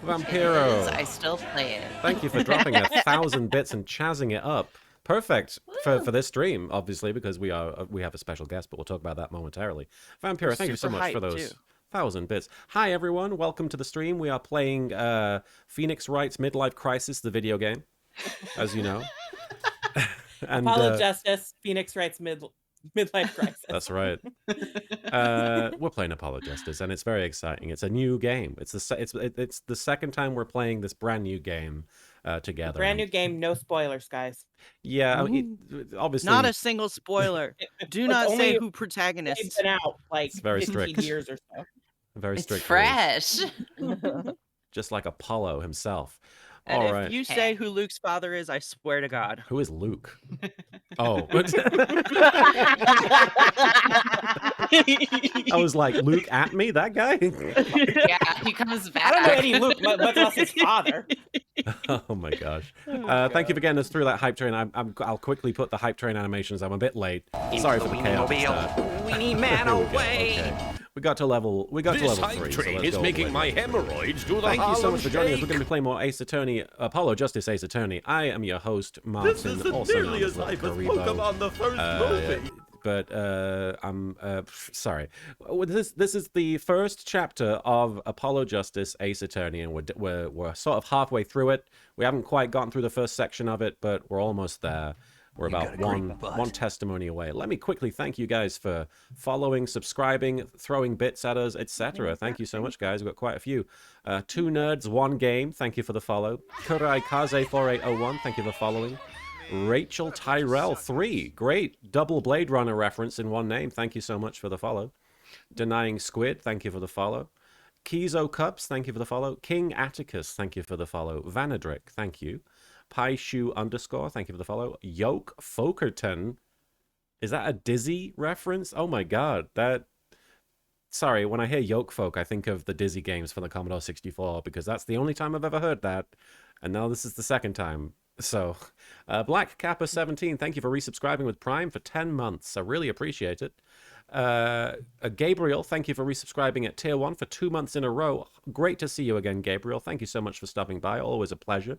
Vampiro. I still play it. Thank you for dropping 1,000 bits and chazzing it up. Perfect for this stream, obviously, because we have a special guest, but we'll talk about that momentarily. Vampiro, thank you so much for those 1,000 bits. Hi, everyone. Welcome to the stream. We are playing Phoenix Wright's Midlife Crisis, the video game, as you know. And, Apollo Justice, Phoenix Wright's Midlife Crisis. That's right. We're playing Apollo Justice, and it's very exciting. It's a new game. It's the second time we're playing this brand new game together. Brand new game, no spoilers, guys. Yeah, I mean, obviously not a single spoiler. Do not say who protagonist. It's been out like it's very 15 strict. years or so. Very it's strict. Fresh. Just like Apollo himself. And All if right. you say who Luke's father is, I swear to God. Who is Luke? Oh. I was like, Luke at me? That guy? Yeah, he comes back. I don't know any Luke, much less his father. Oh my gosh. Thank you for getting us through that hype train. I'll quickly put the hype train animations. I'm a bit late. Sorry for the chaos. Weenie man away. Okay. We got to level 3. This hype train is making my hemorrhoids do the Thank you so much for joining us. Shake. We're going to be playing more Ace Attorney, Apollo Justice Ace Attorney. I am your host, Martin, This isn't also nearly known as as hype as Karibo. Pokemon the first movie. But I'm sorry. This is the first chapter of Apollo Justice Ace Attorney, and we're sort of halfway through it. We haven't quite gotten through the first section of it, but we're almost there. We're about one testimony away. Let me quickly thank you guys for following, subscribing, throwing bits at us, etc. Thank you so much, guys. We've got quite a few. 2 Nerds, 1 Game. Thank you for the follow. Kurai Kaze 4801. Thank you for following. Rachel Tyrell 3. Great double Blade Runner reference in one name. Thank you so much for the follow. Denying Squid. Thank you for the follow. Kizo Cups. Thank you for the follow. King Atticus. Thank you for the follow. Vanadric. Thank you. PieShoe_. Thank you for the follow. Yoke Fokerton. Is that a Dizzy reference? Oh my god. Sorry, when I hear Yoke Folk, I think of the Dizzy games for the Commodore 64 because that's the only time I've ever heard that. And now this is the second time. So, Black Kappa 17, thank you for resubscribing with Prime for 10 months. I really appreciate it. Gabriel, thank you for resubscribing at Tier 1 for 2 months in a row. Great to see you again, Gabriel. Thank you so much for stopping by. Always a pleasure.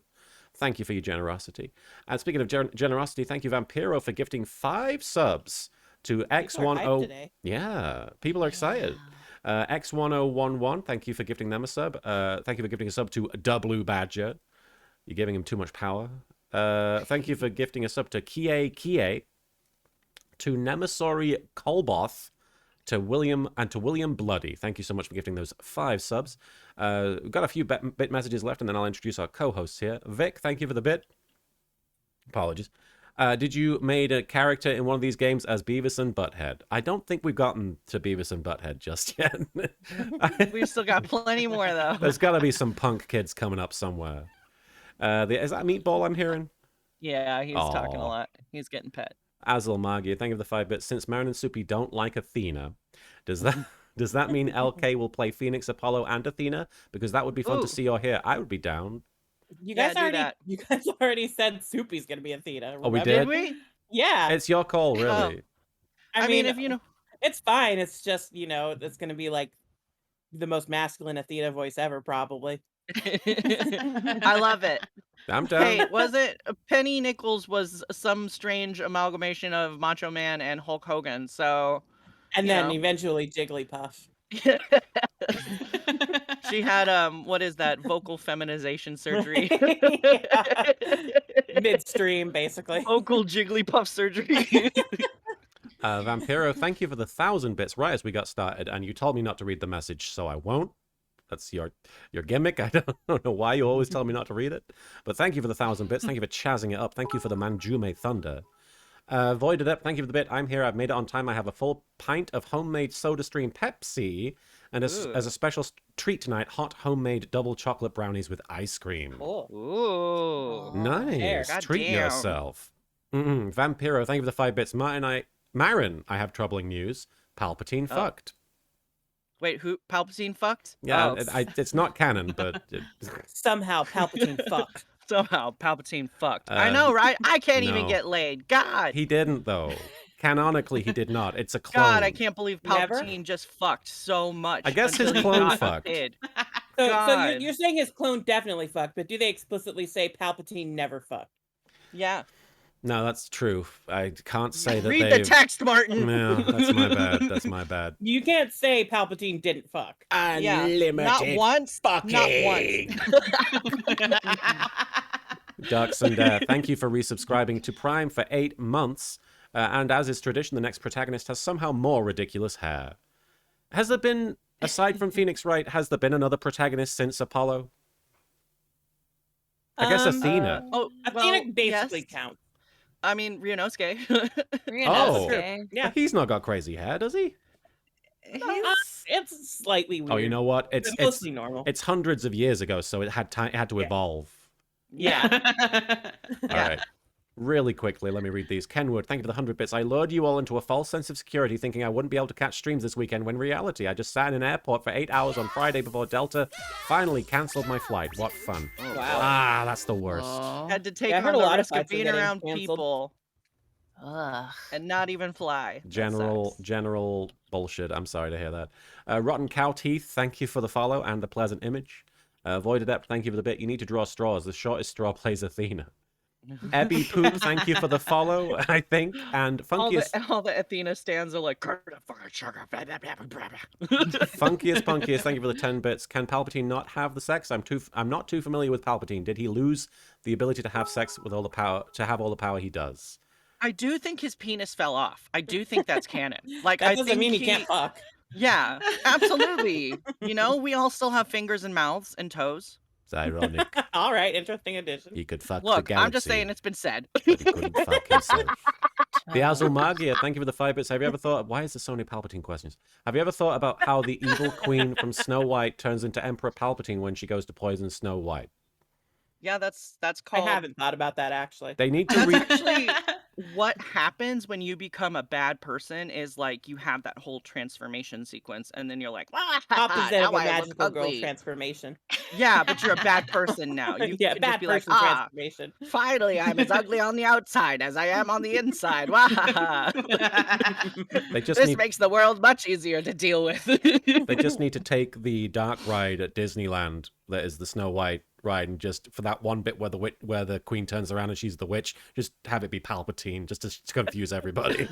Thank you for your generosity. And speaking of generosity, thank you, Vampiro, for gifting 5 subs to X10. Yeah, people are excited. X1011, thank you for gifting them a sub. Thank you for gifting a sub to Blue Badger. You're giving him too much power. Thank you for gifting a sub to Kie, to Nemasori Kolboth, to William Bloody. Thank you so much for gifting those 5 subs. We've got a few bit messages left, and then I'll introduce our co-hosts here. Vic, thank you for the bit. Apologies. Did you made a character in one of these games as Beavis and Butthead? I don't think we've gotten to Beavis and Butthead just yet. We've still got plenty more, though. There's got to be some punk kids coming up somewhere. Is that Meatball I'm hearing? Yeah, he's talking a lot. He's getting pet. Azel Magia, thank you for the 5 bits. Since Marin and Soupy don't like Athena, does that mean LK will play Phoenix, Apollo, and Athena? Because that would be fun to see or hear. I would be down. You guys already said Soupy's gonna be Athena. Remember? Oh, we did? Did we? Yeah. It's your call, really. I mean, if you know, it's fine. It's just it's gonna be like the most masculine Athena voice ever, probably. I love it. I'm down. Hey, was it Penny Nichols was some strange amalgamation of Macho Man and Hulk Hogan? So, and then eventually Jigglypuff. She had what is that, vocal feminization surgery? Midstream, basically. Vocal Jigglypuff surgery. Vampiro, thank you for the 1,000 bits right as we got started, and you told me not to read the message, so I won't. That's your gimmick. I don't know why you always tell me not to read it, but thank you for the 1,000 bits. Thank you for chazzing it up. Thank you for the Manjume Thunder. Voided Up, thank you for the bit. I'm here. I've made it on time. I have a full pint of homemade SodaStream Pepsi, and as a special treat tonight, hot homemade double chocolate brownies with ice cream. Ooh, nice. Treat yourself. Vampiro, thank you for the 5 bits. Marin, I have troubling news. Palpatine fucked. Wait, who? Palpatine fucked? Yeah, it's not canon, but somehow Palpatine fucked. Somehow Palpatine fucked. I know, right? I can't even get laid. God. He didn't, though. Canonically, he did not. It's a clone. God, I can't believe Palpatine just fucked so much. I guess his clone fucked. So God. you're saying his clone definitely fucked, but do they explicitly say Palpatine never fucked? Yeah. No, that's true. I can't say that Read they. the text, Martin. No, that's my bad. That's my bad. You can't say Palpatine didn't fuck. Yeah. Not once. Not once. Ducks and thank you for resubscribing to Prime for 8 months. And as is tradition, the next protagonist has somehow more ridiculous hair. Has there been, aside from Phoenix Wright, has there been another protagonist since Apollo? I guess Athena. Oh, Athena well, basically yes. counts. I mean, Ryunosuke. Oh. Yeah. He's not got crazy hair, does he? It's slightly weird. Oh, you know what? It's mostly normal. It's hundreds of years ago, so it had time. It had to evolve. Yeah. All right. Really quickly, let me read these. Kenwood, thank you for the 100 bits. I lured you all into a false sense of security, thinking I wouldn't be able to catch streams this weekend, when in reality, I just sat in an airport for 8 hours on Friday before Delta finally cancelled my flight. What fun. Wow. Ah, that's the worst. Had to take Yeah, I on heard a the lot of risk of flights are being getting around canceled. people Ugh. and not even fly. That General bullshit. I'm sorry to hear that. Rotten Cow Teeth, thank you for the follow and the pleasant image. Void Adept, thank you for the bit. You need to draw straws. The shortest straw plays Athena. Ebby Poop, thank you for the follow, I think. And Funkiest all the Athena stands are like, Funkiest, thank you for the 10 bits. Can Palpatine not have the sex? I'm not too familiar with Palpatine. Did he lose the ability to have sex with all the power, to have all the power he does? I do think his penis fell off. I do think that's canon. Like, That I doesn't think mean he can't fuck. Yeah, absolutely. You know, we all still have fingers and mouths and toes. It's ironic. All right, interesting addition. He could fuck the Look, galaxy. I'm just saying it's been said. But he couldn't fuck himself. The Azulmagia, thank you for the 5 bits. Have you ever thought, why is there so many Palpatine questions? Have you ever thought about how the evil queen from Snow White turns into Emperor Palpatine when she goes to poison Snow White? Yeah, that's I called. haven't thought about that actually. They need to That's read. actually what happens when you become a bad person. Is like you have that whole transformation sequence, and then you're like, Opposite now of a I look magical girl ugly. transformation. Yeah, but you're a bad person now. You Yeah, can bad just be like, person ah, transformation. finally, I'm as ugly on the outside as I am on the inside. Wow. They just This need. makes the world much easier to deal with. They just need to take the dark ride at Disneyland, that is the Snow White ride, and just for that one bit where the queen turns around and she's the witch, just have it be Palpatine, just to confuse everybody.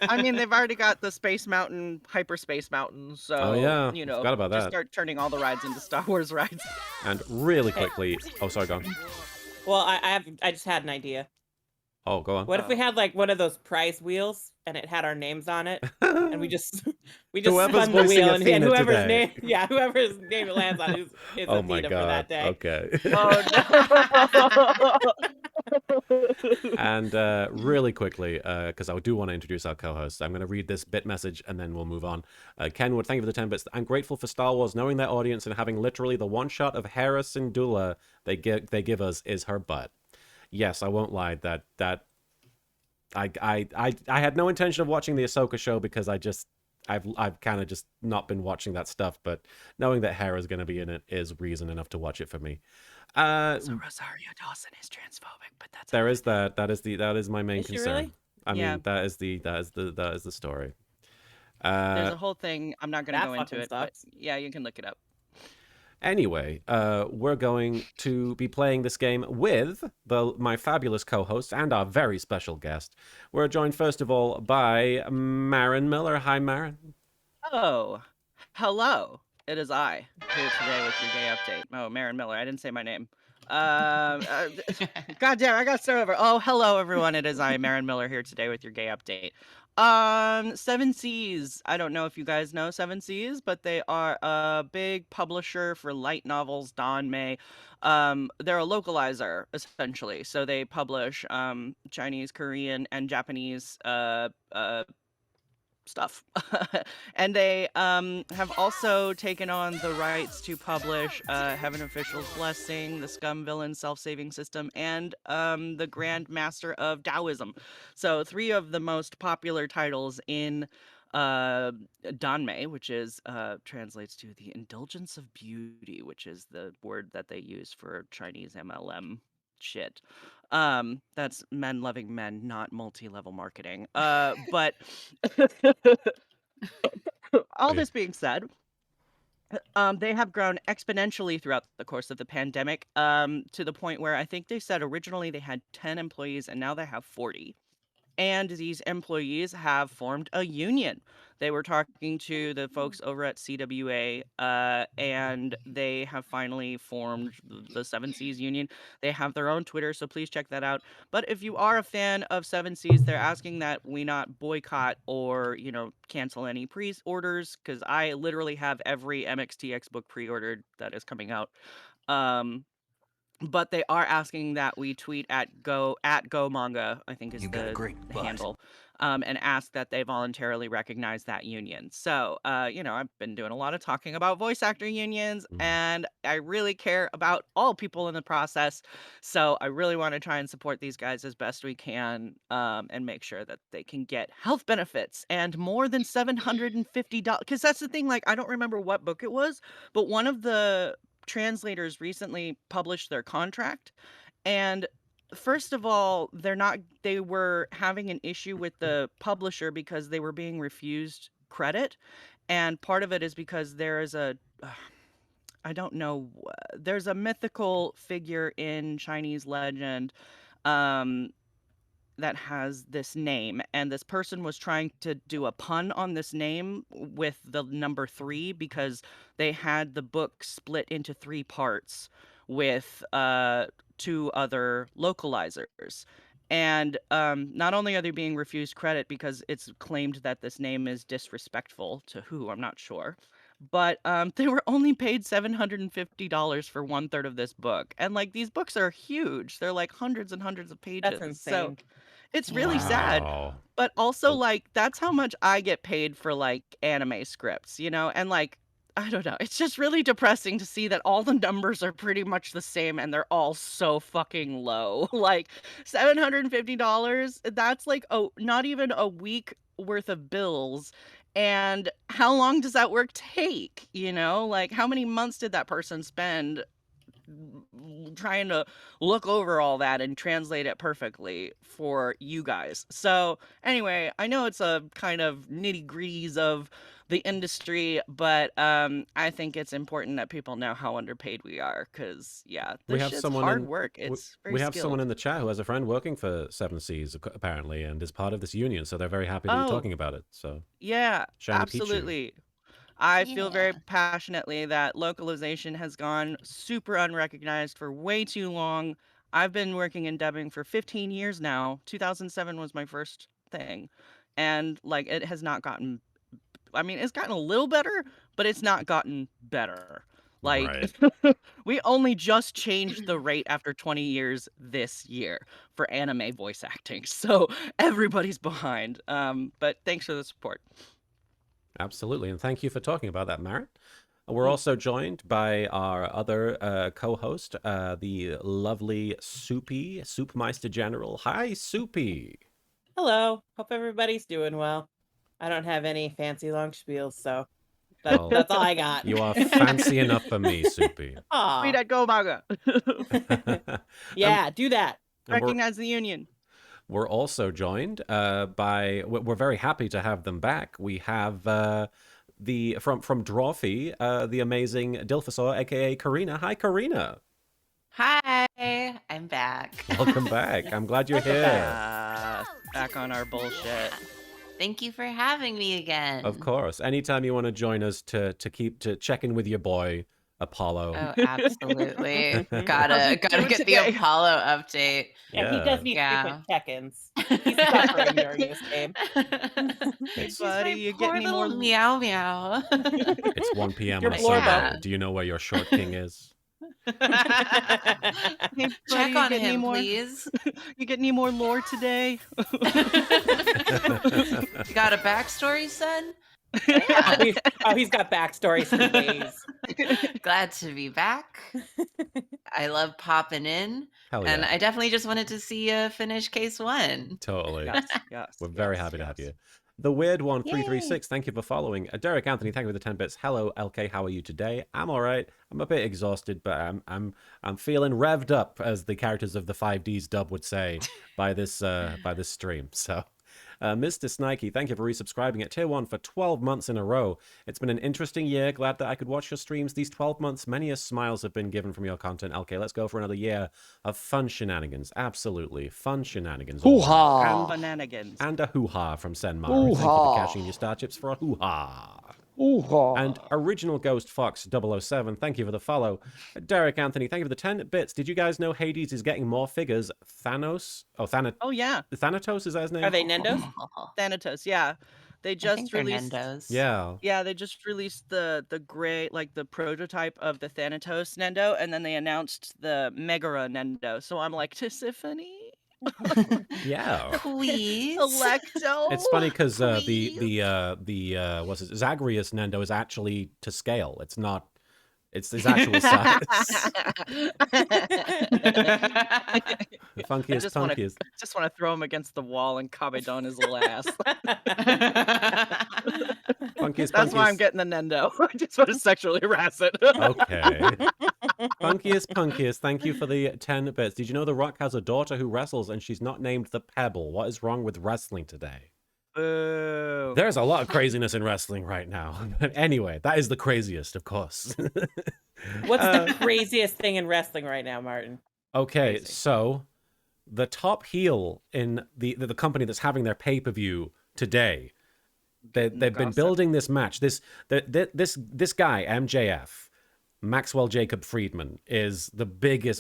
I mean, they've already got the Space Mountain, Hyperspace Mountain, so Oh, yeah. you know, Forgot about just that. start turning all the rides into Star Wars rides. And really quickly, oh sorry, go on. Well, I just had an idea. Oh, go on. What if we had like one of those prize wheels and it had our names on it, and we just Whoever's spun the voicing wheel and Athena whoever's today. whoever's name it lands on is Oh Athena my for god. that day. Okay. Oh no! And really quickly, because I do want to introduce our co-host, I'm going to read this bit message and then we'll move on. Kenwood, thank you for the 10 bits. I'm grateful for Star Wars knowing their audience and having literally the one shot of Hera Syndulla they give us is her butt. Yes, I won't lie. That I had no intention of watching the Ahsoka show because I've kind of just not been watching that stuff, but knowing that Hera's going to be in it is reason enough to watch it for me. So Rosario Dawson is transphobic, but that's There is that. That is my main Is she concern. really? I Yeah. mean, that is the story. There's a whole thing. I'm not going to That go into fucking it, but sucks. yeah, you can look it up. Anyway, we're going to be playing this game with my fabulous co-host and our very special guest. We're joined first of all by Marin Miller. Hi, Marin. Oh, hello. It is I here today with your gay update. Oh, Marin Miller. I didn't say my name. God damn, I got started over. Oh, hello everyone. It is I, Marin Miller, here today with your gay update. Seven Seas. I don't know if you guys know Seven Seas, but they are a big publisher for light novels, Danmei. They're a localizer essentially. So they publish Chinese, Korean, and Japanese stuff. And they have also taken on the rights to publish Heaven Official's Blessing, The Scum Villain Self-Saving System, and The Grand Master of Taoism. So 3 of the most popular titles in Danmei, which is translates to the indulgence of beauty, which is the word that they use for Chinese MLM shit. That's men loving men, not multi-level marketing. But all Okay. this being said, They have grown exponentially throughout the course of the pandemic, to the point where I think they said originally they had 10 employees and now they have 40. And these employees have formed a union. They were talking to the folks over at CWA, and they have finally formed the Seven Seas Union. They have their own Twitter, so please check that out. But if you are a fan of Seven Seas, they're asking that we not boycott or, cancel any pre-orders, because I literally have every MXTX book pre-ordered that is coming out. But they are asking that we tweet at go manga, I think is the handle, and ask that they voluntarily recognize that union. So, I've been doing a lot of talking about voice actor unions, and I really care about all people in the process. So I really want to try and support these guys as best we can, and make sure that they can get health benefits and more than $750. Because that's the thing, like, I don't remember what book it was, but one of the translators recently published their contract, and first of all, they were having an issue with the publisher because they were being refused credit, and part of it is because there is I don't know, there's a mythical figure in Chinese legend, um that has this name, and this person was trying to do a pun on this name with the number 3 because they had the book split into 3 parts with 2 other localizers. And not only are they being refused credit because it's claimed that this name is disrespectful to who, I'm not sure, but they were only paid $750 for 1/3 of this book. And like, these books are huge. They're like hundreds and hundreds of pages. That's So insane. it's really sad, Wow. but also, Oh. like, that's how much I get paid for, like, anime scripts, and, like, I don't know, it's just really depressing to see that all the numbers are pretty much the same and they're all so fucking low. Like, $750, that's like, not even a week worth of bills, and how long does that work take, Like, how many months did that person spend trying to look over all that and translate it perfectly for you guys. So anyway, I know it's a kind of nitty-gritties of the industry, but I think it's important that people know how underpaid we are, because We this have shit's someone hard in work. It's very we have someone skilled. in the chat who has a friend working for Seven Seas apparently and is part of this union, so they're very happy that you're Oh, talking about it. So yeah, Shiny Pichu. absolutely. I feel very Yeah. passionately that localization has gone super unrecognized for way too long. I've been working in dubbing for 15 years now. 2007 was my first thing. And like, it has not gotten, I mean, it's gotten a little better, but it's not gotten better. Like, Right. we only just changed the rate after 20 years this year for anime voice acting. So everybody's behind. But thanks for the support. Absolutely, and thank you for talking about that, Marit. We're also joined by our other co-host, the lovely Soupy, Soupmeister General. Hi, Soupy. Hello. Hope everybody's doing well. I don't have any fancy long spiels, so Well, that's all I got. You are fancy enough for me, Soupy. Read Aw. at Go Manga. Yeah, do that. And Recognize the union. we're also joined by. We're very happy to have them back. We have from Drawfee, the amazing Dilphosaur, aka Karina. Hi, Karina. Hi, I'm back. Welcome back. I'm glad you're Welcome here. Back on our bullshit. Thank you for having me again. Of course. Anytime you want to join us to check in with your boy Apollo. Oh, absolutely. How's gotta he doing get today? the Apollo update. Yeah, he does need Yeah. frequent check-ins. He's suffering during this game. It's, Buddy, My you get poor any little more- meow meow. it's 1 p.m. Your on a floor Sunday. bump. Do you know where your short king is? Hey, buddy, Check you on get any him, more- please. You get any more lore today? You got a backstory, son? He's got backstories for days. Glad to be back. I love popping in. Hell yeah. And I definitely just wanted to see you finish case 1. Totally. Yes. We're very happy to have you. The Weird One 336, Yay. thank you for following. Derek Anthony, thank you for the 10 bits. Hello, LK, how are you today? I'm all right. I'm a bit exhausted, but I'm feeling revved up, as the characters of the 5Ds dub would say, by this stream. So Mr. Snikey, thank you for resubscribing at Tier 1 for 12 months in a row. It's been an interesting year. Glad that I could watch your streams these 12 months. Many a smiles have been given from your content. Okay, let's go for another year of fun shenanigans. Absolutely. Fun shenanigans. Hoo-ha! Shenanigans. And a hoo-ha from Senmar. Thank you for Hoo-ha. cashing your star chips for a hoo-ha. Hoo-ha! And Original Ghost Fox 007, thank you for the follow. Derek Anthony, thank you for the 10 bits. Did you guys know Hades is getting more figures? Thanos? Oh, Oh yeah, Thanatos, is that his name? Are they Nendos? Thanatos. Yeah, they I just think they're released. Nendos. Yeah. Yeah, they just released the gray, like the prototype of the Thanatos Nendo, and then they announced the Megara Nendo. So I'm like, Tisiphone, Yeah. Please. Electo. It's funny because what's it? Zagreus Nendo is actually to scale. It's not. It's his actual size. The funkiest, just wanna- punkiest. Just want to throw him against the wall and Kabedon his little ass. Funkiest, That's why I'm punkiest. getting the Nendo. I just want to sexually harass it. Okay. Funkiest, punkiest. Thank you for the 10 bits. Did you know The Rock has a daughter who wrestles and she's not named the Pebble? What is wrong with wrestling today? Boo. There's a lot of craziness in wrestling right now. But anyway, that is the craziest, of course. What's the craziest thing in wrestling right now, Martin? Okay, Crazy. so the top heel in the company that's having their pay-per-view today, they've been Gossip. building this match. This guy, MJF, Maxwell Jacob Friedman, is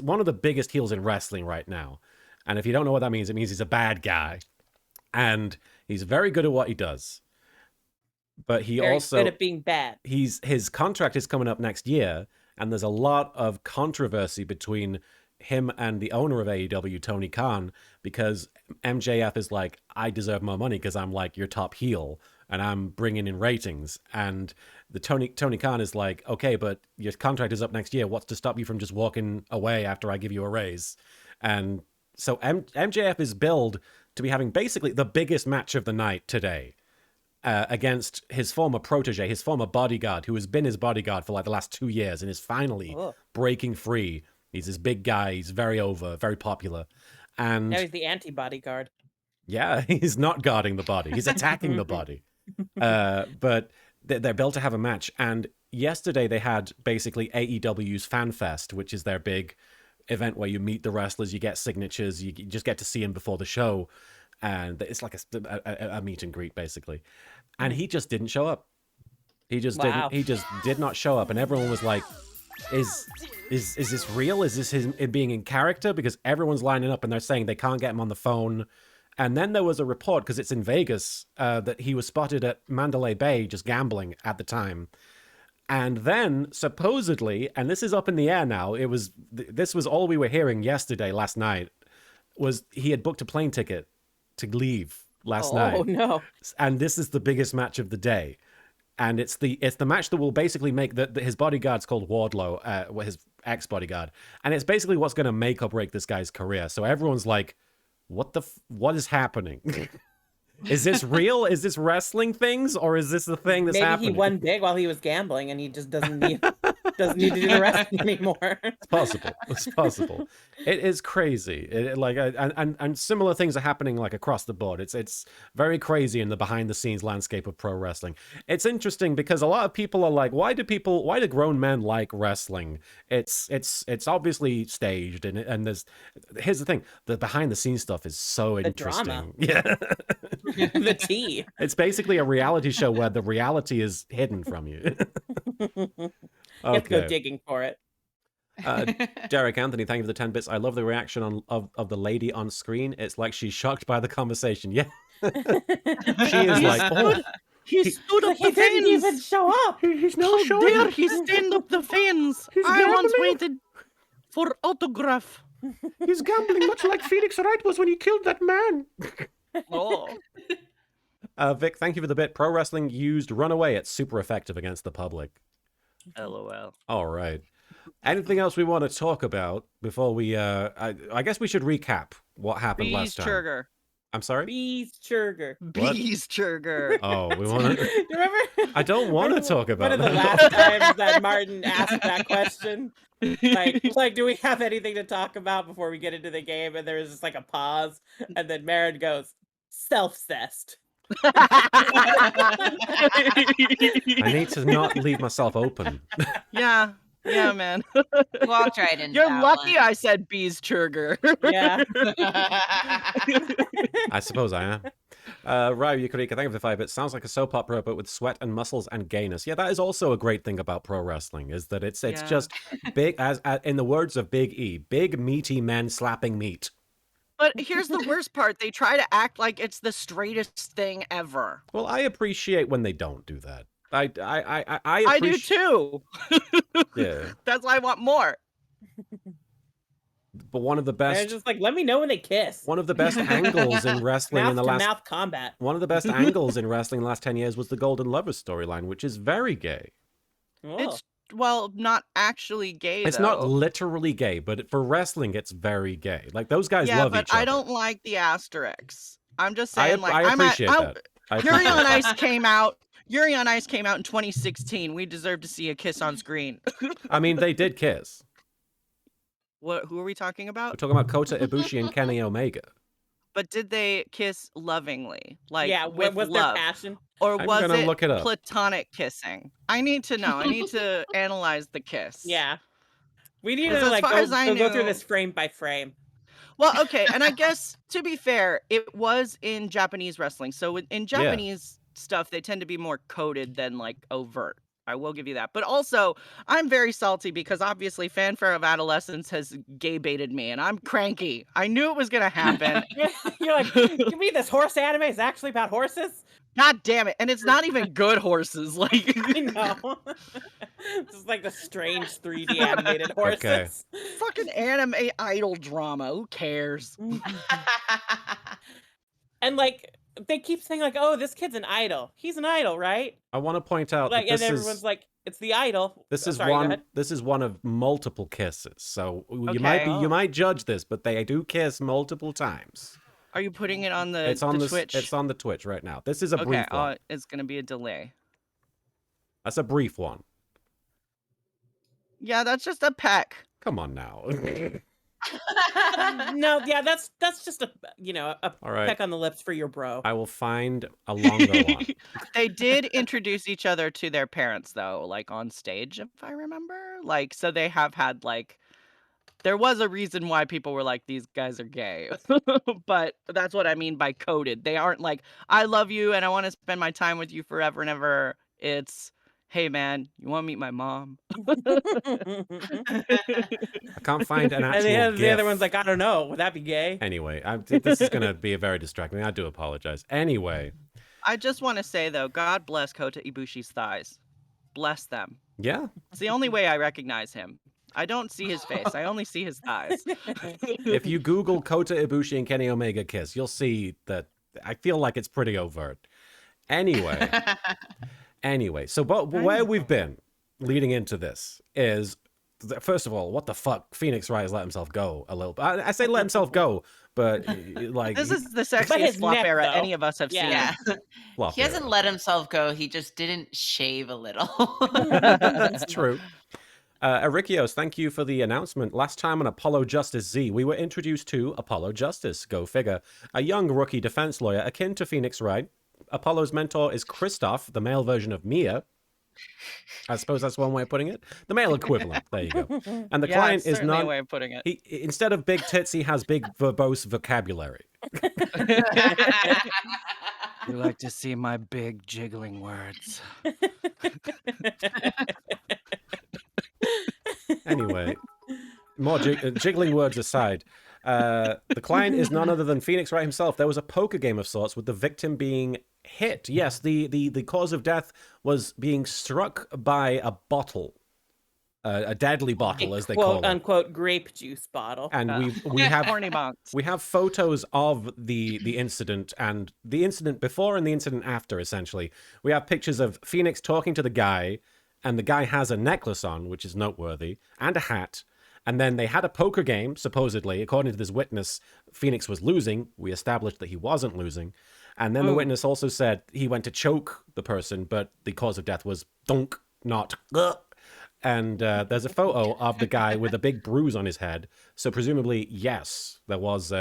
one of the biggest heels in wrestling right now. And if you don't know what that means, it means he's a bad guy. And he's very good at what he does. But he Very also good at being bad. his contract is coming up next year, and there's a lot of controversy between him and the owner of AEW, Tony Khan, because MJF is like, I deserve more money because I'm like your top heel and I'm bringing in ratings. And the Tony Khan is like, okay, but your contract is up next year. What's to stop you from just walking away after I give you a raise? And so MJF is billed to be having basically the biggest match of the night today. Against his former protege, his former bodyguard, who has been his bodyguard for like the last 2 years and is finally Ugh. breaking free. He's this big guy. He's very over, very popular. And Now he's the anti-bodyguard. yeah, he's not guarding the body. He's attacking the body. But they're built to have a match. And yesterday they had basically AEW's Fan Fest, which is their big event where you meet the wrestlers, you get signatures, you just get to see them before the show. And it's like a meet and greet, basically. And he just didn't show up. He just Wow. didn't. He just did not show up. And everyone was like, is this real? Is this him being in character? Because everyone's lining up and they're saying they can't get him on the phone. And then there was a report, because it's in Vegas, that he was spotted at Mandalay Bay just gambling at the time. And then supposedly, and this is up in the air now, this was all we were hearing last night, was he had booked a plane ticket to leave last night. Oh no. And this is the biggest match of the day. And it's the match that will basically make his bodyguard's called Wardlow, his ex-bodyguard. And it's basically what's going to make or break this guy's career. So everyone's like, what is happening? Is this real? Is this wrestling things? Or is this the thing that's Maybe happening? he won big while he was gambling and he just doesn't need to do the wrestling anymore. It's possible. It's possible. It is crazy. And similar things are happening like across the board. It's very crazy in the behind the scenes landscape of pro wrestling. It's interesting because a lot of people are like, why do grown men like wrestling? It's obviously staged and here's the thing, the behind the scenes stuff is so The interesting. drama. Yeah. The tea. It's basically a reality show where the reality is hidden from you. You have to go Okay. digging for it. Derek Anthony, thank you for the 10 bits. I love the reaction of the lady on screen. It's like she's shocked by the conversation. Yeah. She is like, oh, He stood up He the didn't even fans. show up. he's How dare he stand up the fans? I once waited for autograph. He's gambling much like Phoenix Wright was when he killed that man. Oh. Vic, thank you for the bit. Pro wrestling used Runaway. It's super effective against the public. LOL. All right. Anything else we want to talk about before we, I guess we should recap what happened last time. Beeschurger. I'm sorry? Beast Churger. Beeschurger. Oh, we want to... Remember? I don't want to talk about One of the that. last times that Martin asked that question, like, do we have anything to talk about before we get into the game? And there was just like a pause, and then Marin goes, Self-cessed. I need to not leave myself open. Yeah, man. Walked right into You're that lucky one. I said bees churger. Yeah. I suppose I am. Ryu Yukurika, thank you for the 5 bits. Sounds like a soap opera, but with sweat and muscles and gayness. Yeah, that is also a great thing about pro wrestling, is that it's Yeah. just big, as in the words of Big E, big meaty men slapping meat. But here's the worst part. They try to act like it's the straightest thing ever. Well, I appreciate when they don't do that. I I do appreciate. too. Yeah, That's why I want more. but one of the They're best, just like, let me know when they kiss. one of the best angles in wrestling Mouth in the to last. mouth combat. One of the best angles in wrestling in the last 10 years was the Golden Lovers storyline, which is very gay. Oh. It's well, not actually gay. It's though. not literally gay, but for wrestling, it's very gay. Like, those guys Yeah, love but each other. I don't like the asterisks. I'm just I saying, like, I appreciate that. I Yuri appreciate on that. Ice came out. Yuri on Ice came out in 2016. We deserve to see a kiss on screen. I mean, they did kiss. Who are we talking We're about? talking about Kota Ibushi and Kenny Omega. But did they kiss lovingly, like yeah, with was love, their passion? or I'm was gonna it look it up. platonic kissing? I need to know. I need to analyze the kiss. Yeah. We need 'Cause to as like far as I go through knew- this frame by frame. Well, okay, and I guess to be fair, it was in Japanese wrestling. So in Japanese stuff, they tend to be more coded than like overt. I will give you that. But also, I'm very salty because obviously Fanfare of Adolescence has gay baited me, and I'm cranky. I knew it was gonna happen. You're like, give me this horse anime is actually about horses? God damn it! And it's not even good horses. Like, I know. This is like the strange 3D animated horses. Okay. fucking anime idol drama. Who cares? And like they keep saying like, oh, this kid's an idol. He's an idol, right? I want to point out Like, that and this everyone's is like, it's the idol. this Oh, is sorry, go one ahead. this is one of multiple kisses. So you Okay. might be Oh. you might judge this, but they do kiss multiple times. Are you putting it on the It's on the Twitch? it's on the Twitch right now. This is a Okay, brief one. it's gonna be a delay. That's a brief one. Yeah, that's just a peck. Come on now. No, yeah, that's just a All right. peck on the lips for your bro. I will find a longer one. They did introduce each other to their parents though, like on stage, if I remember. Like, so they have had like there was a reason why people were like, these guys are gay. But that's what I mean by coded. They aren't like, I love you and I want to spend my time with you forever and ever. It's, hey man, you want to meet my mom? I can't find an actual And the other gif. one's like, I don't know, would that be gay? Anyway, this is going to be a very distracting. I do apologize. Anyway, I just want to say though, God bless Kota Ibushi's thighs. Bless them. yeah. It's the only way I recognize him. I don't see his face. I only see his thighs. If you Google Kota Ibushi and Kenny Omega kiss, you'll see that I feel like it's pretty overt. Anyway, so but where we've been leading into this is, first of all, what the fuck? Phoenix Wright has let himself go a little bit. I say let himself go, but like This is the his sexiest flop neck, era though. any of us have Yeah. seen. flop He hasn't era. let himself go. He just didn't shave a little. That's true. Erikios, thank you for the announcement. Last time on Apollo Justice Z, we were introduced to Apollo Justice, go figure, a young rookie defense lawyer akin to Phoenix Wright. Apollo's mentor is Christoph, the male version of Mia. I suppose that's one way of putting it. The male equivalent. There you go. And the Yeah, client it's is certainly a not. way of putting it. He, instead of big tits, he has big verbose vocabulary. You like to see my big jiggling words. Anyway, more jiggling words aside, the client is none other than Phoenix Wright himself. There was a poker game of sorts with the victim being hit. Yes, the cause of death was being struck by a bottle, a deadly bottle, as they call quote it. unquote grape juice bottle. And we have Horny bonks. we have photos of the incident and the incident before and the incident after. Essentially, we have pictures of Phoenix talking to the guy, and the guy has a necklace on, which is noteworthy, and a hat. And then they had a poker game, supposedly. According to this witness, Phoenix was losing. We established that he wasn't losing. And then the witness also said he went to choke the person, but the cause of death was dunk, not ugh. And there's a photo of the guy with a big bruise on his head. So presumably, yes, there was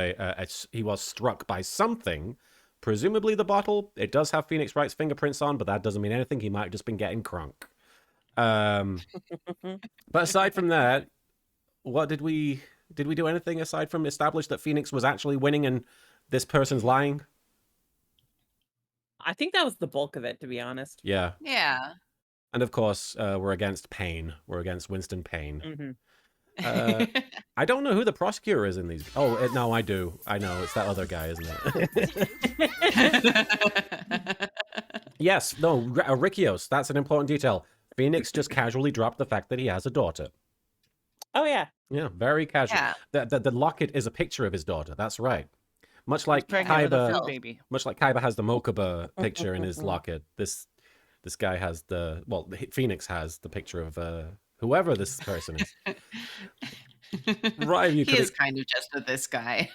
he was struck by something, presumably the bottle. It does have Phoenix Wright's fingerprints on, but that doesn't mean anything. He might have just been getting crunk. But aside from that, what did we do anything aside from establish that Phoenix was actually winning and this person's lying? I think that was the bulk of it, to be honest. Yeah. Yeah. And of course, we're against Payne. We're against Winston Payne. Mm-hmm. I don't know who the prosecutor is in these. Oh, no, I do. I know. It's that other guy, isn't it? Yes. No, Rikios. That's an important detail. Phoenix just casually dropped the fact that he has a daughter. Oh, yeah. Yeah, very casual. Yeah. The locket is a picture of his daughter. That's right. Much like Pregnant with a Kaiba, food baby. much like Kaiba has the Mokuba picture in his locket. This guy has Phoenix has the picture of whoever this person is. Right, He is kind of just with this guy.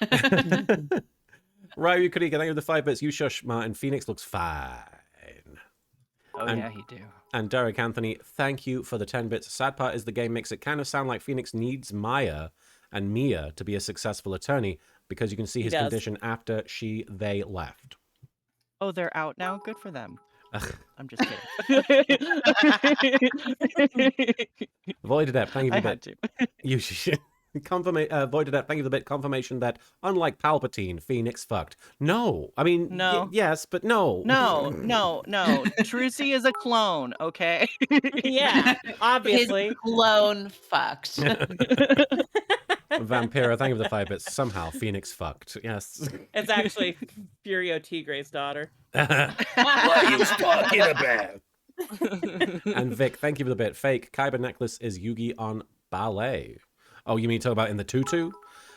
Ryu Kurika, thank you for the 5 bits. You shush, Martin. Phoenix looks fine. Oh, And- yeah, he do. And Derek Anthony, thank you for the 10 bits. Sad part is the game makes it kind of sound like Phoenix needs Maya and Mia to be a successful attorney because you can see He his does. condition after they left. Oh, they're out now? Good for them. Ugh. I'm just kidding. Void Adept, thank you for I the had bit. to. You should. Void Adept, thank you for the bit. Confirmation that, unlike Palpatine, Phoenix fucked. No. I mean, No. yes, but no. No. Trucy is a clone, okay? Yeah, obviously. His clone fucked. Vampira, thank you for the 5 bits. Somehow, Phoenix fucked. Yes. It's actually Furio Tigre's daughter. What are you talking about? And Vic, thank you for the bit. Fake Kaiba necklace is Yugi on ballet. Oh, you mean talk about in the tutu?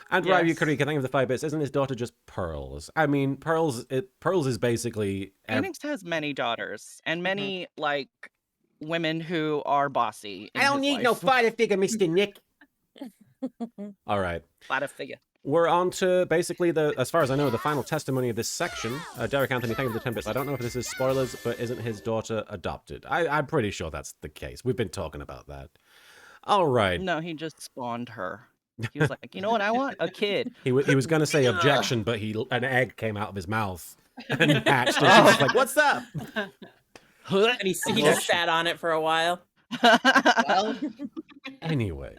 And Ryu Yes. Kurika, thank you for the 5 bits. Isn't his daughter just Pearls? I mean, Pearls is basically Phoenix has many daughters and many like women who are bossy. in his life. father figure, Mr. Nick. All right. Father figure. We're on to basically as far as I know, the final testimony of this section. Derek Anthony, thank you for the 10 bits. I don't know if this is spoilers, but isn't his daughter adopted? I'm pretty sure that's the case. We've been talking about that. All right. No, he just spawned her. He was like, you know what I want? A kid. He was going to say objection, but an egg came out of his mouth and hatched. And she was like, "What's up?" And he just sat on it for a while. Well, Anyway,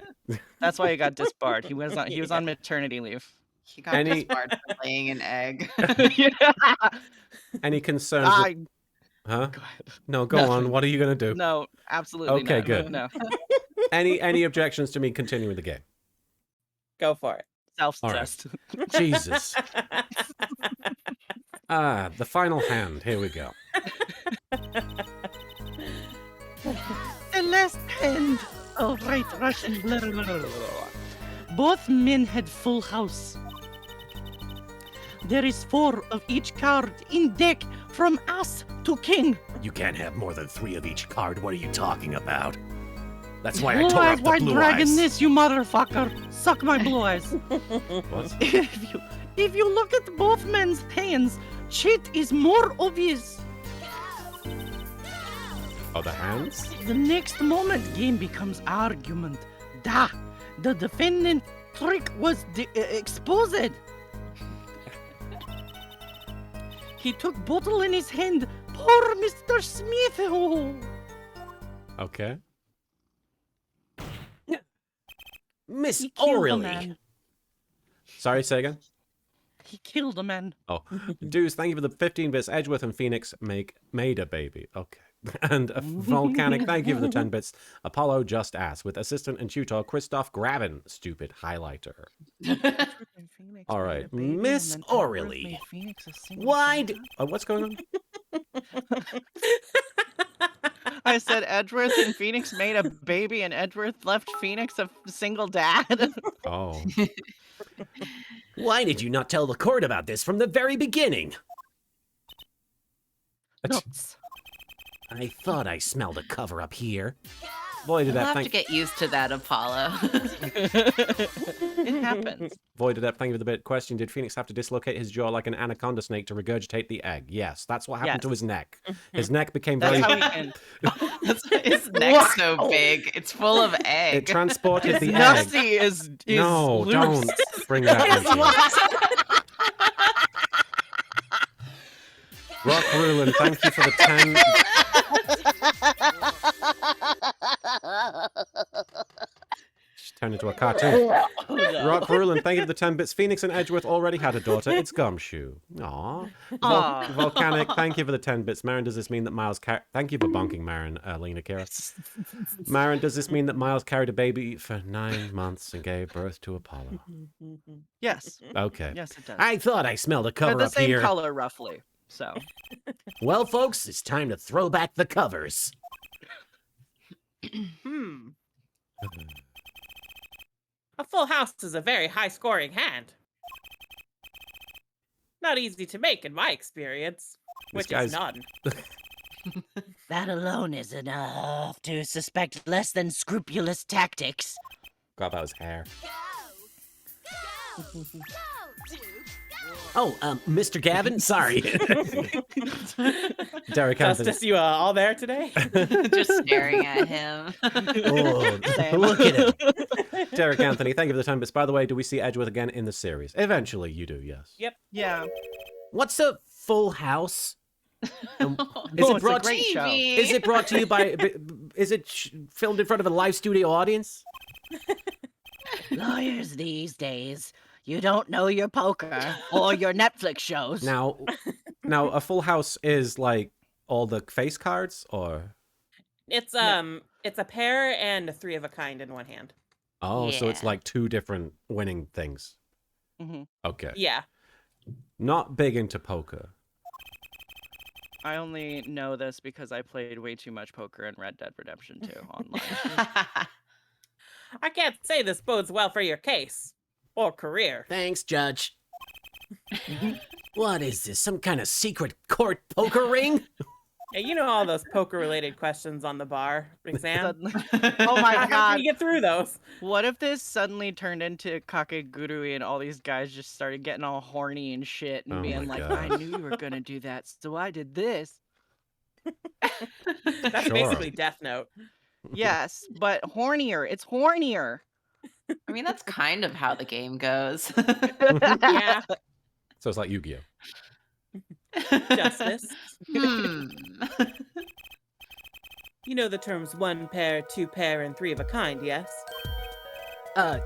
That's why he got disbarred. He was on maternity leave. he got Any- disbarred for laying an egg. any concerns? With, I, huh? go ahead. No, go on. What are you going to do? No, absolutely Okay, not. good. No. Any objections to me continuing the game? Go for it. Self-stressed. Jesus. The final hand. Here we go. The last hand. Oh, right, Russian. Blah, blah, blah, blah, blah. Both men had full house. There is 4 of each card in deck from ass to king. You can't have more than 3 of each card. What are you talking about? That's why I Blue tore eyes, off the white blue dragon eyes. this, you motherfucker. Suck my blue eyes. What? If you look at both men's hands, shit is more obvious. Oh, the hands? The next moment, game becomes argument. Da! The defendant trick was exposed. He took bottle in his hand. Poor Mr. Smith. Oh. Okay. Miss He killed a O'Reilly. man. Sorry, say again. He killed a man. Oh, Deuce, thank you for the 15 bits. Edgeworth and Phoenix made a baby. Okay. And Volcanic, thank you for the 10 bits. Apollo just asked with assistant and tutor Christoph Graven. Stupid highlighter. All right, Miss O'Reilly. Why do... what's going on? I said Edgeworth and Phoenix made a baby, and Edgeworth left Phoenix a single dad. Oh. Why did you not tell the court about this from the very beginning? Nuts. I thought I smelled a cover up here. Void We'll Adept, have to thank get used to that, Apollo. It happens. Void Adept, thank you for the bit. Question: did Phoenix have to dislocate his jaw like an anaconda snake to regurgitate the egg? Yes, that's what happened to Yes. his neck. His neck became That's very. how he can. That's why his neck's so big. It's full of It egg. transported the egg. Nusty is No, loose. don't bring that into it. Rock Rulin, thank you for the 10. She's turned into a cartoon. Rock Rulin, thank you for the 10 bits. Phoenix and Edgeworth already had a daughter. It's Gumshoe. Aww. Aw. Volcanic, thank you for the 10 bits. Marin, does this mean that Miles thank you for bonking, Marin, Lena Kira. Marin, does this mean that Miles carried a baby for 9 months and gave birth to Apollo? Yes. Okay. Yes, it does. I thought I smelled a They're cover the up same here. color, roughly. So. Well, folks, it's time to throw back the covers. A full house is a very high-scoring hand. Not easy to make in my experience, which guy's- is none. That alone is enough to suspect less than scrupulous tactics. God, that was hair. Oh, Mr. Gavin, sorry. Derek Anthony. Justice, you all there today? Just staring at him. Oh, look at him. Derek Anthony, thank you for the 10 bits. By the way, do we see Edgeworth again in the series? Eventually, you do, yes. Yep. Yeah. What's a full house? Is Oh, it it's a brought? great show. Is it brought to you by? Is it filmed in front of a live studio audience? Lawyers these days, you don't know your poker or your Netflix shows. Now, a full house is like all the face cards, or It's a pair and a 3 of a kind in one hand. oh, so it's Yeah. like 2 different winning things. Mhm. Okay. Yeah. Not big into poker. I only know this because I played way too much poker in Red Dead Redemption 2 online. I can't say this bodes well for your case or career. Thanks, Judge. What is this? Some kind of secret court poker ring? Yeah, you know all those poker-related questions on the bar exam. Suddenly- Oh my How god. can you get through those? What if this suddenly turned into Kakegurui and all these guys just started getting all horny and shit and Oh being my like, God. I knew you were gonna do that, so I did this. That's Sure. basically Death Note. Yes, but hornier. It's hornier. I mean, that's kind of how the game goes. Yeah, So it's like Yu-Gi-Oh. justice. Hmm. You know the terms 1 pair, 2 pair, and 3 of a kind, yes?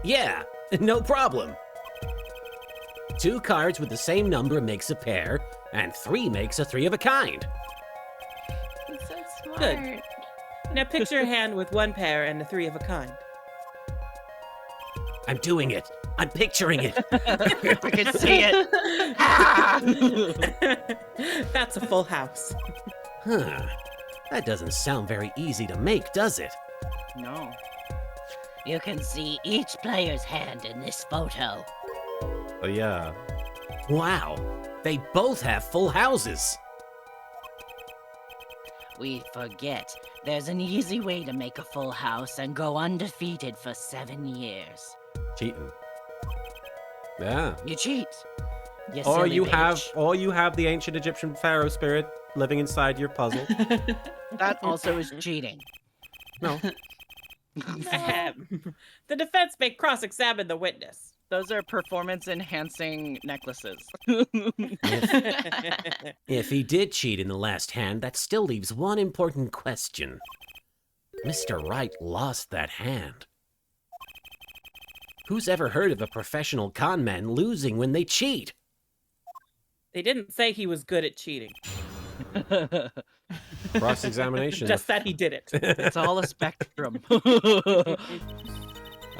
Yeah, no problem. 2 cards with the same number makes a pair, and 3 makes a 3 of a kind. He's so smart. Good. Now picture a hand with 1 pair and a 3 of a kind. I'm doing it. I'm picturing it. I can see it. That's a full house. Huh. That doesn't sound very easy to make, does it? No. You can see each player's hand in this photo. Oh yeah. Wow. They both have full houses. We forget there's an easy way to make a full house and go undefeated for 7 years. Cheating. Yeah. You cheat. You Or silly you bitch. have the ancient Egyptian pharaoh spirit living inside your puzzle. That Also is cheating. No. Ahem. The defense may cross-examine the witness. those are performance enhancing necklaces. If he did cheat in the last hand, that still leaves one important question. Mr. Wright lost that hand. Who's ever heard of a professional con man losing when they cheat? They didn't say he was good at cheating, Cross-examination. just that he did it. It's all a spectrum.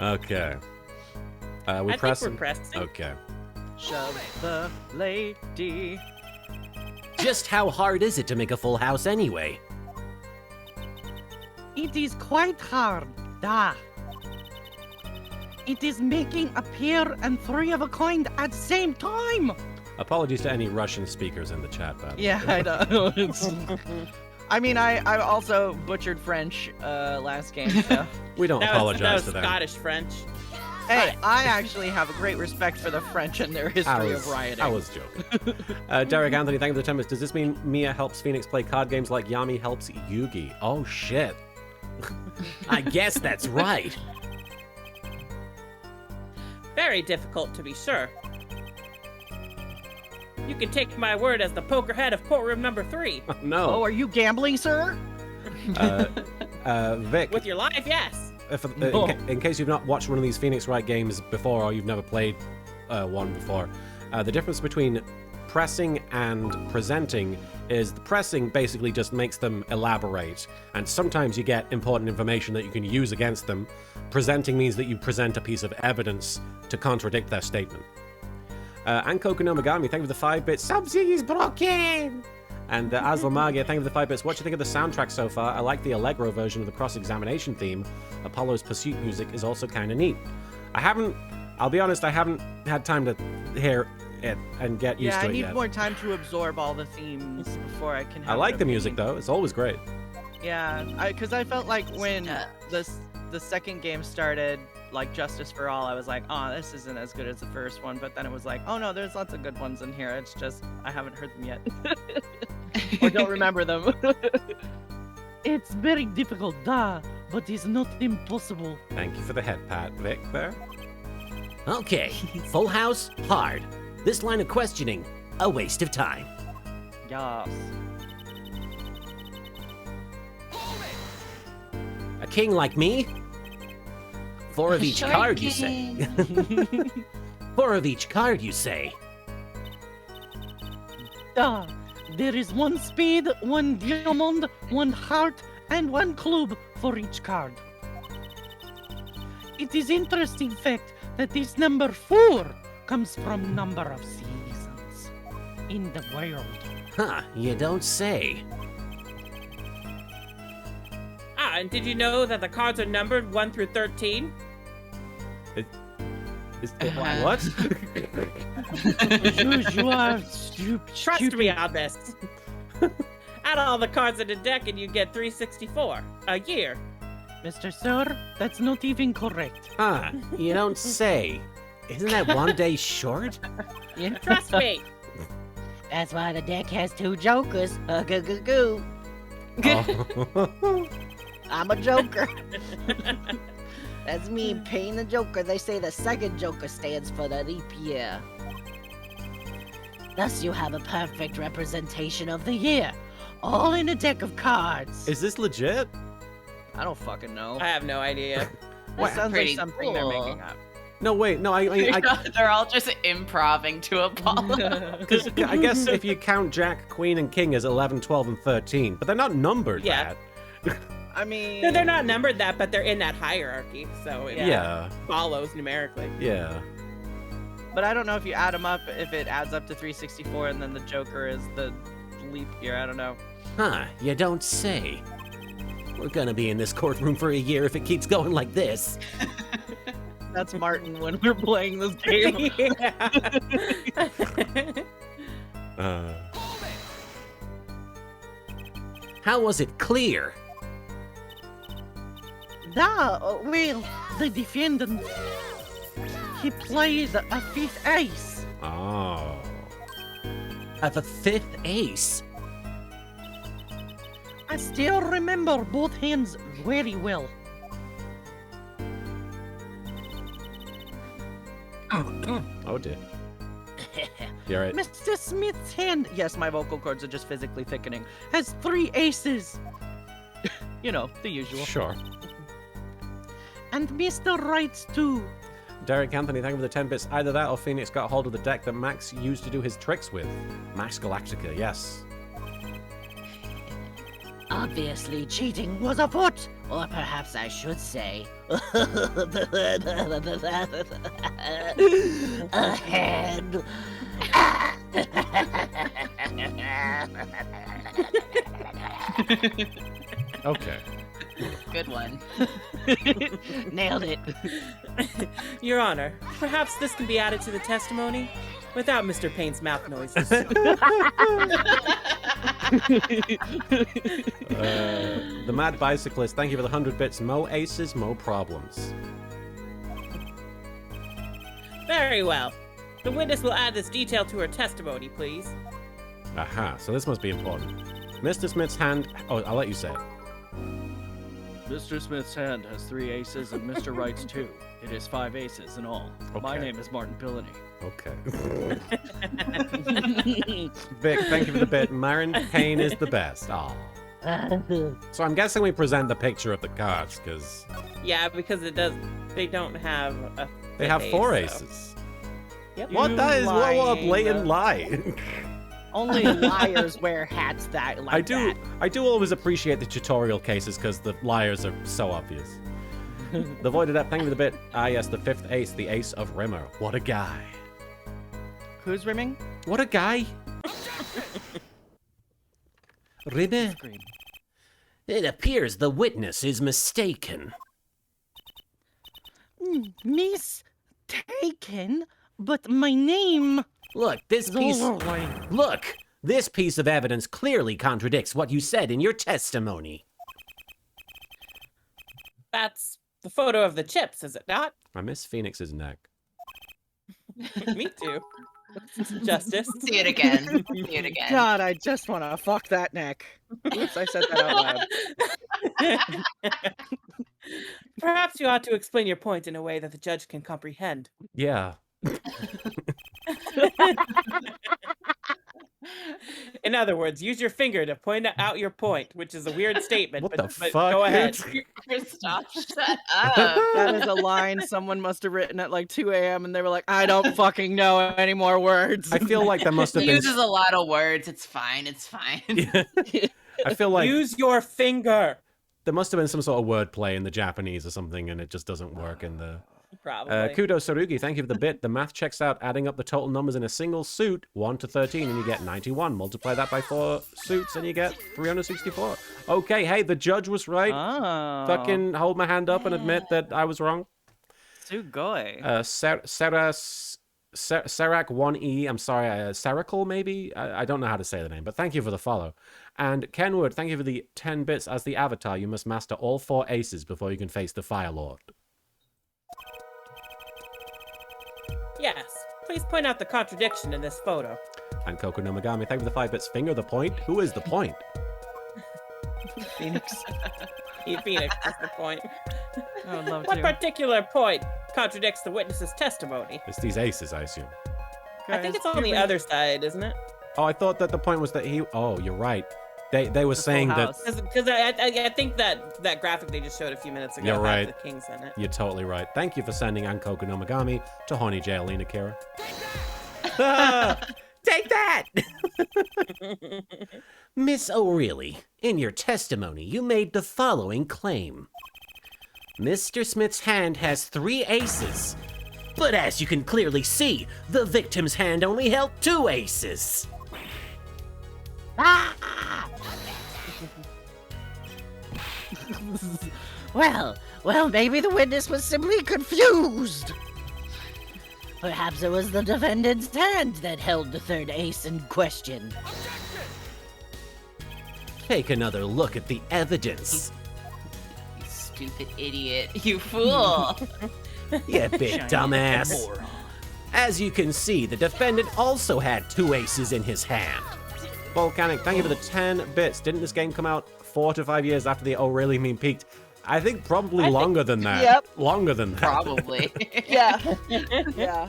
Okay. We I think press. we're pressing. Okay. Shove the lady. Just how hard is it to make a full house anyway? It is quite hard. Da. It is making a pair and 3 of a kind at the same time. Apologies to any Russian speakers in the chat, by the way. Yeah, I know. I mean, I also butchered French last game, so. We don't That apologize was to them. Scottish French. Hey, I actually have a great respect for the French and their history of rioting. I was joking. Derek Anthony, thank you for the 10 minutes. Does this mean Mia helps Phoenix play card games like Yami helps Yugi? Oh, shit. I guess that's right. Very difficult, to be sure. You can take my word as the poker head of courtroom number 3. Oh, No. are you gambling, sir? Vic, With your life, yes. if, in case you've not watched one of these Phoenix Wright games before, or you've never played one before, the difference between pressing and presenting is the pressing basically just makes them elaborate, and sometimes you get important information that you can use against them. Presenting means that you present a piece of evidence to contradict their statement. And Kokono Megami, thank you for the 5-bits. Subsidy is broken! And Asla Magia, thank you for the 5 bits. What do you think of the soundtrack so far? I like the Allegro version of the cross-examination theme. Apollo's pursuit music is also kind of neat. I'll be honest, I haven't had time to hear it and get used Yeah, to I it need yet. more time to absorb all the themes before I can have I like an the music opinion. though, it's always great. Yeah, because I felt like when the second game started, like Justice for All, I was like, oh, this isn't as good as the first one. But then it was like, oh no, there's lots of good ones in here. It's just I haven't heard them yet, or don't remember them. It's very difficult, but it's not impossible. Thank you for the head pat, Vic, there. Okay, Full House, hard. This line of questioning, a waste of time. Yes. A king like me? 4 of each Short card, you say? king. 4 of each card, you say? There is 1 spade, 1 diamond, 1 heart, and 1 club for each card. It is interesting fact that this number 4 comes from number of seasons in the world. Huh, you don't say. And did you know that the cards are numbered 1 through 13? What? you are stupid. Trust me on this. Add all the cards in the deck and you get 364 a year. Mr. Sir, that's not even correct. Huh, you don't say. Isn't that 1 day short? Trust me. That's why the deck has 2 jokers. Goo. Oh. I'm a joker. That's me paying the joker. They say the second joker stands for the leap year. Thus you have a perfect representation of the year. All in a deck of cards. Is this legit? I don't fucking know. I have no idea. That sounds like Pretty something they're cool. making up. No, wait, no, I They're all just improving to Apollo. because I guess if you count Jack, Queen, and King as 11, 12, and 13, but they're not numbered Yeah. that. I mean, No, they're not numbered that, but they're in that hierarchy, so it Yeah, follows numerically. yeah. But I don't know if you add them up, if it adds up to 364, and then the Joker is the leap year. I don't know. Huh, you don't say. We're gonna be in this courtroom for a year if it keeps going like this. That's Martin when we're playing this game. Uh, How was it clear? Well, the defendant, he played a 5th ace. oh. Of a 5th ace. I still remember both hands very well. Oh dear. You're right. Mr. Smith's hand Yes, my vocal cords are just physically thickening. has 3 aces, You know, the usual. Sure. and Mr. Wright's 2. Derek Anthony, thank you for the 10 bits. Either that or Phoenix got hold of the deck that Max used to do his tricks with. Max Galactica, yes. Obviously, cheating was afoot, or perhaps I should say, ahead. Okay. Good one. Nailed it. Your Honor, perhaps this can be added to the testimony without Mr. Payne's mouth noises. The Mad Bicyclist, thank you for the 100 bits. Mo aces, mo problems. Very well. The witness will add this detail to her testimony, please. Aha, so this must be important. Mr. Smith's hand. Oh, I'll let you say it. Mr. Smith's hand has 3 aces and Mr. Wright's 2. It is 5 aces in all. My Okay. name is Martin Pillany. Okay. Vic, thank you for the bit. Marin Payne is the best. Aw. So I'm guessing we present the picture of the cards, because Yeah, because they don't have a they have fifth 4 ace, so- aces. Yep. What? That is what a lying. blatant lie. Only liars wear hats that like I do. that. I do always appreciate the tutorial cases because the liars are so obvious. The Voided Up, thank you for the bit. Ah, yes, the 5th ace, the Ace of Rimmer. What a guy. Who's rimming? What a guy. Rimmer. Scream. It appears the witness is mistaken. Mistaken, but my name Look, this is piece. Overline. Look, this piece of evidence clearly contradicts what you said in your testimony. That's the photo of the chips, is it not? I miss Phoenix's neck. Me too. Justice. See it again. See it again. God, I just want to fuck that neck. Oops, I said that out loud. Perhaps you ought to explain your point in a way that the judge can comprehend. Yeah. In other words, use your finger to point out your point, which is a weird statement. What but, the but fuck? Go ahead. Stop. Shut up. That is a line someone must have written at like 2 a.m. and they were like, I don't fucking know any more words. I feel like there must have He been. uses a lot of words. It's fine. It's fine. I feel like Use your finger. there must have been some sort of wordplay in the Japanese or something, and it just doesn't work in the. Probably. Kudo Sarugi, thank you for the bit. The math checks out, adding up the total numbers in a single suit, 1 to 13, and you get 91. Multiply that by 4 suits, and you get 364. Okay, hey, the judge was right. Oh. Fucking hold my hand up and admit that I was wrong. Sugoi. Serac 1E, I'm sorry, Saracle maybe? I don't know how to say the name, but thank you for the follow. And Kenwood, thank you for the 10 bits. As the avatar, you must master all 4 aces before you can face the Fire Lord. Yes. Please point out the contradiction in this photo. And Koko no Megami, thank you for the 5 bits. Finger the point? Who is the point? Phoenix. Phoenix is the point. I would love What to. particular point contradicts the witness's testimony? It's these aces, I assume. I think Guys, it's on the give me other side, isn't it? Oh, I thought that the point was that he... Oh, you're right. They were the full saying that... house. Because I think that graphic they just showed a few minutes ago You're had right. the kings in it. You're totally right. Thank you for sending Ankoku no Megami to Horny J. Alina Kira. Take that! Miss O'Reilly, in your testimony, you made the following claim. Mr. Smith's hand has 3 aces. But as you can clearly see, the victim's hand only held 2 aces. Well, maybe the witness was simply confused. Perhaps it was the defendant's hand that held the 3rd ace in question. Take another look at the evidence. You stupid idiot. You fool. You big dumbass. As you can see, the defendant also had 2 aces in his hand. Volcanic, thank you for the 10 bits. Didn't this game come out 4 to 5 years after the Oh Really Mean peaked? I think probably longer than that. Yep. Longer than that. Probably. Yeah. Yeah.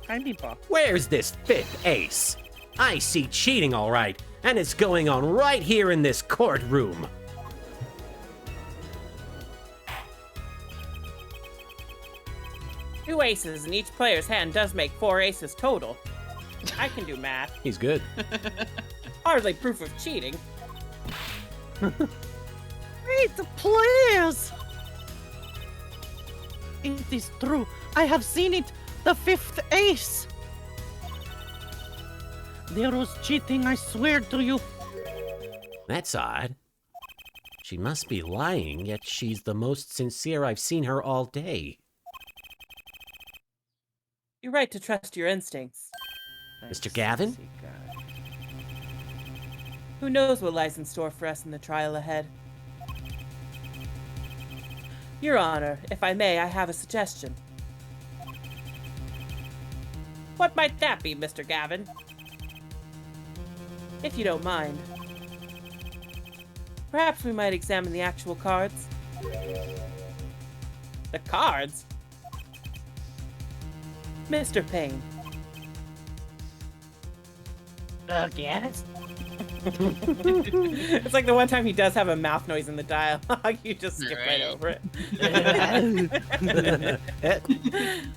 Hi, Meatball. Where's this 5th ace? I see cheating all right, and it's going on right here in this courtroom. Two aces in each player's hand does make 4 aces total. I can do math. He's good. Hardly proof of cheating. Wait, please! It is true. I have seen it. The 5th ace. There was cheating, I swear to you. That's odd. She must be lying, yet she's the most sincere I've seen her all day. You're right to trust your instincts. Mr. Gavin? Who knows what lies in store for us in the trial ahead? Your Honor, if I may, I have a suggestion. What might that be, Mr. Gavin? If you don't mind. Perhaps we might examine the actual cards. The cards? Mr. Payne. Yes? It's like the one time he does have a mouth noise in the dialogue. You just skip right over it.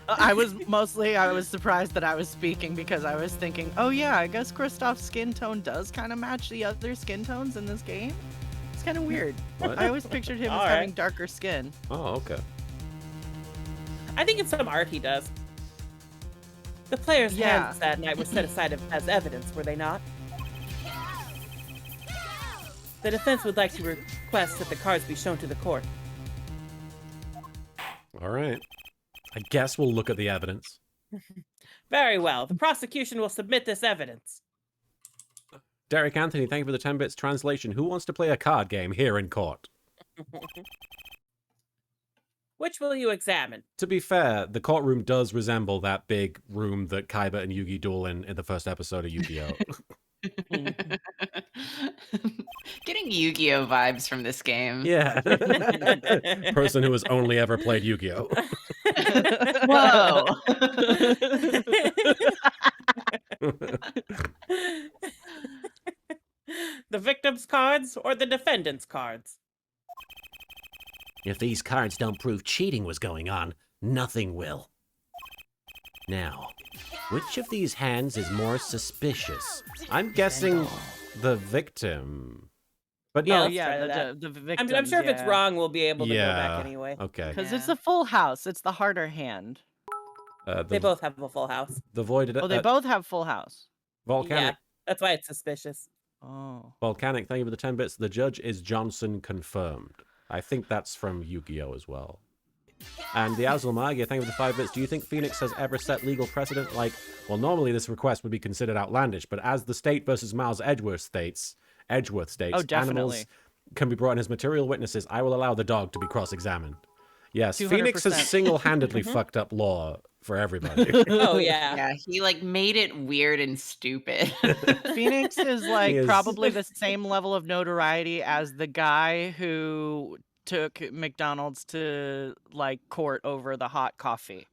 I was surprised that I was speaking because I was thinking, oh yeah, I guess Kristoff's skin tone does kind of match the other skin tones in this game. It's kind of weird. What? I always pictured him as All having right. darker skin. Oh, okay. I think in some art he does. The players' Yeah. hands that night were set aside as evidence, were they not? The defense would like to request that the cards be shown to the court. All right. I guess we'll look at the evidence. Very well. The prosecution will submit this evidence. Derek Anthony, thank you for the 10 bits translation. Who wants to play a card game here in court? Which will you examine? To be fair, the courtroom does resemble that big room that Kaiba and Yugi duel in the first episode of Yu-Gi-Oh! Getting Yu-Gi-Oh vibes from this game. Yeah. Person who has only ever played Yu-Gi-Oh! Whoa. The victim's cards or the defendant's cards? If these cards don't prove cheating was going on, nothing will. Now, which of these hands is more suspicious? I'm guessing the victim. But Yeah, no. let's try yeah, that. the victims, I'm sure if it's wrong, we'll be able to go back Yeah. anyway. Okay. Because Yeah. it's a full house. It's the harder hand. They both have a full house. The voided. Oh, they both have full house. Volcanic. Yeah, that's why it's suspicious. Oh. Volcanic, thank you for the 10 bits. The judge is Johnson confirmed. I think that's from Yu-Gi-Oh! As well. And the Azulmagia, thank you for the 5 bits. Do you think Phoenix has ever set legal precedent? Like, well, normally this request would be considered outlandish, but as the state versus Miles Edgeworth states, Oh, animals definitely. can be brought in as material witnesses. I will allow the dog to be cross-examined. Yes, Phoenix has 200%. single-handedly fucked up law for everybody. Oh, yeah. Yeah, he like made it weird and stupid. Phoenix is like He is. probably the same level of notoriety as the guy who took McDonald's to like court over the hot coffee.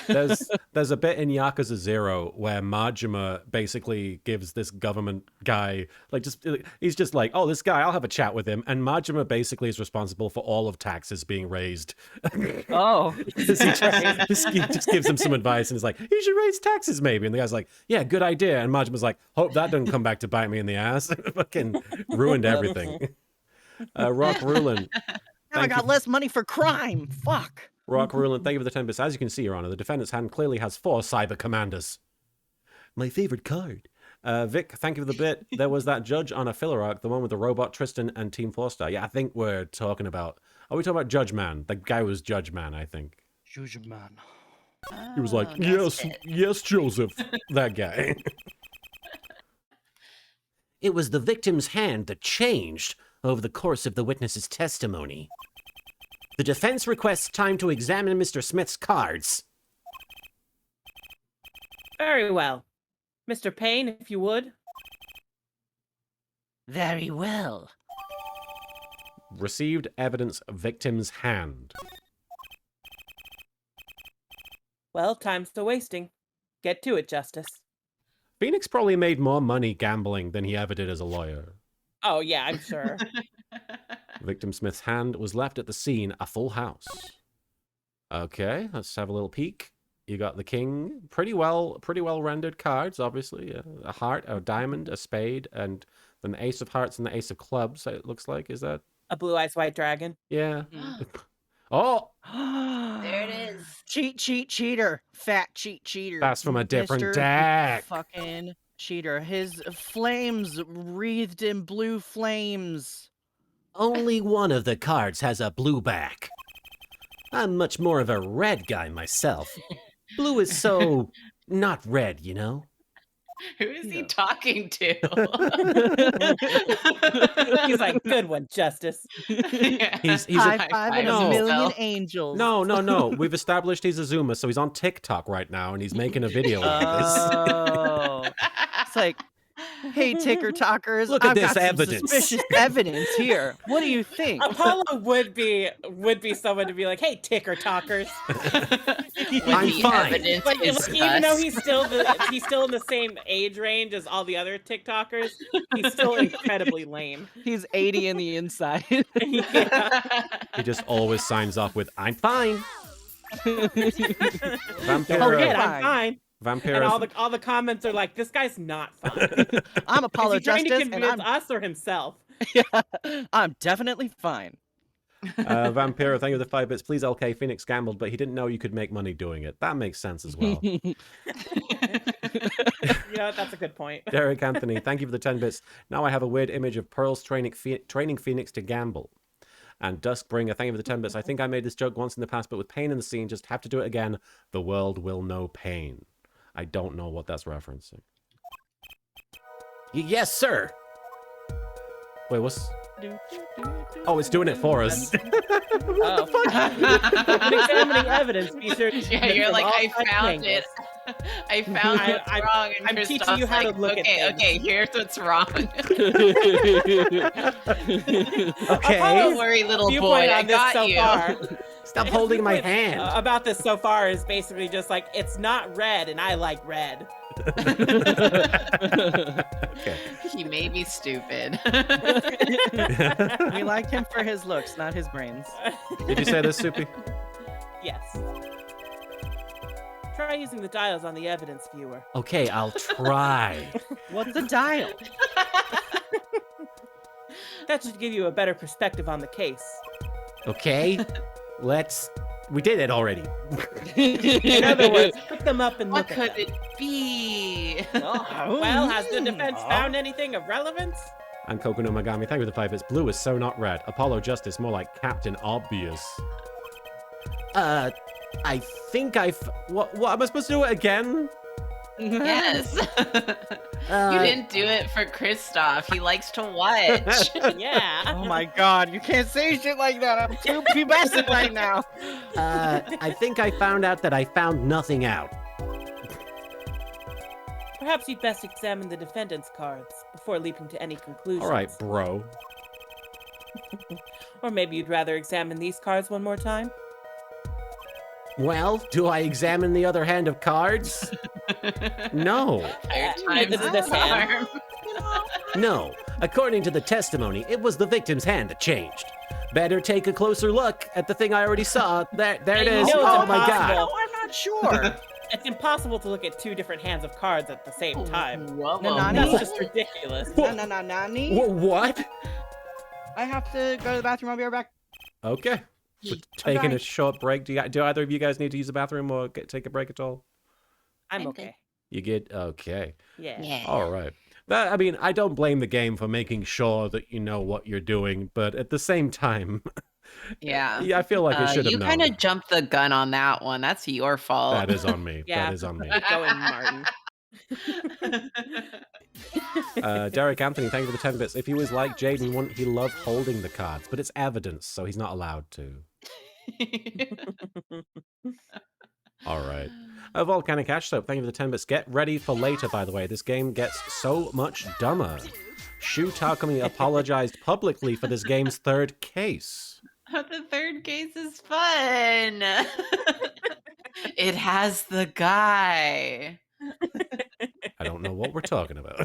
There's a bit in Yakuza 0 where Majima basically gives this government guy he's just like, oh, this guy, I'll have a chat with him, and Majima basically is responsible for all of taxes being raised. Oh. he just gives him some advice and is like, you should raise taxes maybe, and the guy's like, yeah, good idea, and Majima's like, hope that doesn't come back to bite me in the ass. Fucking ruined everything. Rock Rulin. Now I got less money for crime. Fuck. Rock Rulin, thank you for the 10 bits. As you can see, Your Honor, the defendant's hand clearly has 4 cyber commanders. My favorite card. Vic, thank you for the bit. There was that judge on a filler arc, the one with the robot Tristan and Team 4-Star. Yeah, I think we're talking about... Are we talking about Judge Man? The guy was Judge Man, I think. Judge man. He was like, Oh, that's it. yes, Joseph. That guy. It was the victim's hand that changed over the course of the witness's testimony. The defense requests time to examine Mr. Smith's cards. Very well. Mr. Payne, if you would. Very well. Received evidence victim's hand. Well, time's still wasting. Get to it, Justice. Phoenix probably made more money gambling than he ever did as a lawyer. Oh, yeah, I'm sure. Victim Smith's hand was left at the scene, a full house. Okay, let's have a little peek. You got the king, pretty well rendered cards, obviously. A heart, a diamond, a spade, and then the ace of hearts and the ace of clubs, it looks like. Is that? A blue eyes white dragon. Yeah. Oh, There it is. Cheater. Fat cheater. that's from a different Mr. deck. Fucking cheater. His flames wreathed in blue flames. Only one of the cards has a blue back. I'm much more of a red guy myself. Blue is so not red, you know? Who is he talking to? He's like, good one, Justice. He's High a, five and no. a million himself. angels. no. We've established he's a Zoomer, so he's on TikTok right now, and he's making a video of this. Oh. It's like, Hey, ticker talkers, Look at I've this got some evidence." suspicious evidence here. What do you think? Apollo would be someone to be like, "Hey, ticker talkers." When I'm the fine. evidence Like, is even though sus. he's still in the same age range as all the other TikTokers, he's still incredibly lame. He's 80 in the inside. Yeah. He just always signs off with "I'm fine." Oh, Vampiro, good, I'm fine. And Vampiro, all the comments are like, "This guy's not fine." I'm Is Apollo he trying to Justice, and convince us or himself? I'm definitely fine. Vampiro, thank you for the 5 bits. Please, LK, Phoenix gambled, but he didn't know you could make money doing it. That makes sense as well. You know, that's a good point. Derek Anthony, thank you for the 10 bits. Now I have a weird image of Pearl's training Phoenix to gamble. And Duskbringer, thank you for the 10 bits. I think I made this joke once in the past, but with pain in the scene, just have to do it again. The world will know pain. I don't know what that's referencing. Yes, sir. Wait, what's... Oh, it's doing it for us. Oh. When examining evidence, be sure to Yeah, you're like, I found it. I found what's wrong. And I'm teaching Christoph's you how to like, look at okay, things. okay, here's what's wrong. Okay. Don't worry, little boy, Viewpoint I on this got so you. far. Stop holding my hand. About this so far is basically just like, it's not red, and I like red. Okay. He may be stupid. We like him for his looks, not his brains. Did you say this, Soupy? Yes. Try using the dials on the evidence viewer. Okay, I'll try. What's a dial? That should give you a better perspective on the case. Okay, we did it already. In other words, pick them up and What look could at them. it be? Well, has the defense found anything of relevance? I'm Kokono Magami. Thank you for the 5 bits. Blue is so not red. Apollo Justice, more like Captain Obvious. I think What am I supposed to do it again? Yes. You didn't do it for Christoph. He likes to watch. Yeah. Oh my god, you can't say shit like that. I'm too pubescent right now. I think I found out that I found nothing out. Perhaps you'd best examine the defendant's cards before leaping to any conclusions. All right, bro. Or maybe you'd rather examine these cards one more time? Well, do I examine the other hand of cards? No. Third Maybe time's this the hand. charm. No. According to the testimony, it was the victim's hand that changed. Better take a closer look at the thing I already saw. There it And you is. know it's Oh my god. impossible. I'm not sure. It's impossible to look at two different hands of cards at the same time. Whoa, No, whoa, no, That's whoa. just ridiculous. Nani? What? I have to go to the bathroom. I'll be right back. Okay. We're taking a short break. Do either of you guys need to use the bathroom or take a break at all? I'm I'm okay. You get okay. Yeah. Yeah. All right. I mean, I don't blame the game for making sure that you know what you're doing, but at the same time, Yeah. yeah, I feel like it should have You known. kind of jumped the gun on that one. That's your fault. That is on me. Yeah. That is on me. Keep going, Martin. Derek Anthony, thank you for the 10 bits. If he was like Jaden, wouldn't he love holding the cards? But it's evidence, so he's not allowed to. All right. Volcanic Ash Soap, thank you for the 10 bits. Get ready for later, by the way. This game gets so much dumber. Shu Takumi apologized publicly for this game's third case. The third case is fun. It has the guy. I don't know what we're talking about.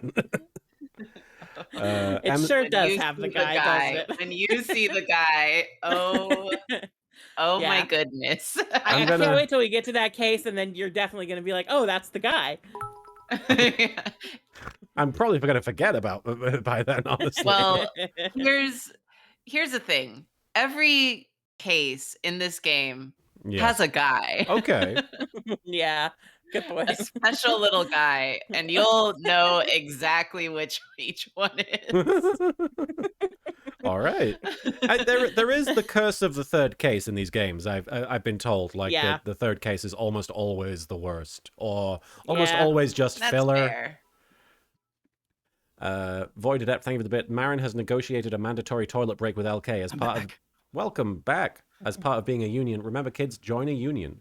It sure When does you have the see guy, doesn't it? When you see the guy, oh my Yeah. goodness. I gonna- can't wait till we get to that case, and then you're definitely going to be like, oh, that's the guy. I'm probably going to forget about it by then, honestly. Well, here's the thing. Every case in this game yeah. has a guy. Okay. Yeah, good point. A special little guy, and you'll know exactly which each one is. All right. There is the curse of the third case in these games. I've been told like Yeah. the third case is almost always the worst, or almost Yeah. always just That's filler. fair. Void Adept, thank you for the bit. Marin has negotiated a mandatory toilet break with LK as part of. Welcome back. As part of being a union. Remember, kids, join a union.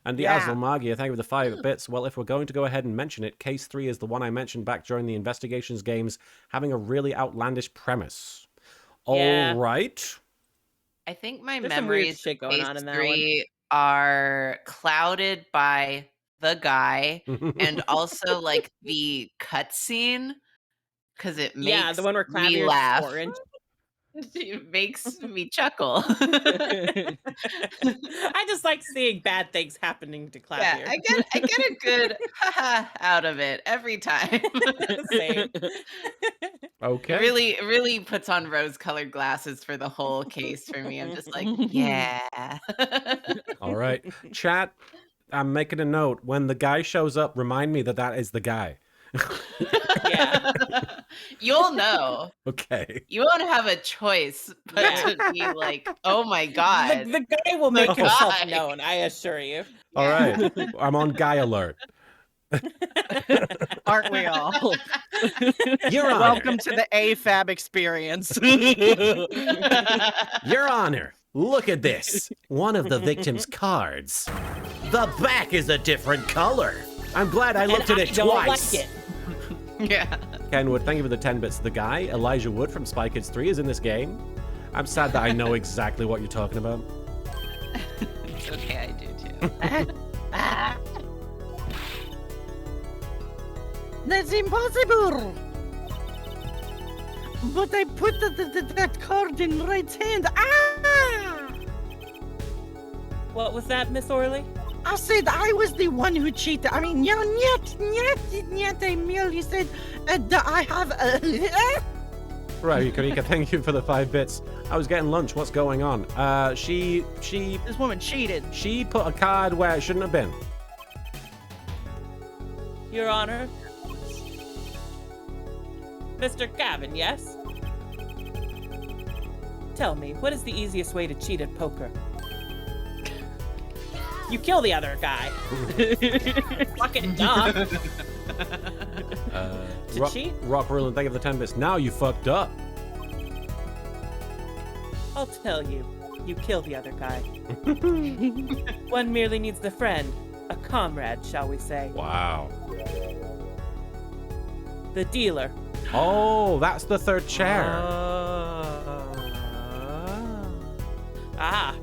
And the Yeah. Azulmagia, thank you for the 5 bits. Well, if we're going to go ahead and mention it, case 3 is the one I mentioned back during the investigations games, having a really outlandish premise. Yeah. All right. I think my There's some weird memories shit going of on phase in that 3 are clouded by the guy and also like the cutscene because it makes Yeah, the one where me Clavier's laugh. orange. It makes me chuckle. I just like seeing bad things happening to Yeah, Clavier. I get a good haha out of it every time. Same. Okay. It really puts on rose-colored glasses for the whole case for me. I'm just like, yeah. All right. Chat, I'm making a note. When the guy shows up, remind me that that is the guy. Yeah. You'll know. Okay. You won't have a choice but Yeah. to be like, oh my god. The guy will make The himself guy. known, I assure you. All right. I'm on guy alert. Aren't we all? Your Honor. Welcome to the AFAB experience. Your Honor, look at this. One of the victim's cards. The back is a different color. I'm glad I looked And at I it don't twice. like it. Yeah. Kenwood, thank you for the 10 bits. The guy, Elijah Wood from Spy Kids 3, is in this game. I'm sad that I know exactly what you're talking about. It's okay, I do too. That's impossible. But I put that card in Right's hand. Ah! What was that, Miss Orley? I said I was the one who cheated. I mean, yeah, yet. I merely said that I have. Right, Karika, thank you for the 5 bits. I was getting lunch. What's going on? She This woman cheated. put a card where it shouldn't have been. Your Honor. Mr. Gavin, yes? Tell me, what is the easiest way to cheat at poker? You kill the other guy. Fucking dumb. To cheat? Rock Ruland, thank you for the 10 bits. Now you fucked up. I'll tell you. You kill the other guy. One merely needs a friend. A comrade, shall we say. Wow. The dealer. Oh, that's the third chair. Ah.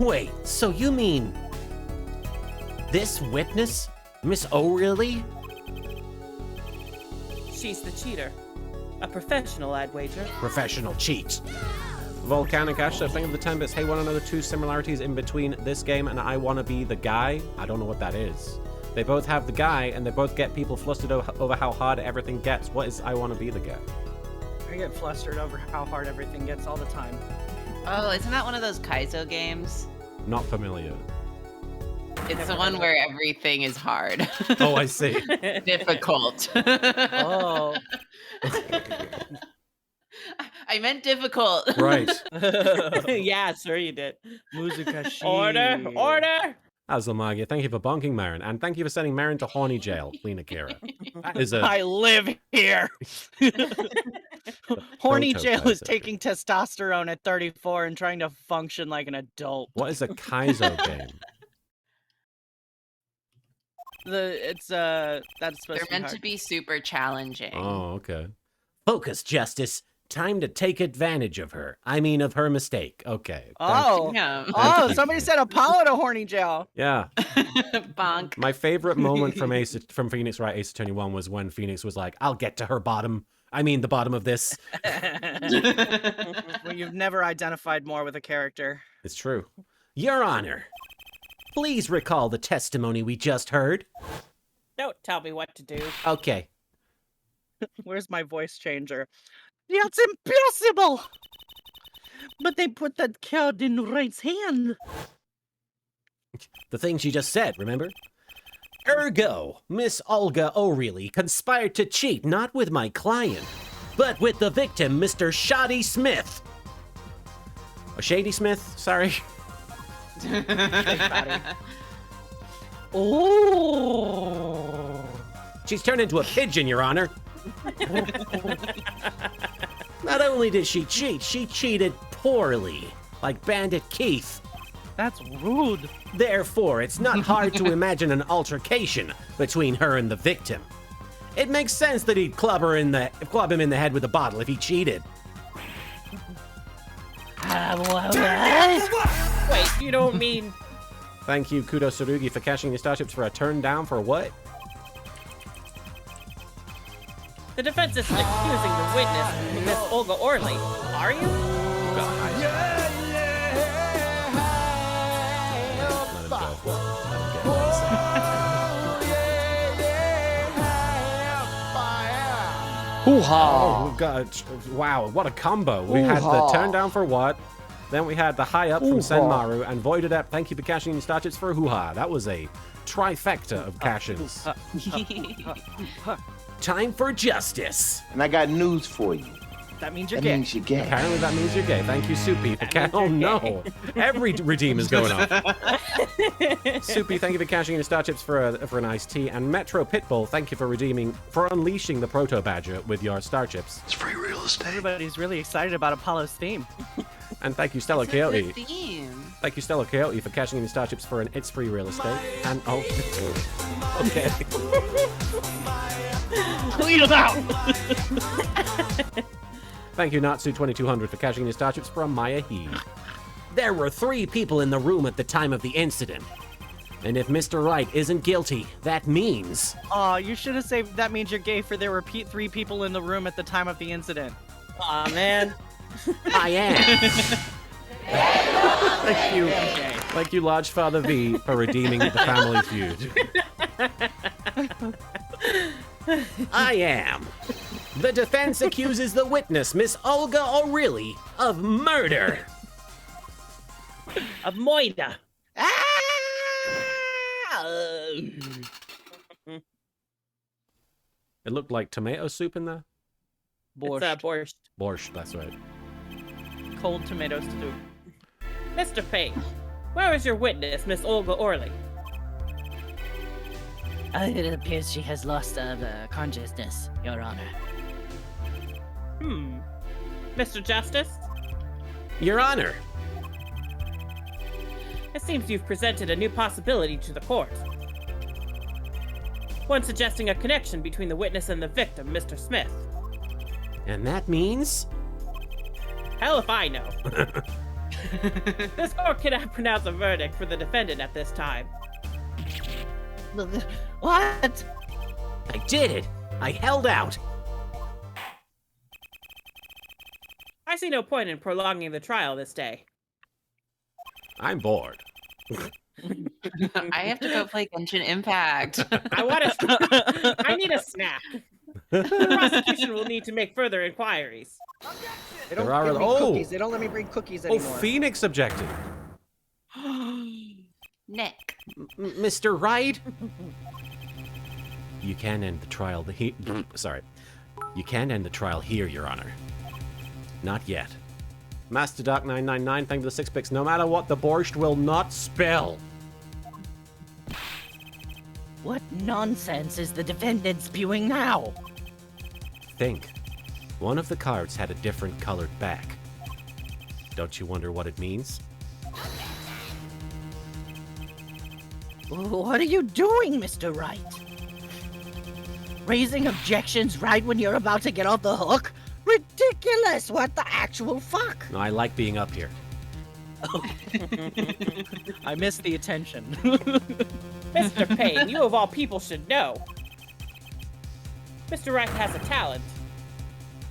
Wait, so you mean this witness, Miss O'Reilly? She's the cheater. A professional, I'd wager. Professional cheat. Volcanic Ash, so thank you for the 10 bits. Hey, want to know the 2 similarities in between this game and I Wanna Be the Guy? I don't know what that is. They both have the guy, and they both get people flustered over how hard everything gets. What is I Wanna Be the Guy? I get flustered over how hard everything gets all the time. Oh, isn't that one of those Kaizo games? Not familiar. It's the one where everything is hard. Oh, I see. Difficult. Oh. I meant difficult. Right. Yeah, sure you did. Musica Order! Order! Azulmagia, thank you for bonking Marin, and thank you for sending Marin to horny jail, Lena Kira. That is a I live here. Horny jail is prototype. taking testosterone at 34 and trying to function like an adult. What is a Kaizo game? That's supposed They're to be meant hard. to be super challenging. Oh, okay. Focus, Justice. Time to take advantage of her. I mean, of her mistake. Okay. thank Oh. Yeah. Oh, somebody said Apollo to horny jail. Yeah. Bonk. My favorite moment from Phoenix Wright Ace Attorney 1 was when Phoenix was like, I'll get to her bottom. I mean, the bottom of this. Well, you've never identified more with a character. It's true. Your Honor, please recall the testimony we just heard. Don't tell me what to do. Okay. Where's my voice changer? That's impossible. But they put that card in Right's hand. The thing she just said, remember? Ergo, Miss Olga O'Reilly conspired to cheat not with my client, but with the victim, Mr. Shoddy Smith. Or Shady Smith, sorry. Oh. She's turned into a pigeon, Your Honor. Not only did she cheat, she cheated poorly, like Bandit Keith. That's rude. Therefore, it's not hard to imagine an altercation between her and the victim. It makes sense that he'd club him in the head with a bottle if he cheated. What? Wait, you don't mean Thank you, Kudo Tsurugi, for cashing your starships for a turn down for what? the defense isn't accusing the witness, Miss Olga Orley, are you? Let him go. Let him get what he's saying. Hoo-ha! Oh, God. Wow, what a combo. We had the turn down for what? Then we had the high up from Senmaru and Voided Up. Thank you for cashing in starships for Hoo-ha. That was a trifecta of cash-ins. Time for justice. And I got news for you. That means you're That gay. means you're gay. Apparently that means you're gay. Thank you, Soupy, for Oh no. Every redeem is going off. Soupy, thank you for cashing in star chips for an iced tea. And Metro Pitbull, thank you for unleashing the Proto Badger with your star chips. It's free real estate. Everybody's really excited about Apollo's theme. And thank you, Stella It's a Coyote. good theme. Thank you, Stella Coyote, for cashing in star chips for an It's Free Real Estate. And okay. Clean them out. Thank you, Natsu2200, for cashing in star chips from Maya He. There were 3 people in the room at the time of the incident. And if Mr. Wright isn't guilty, that means... Aw, you should have saved that means you're gay for there were 3 people in the room at the time of the incident. Aw, man. I am. Thank you. Thank you, Large Father V, for redeeming the family feud. I am. The defense accuses the witness, Miss Olga O'Reilly, of murder. Of Moida. It looked like tomato soup in there. It's borscht. Borscht, that's right. Cold tomato soup. Mr. Payne, where is your witness, Miss Olga Orley? It appears she has lost consciousness, Your Honor. Mr. Justice? Your Honor. It seems you've presented a new possibility to the court. One suggesting a connection between the witness and the victim, Mr. Smith. And that means... Hell if I know. This court cannot pronounce a verdict for the defendant at this time. What? I did it. I held out. I see no point in prolonging the trial this day. I'm bored. I have to go play Genshin Impact. I need a snack. The prosecution will need to make further inquiries. They don't There are give me oh. cookies. They don't let me bring cookies Oh, anymore. Phoenix objected. Nick. Mr. Wright? You can end the trial. Sorry. You can end the trial here, Your Honor. Not yet. Master Dark 999, thank you for the 6 picks. No matter what, the borscht will not spill. What nonsense is the defendant spewing now? Think. One of the cards had a different colored back. Don't you wonder what it means? What are you doing, Mr. Wright? Raising objections right when you're about to get off the hook? Ridiculous! What the actual fuck? No, I like being up here. I missed the attention. Mr. Payne, you of all people should know. Mr. Wright has a talent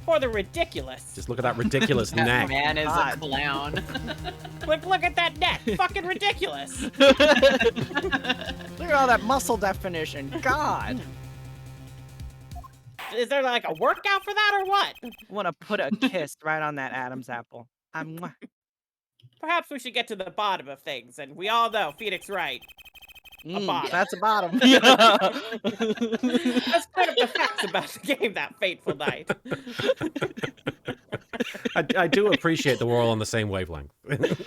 for the ridiculous. Just look at that ridiculous That neck. man is a God. clown. Look at that neck. Fucking ridiculous. Look at all that muscle definition. God. Is there like a workout for that or what? Want to put a kiss right on that Adam's apple. Perhaps we should get to the bottom of things, and we all know Phoenix Wright. bottom. That's a bottom. Let's put up the facts about the game that fateful night. I do appreciate that we're all on the same wavelength. Doopy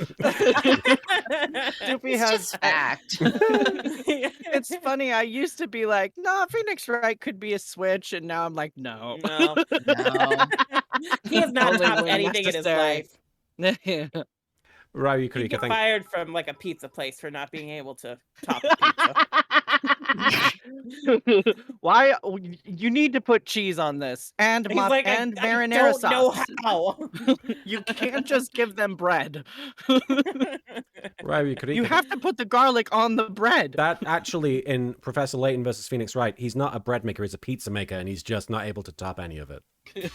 It's has just fact. It's funny. I used to be like, nah, Phoenix Wright could be a switch, and now I'm like, no. No. No. He has not Only topped when anything in his necessary. life. Ryu You Kurika, get thank fired from like a pizza place for not being able to top a pizza. Why? You need to put cheese on this and He's like, I marinara don't know sauce. how. You can't just give them bread. Ryu Kurika. You have to put the garlic on the bread. That actually, in Professor Layton versus Phoenix Wright, he's not a bread maker, he's a pizza maker, and he's just not able to top any of it. Ryu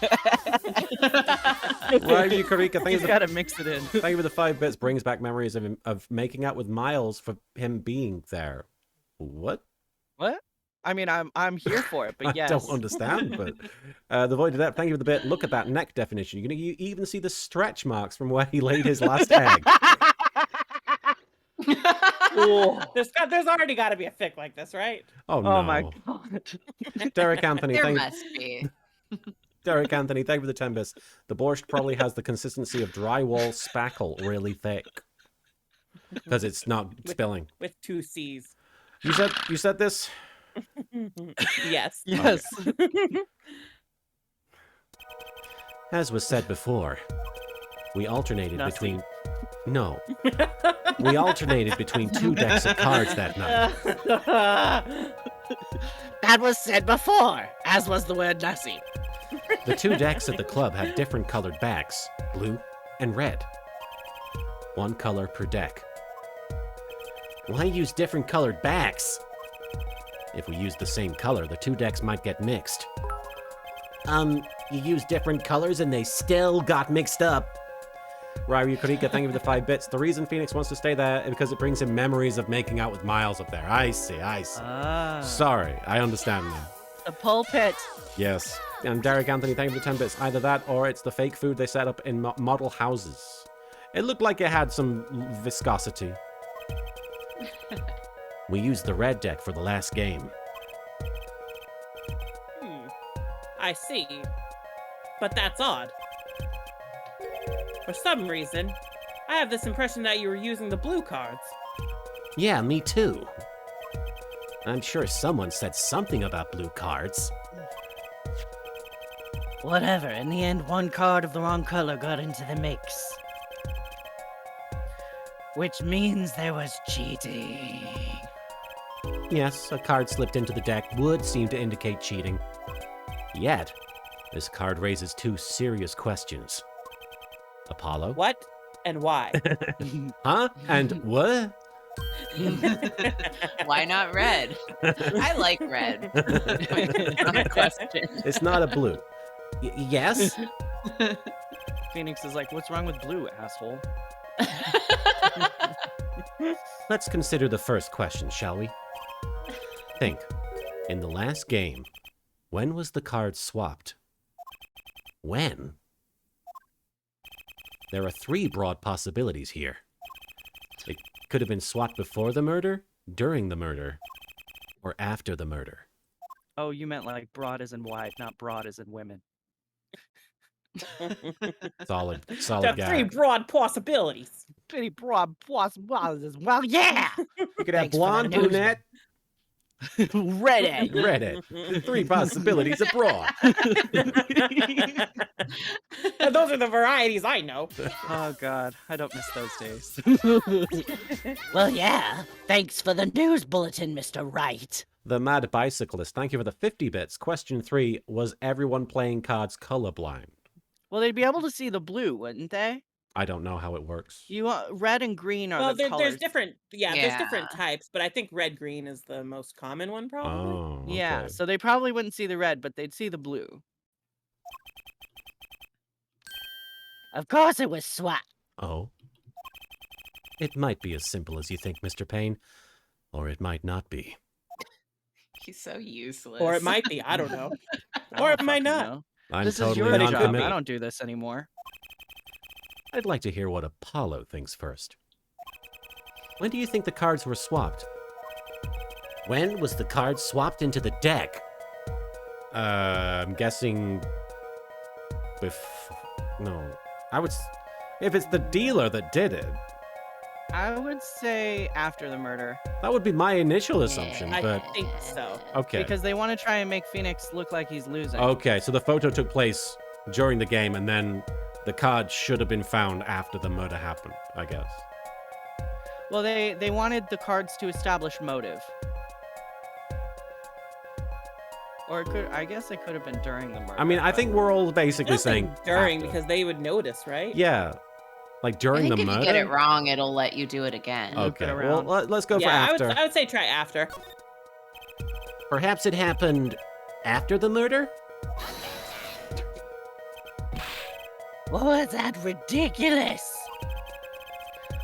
Kurika, thank you He's for got to mix it in. thank you for the 5 bits. Brings back memories of him, of making out with Miles for him being there. What? What? I mean, I'm here for it, but yes. I don't understand, but the Void of Depth, thank you for the bit. Look at that neck definition. You even see the stretch marks from where he laid his last egg. There's already got to be a fic like this, right? Oh, no. Oh my god. Derek Anthony, There thank must be. Derek Anthony, thank you for the 10 bits. The borscht probably has the consistency of drywall spackle, really thick. Because it's not spilling. With 2 C's. You said this? Yes. Yes. As was said before, we alternated Nothing. between... No. We alternated between 2 decks of cards that night. That was said before, as was the word Nasi. The 2 decks at the club had different colored backs, blue and red. 1 color per deck. Why use different colored backs? If we used the same color, the 2 decks might get mixed. You use different colors and they still got mixed up. Ryu Kurika, thank you for the 5 bits. The reason Phoenix wants to stay there is because it brings him memories of making out with Miles up there. I see. Sorry, I understand now. The pulpit. Yes. And Derek Anthony, thank you for the 10 bits. Either that or it's the fake food they set up in model houses. It looked like it had some viscosity. We used the red deck for the last game. I see. But that's odd. For some reason, I have this impression that you were using the blue cards. Yeah, me too. I'm sure someone said something about blue cards. Whatever, in the end, 1 card of the wrong color got into the mix. Which means there was cheating. Yes, a card slipped into the deck would seem to indicate cheating. Yet, this card raises 2 serious questions. Apollo? What and why? Huh? And what? Why not red? I like red. Not a question. It's not a blue. Yes? Phoenix is like, what's wrong with blue, asshole? Let's consider the first question, shall we? Think. In the last game, when was the card swapped? When? There are 3 broad possibilities here. It could have been swapped before the murder, during the murder, or after the murder. Oh, you meant like broad as in wide, not broad as in women. Solid There are 3 gag. broad possibilities. Pretty broad, Well, yeah! You could have Thanks for the blonde, news. brunette, redhead. redhead. 3 possibilities abroad. And those are the varieties I know. Oh god, I don't miss those days. Well, yeah. Thanks for the news bulletin, Mr. Wright. The Mad Bicyclist, thank you for the 50 bits. Question 3, was everyone playing cards colorblind? Well, they'd be able to see the blue, wouldn't they? I don't know how it works. You red and green are Well, the colors. there's different, there's different Yeah. types, but I think red green is the most common one, probably. Oh, okay. Yeah, so they probably wouldn't see the red, but they'd see the blue. Of course it was swat. Oh? It might be as simple as you think, Mr. Payne, or it might not be. He's so useless. Or it might be, I don't know. I Or don't it might fucking not. know. I'm This is totally your not job. committed. I don't do this anymore. I'd like to hear what Apollo thinks first. When do you think the cards were swapped? When was the card swapped into the deck? I'm guessing. No. If it's the dealer that did it, I would say after the murder. that would be my initial assumption, I but think so. okay. Because they want to try and make Phoenix look like he's losing. Okay, so the photo took place during the game, and then the card should have been found after the murder happened, I guess. Well, they wanted the cards to establish motive. Or I guess it could have been during the murder. I mean, I but- think we're all basically Nothing saying during after. because they would notice, right? Yeah, like I during think the if murder. you get it wrong, it'll let you do it again. Okay, it well, around. let's go for yeah, after. I would say try after. Perhaps it happened after the murder? What was that ridiculous?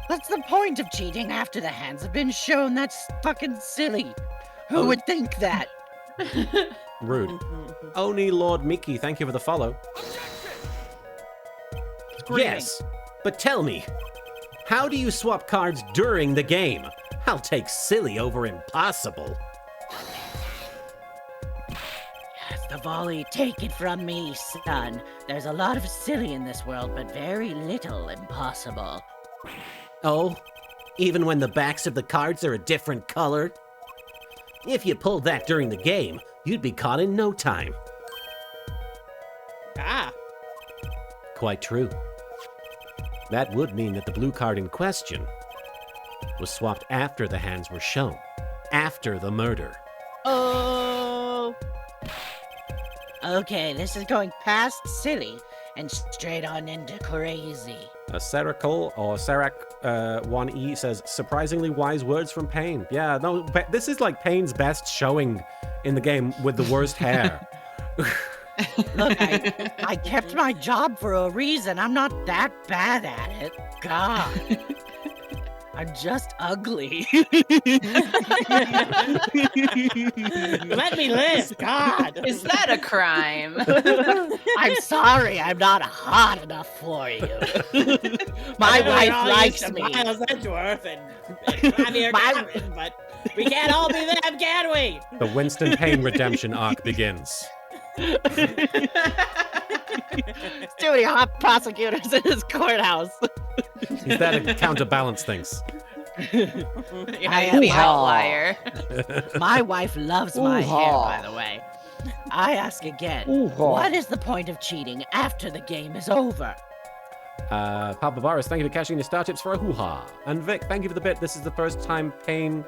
What's the point of cheating after the hands have been shown? That's fucking silly. Who would think that? Rude. Oni Lord Mickey, thank you for the follow. Yes, but tell me, how do you swap cards during the game? I'll take silly over impossible. Yes, the volley, take it from me, son. There's a lot of silly in this world, but very little impossible. Oh, even when the backs of the cards are a different color? If you pulled that during the game, you'd be caught in no time. Ah, Quite true. That would mean that the blue card in question was swapped after the hands were shown, after the murder. Oh. Okay, this is going past silly and straight on into crazy. Seracle or Serac 1E says, surprisingly wise words from Pain. Yeah, no, this is like Pain's best showing in the game with the worst hair. Look, I kept my job for a reason. I'm not that bad at it. God. I'm just ugly. let me live, God. Is that a crime? I'm sorry, I'm not hot enough for you. My I know you're wife all likes used to me. Miles Edgeworth and Javier My- Gavin, but we can't all be them, can we? The Winston Payne redemption arc begins. Too many hot prosecutors in his courthouse. He's there to counterbalance things. Yeah, he's the outlier. My wife loves my hair, by the way. I ask again, what is the point of cheating after the game is over? Papa Boris, thank you for cashing your star tips for a hoo-ha. And Vic, thank you for the bit. This is the first time Pain...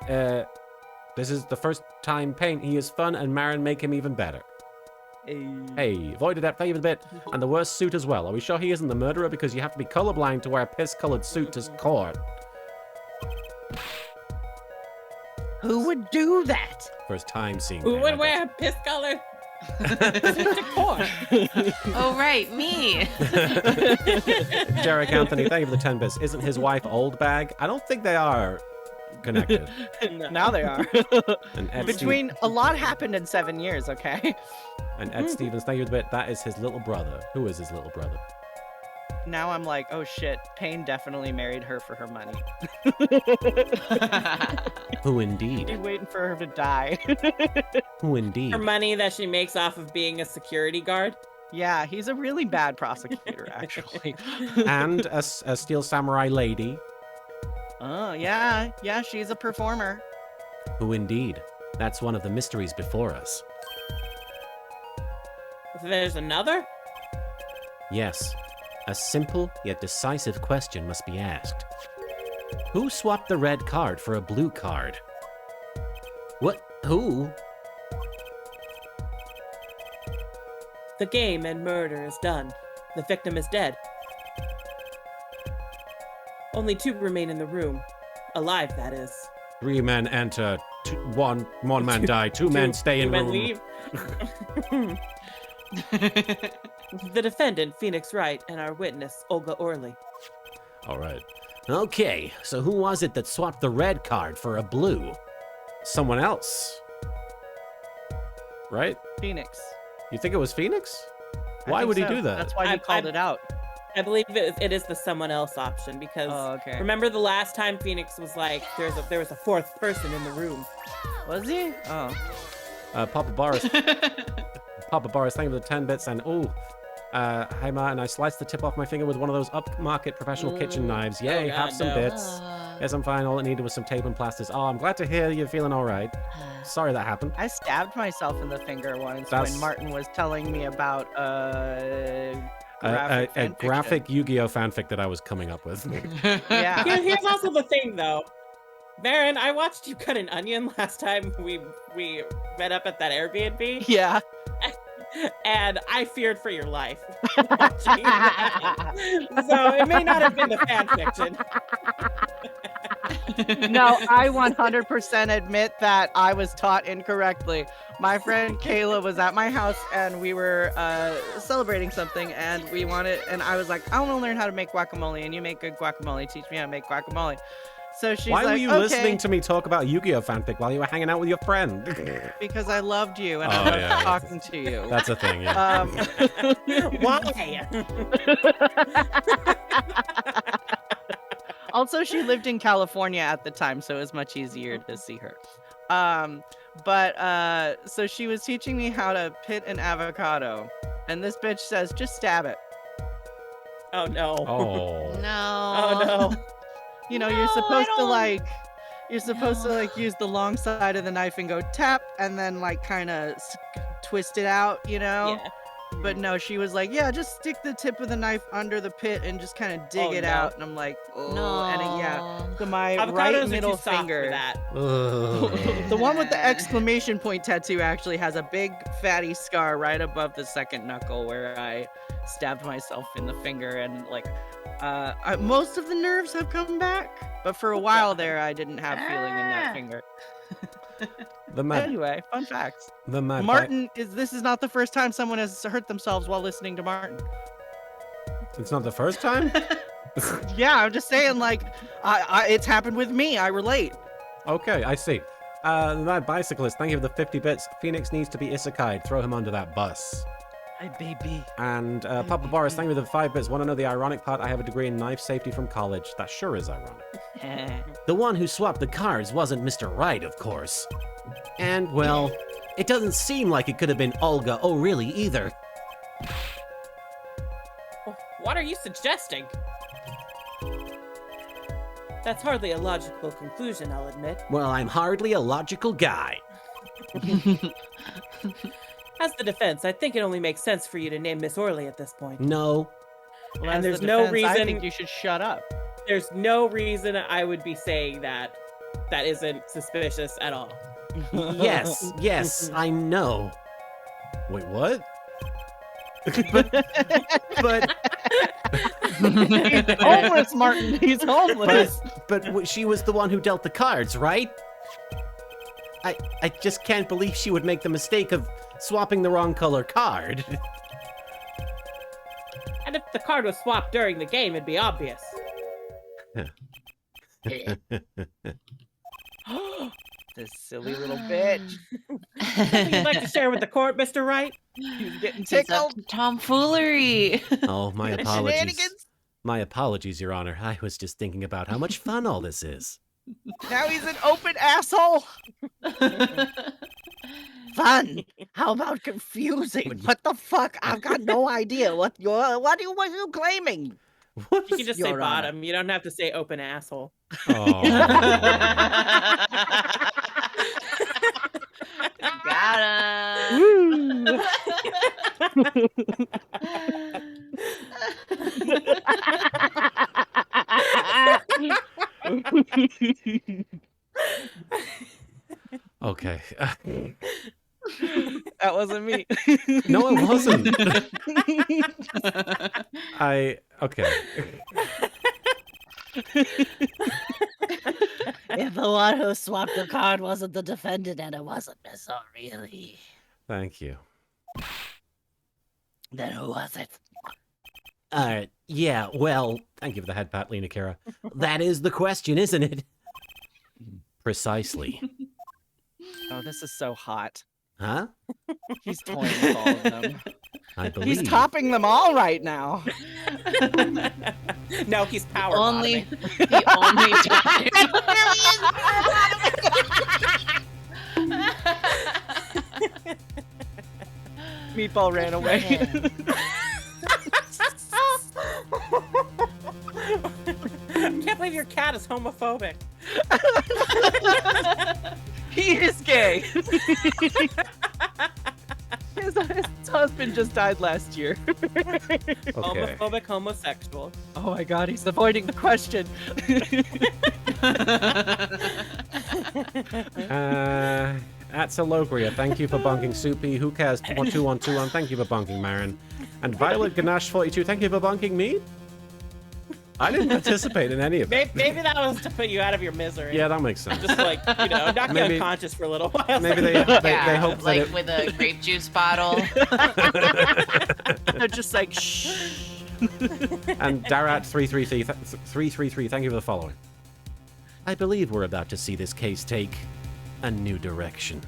this is the first time Pain. He is fun and Marin make him even better. Hey, Voided App, thank you for the bit. And the worst suit as well. Are we sure he isn't the murderer? Because you have to be colorblind to wear a piss-colored suit to court. Who would do that? First time seeing Who Pain, would I wear a piss color suit to court? Oh, right, me. bet. Jarek Anthony, thank you for the 10 bits. Isn't his wife Old Bag? I don't think they are connected. Now they are. And Ed Between a lot happened in 7 years, okay? And Ed Stevens, thank you for the bit. That is his little brother. Who is his little brother? Now I'm like, oh shit, Pain definitely married her for her money. Who He's indeed? waiting for her to die. Who indeed? Her money that she makes off of being a security guard. Yeah, he's a really bad prosecutor, actually. And a Steel Samurai lady. Oh, yeah, she's a performer. Who indeed? That's one of the mysteries before us. There's another? Yes, a simple yet decisive question must be asked. Who swapped the red card for a blue card? What? Who? The game and murder is done. The victim is dead. Only 2 remain in the room. Alive, that is. 3 men enter. One man die. 2 men stay in Two men room. leave. The defendant, Phoenix Wright, and our witness, Olga Orley. All right. Okay, so who was it that swapped the red card for a blue? Someone else. Right? Phoenix. You think it was Phoenix? I Why think would he so. do that? That's why he called it out. I believe it is the someone else option because Oh, okay. remember the last time Phoenix was like there was a 4th person in the room. Was he? Oh. Papa Boris. Papa Boris, thank you for the 10 bits. And hi Martin, I sliced the tip off my finger with one of those upmarket professional kitchen knives. Yay, God, have some no. bits. Yes, I'm fine. All it needed was some tape and plasters. Oh, I'm glad to hear you're feeling all right. Sorry that happened. I stabbed myself in the finger once That's- when Martin was telling me about graphic a fanfiction. graphic Yu-Gi-Oh fanfic that I was coming up with. Yeah. Here's also the thing, though. Marin, I watched you cut an onion last time we met up at that Airbnb, Yeah. and I feared for your life watching that. So it may not have been the fan fiction. No, I 100% admit that I was taught incorrectly. My friend Kayla was at my house and we were celebrating something and I was like, I want to learn how to make guacamole and you make good guacamole. Teach me how to make guacamole. So she's Why like, were you okay, listening to me talk about Yu-Gi-Oh fanfic while you were hanging out with your friend? because I loved you and Oh, I loved yeah, talking to you. That's a thing, yeah. Why? Also, she lived in California at the time, so it was much easier to see her. So she was teaching me how to pit an avocado, and this bitch says, just stab it. Oh no. Oh. No. Oh no. You know, No, you're supposed I to don't- like, use the long side of the knife and go tap, and then like kind of twist it out, you know? Yeah. But no, she was like, yeah, just stick the tip of the knife under the pit and just kind of dig Oh, it no. out. And I'm like, oh, No. and so my Avocados right are middle too soft finger. for that. The one with the exclamation point tattoo actually has a big fatty scar right above the second knuckle where I stabbed myself in the finger, and like most of the nerves have come back, but for a while there I didn't have feeling in that finger. The mad, Anyway, fun facts. the mad Martin this is not the first time someone has hurt themselves while listening to Martin. It's not the first time? Yeah, I'm just saying, like, it's happened with me. I relate. Okay, I see. The mad bicyclist, thank you for the 50 bits. Phoenix needs to be isekai'd. Throw him under that bus. Hi, baby. And Papa Boris, thank you for the 5 bits. Want to know the ironic part? I have a degree in knife safety from college. That sure is ironic. The one who swapped the cards wasn't Mr. Right, of course. And, well, it doesn't seem like it could have been Olga O'Reilly either. What are you suggesting? That's hardly a logical conclusion, I'll admit. Well, I'm hardly a logical guy. As the defense, I think it only makes sense for you to name Miss Orley at this point. No. Well, And as there's the no defense, I reason- think you should shut up. There's no reason I would be saying that that isn't suspicious at all. Yes, yes, I know. Wait, what? But He's homeless, Martin. He's homeless. but she was the one who dealt the cards, right? I just can't believe she would make the mistake of swapping the wrong color card. And if the card was swapped during the game, it'd be obvious. This silly little bitch. Something you'd like to share with the court, Mr. Wright? He's getting He's up tickled. to tomfoolery. Oh, my apologies. Shenanigans. My apologies, Your Honor. I was just thinking about how much fun all this is. Now he's an open asshole. Fun. How about confusing? What the fuck? I've got no idea. What are you claiming? You can just say Your Honor. bottom. You don't have to say open asshole. Oh. Got him. Okay. That wasn't me. No, it wasn't. Okay. If the one who swapped the card wasn't the defendant and it wasn't Miss O'Reilly, Thank you. then who was it? Yeah, well, Thank you for the head pat, Lena Kara. that is the question, isn't it? Precisely. Oh, this is so hot. Huh? He's toying with all of them. I believe. He's topping them all right now. No, he's power Only bottoming. the only time. Meatball ran away. I can't believe your cat is homophobic. He is gay. his husband just died last year. Okay. Homophobic homosexual. Oh my god, he's avoiding the question. That's Alogria. Thank you for bunking Soupy. Who cares? 1212. Thank you for bunking Marin. And Violet Ganache 42. Thank you for bunking me. I didn't participate in any of it. Maybe that was to put you out of your misery. Yeah, that makes sense. Just like, knock you Maybe- unconscious for a little while. Maybe they Yeah, hope that like it. with a grape juice bottle. They're just like, shh. And Darat 333. Thank you for the following. I believe we're about to see this case take a new direction.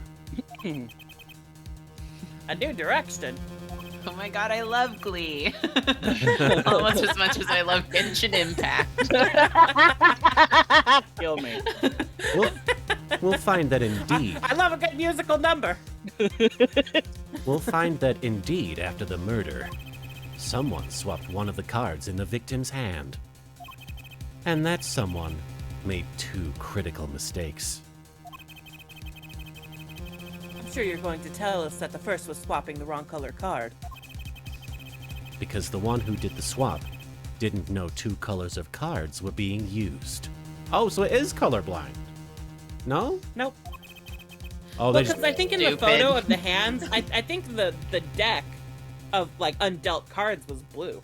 A new direction. Oh my god, I love Glee. Almost as much as I love Genshin Impact. Kill me. We'll find that indeed. I love a good musical number. We'll find that indeed after the murder, someone swapped one of the cards in the victim's hand. And that someone made 2 critical mistakes. I'm sure you're going to tell us that the first was swapping the wrong color card. Because the one who did the swap didn't know 2 colors of cards were being used. Oh, so it is colorblind. No? Nope. Oh, they Because just... I think in the Stupid. photo of the hands, I think the deck of like undealt cards was blue.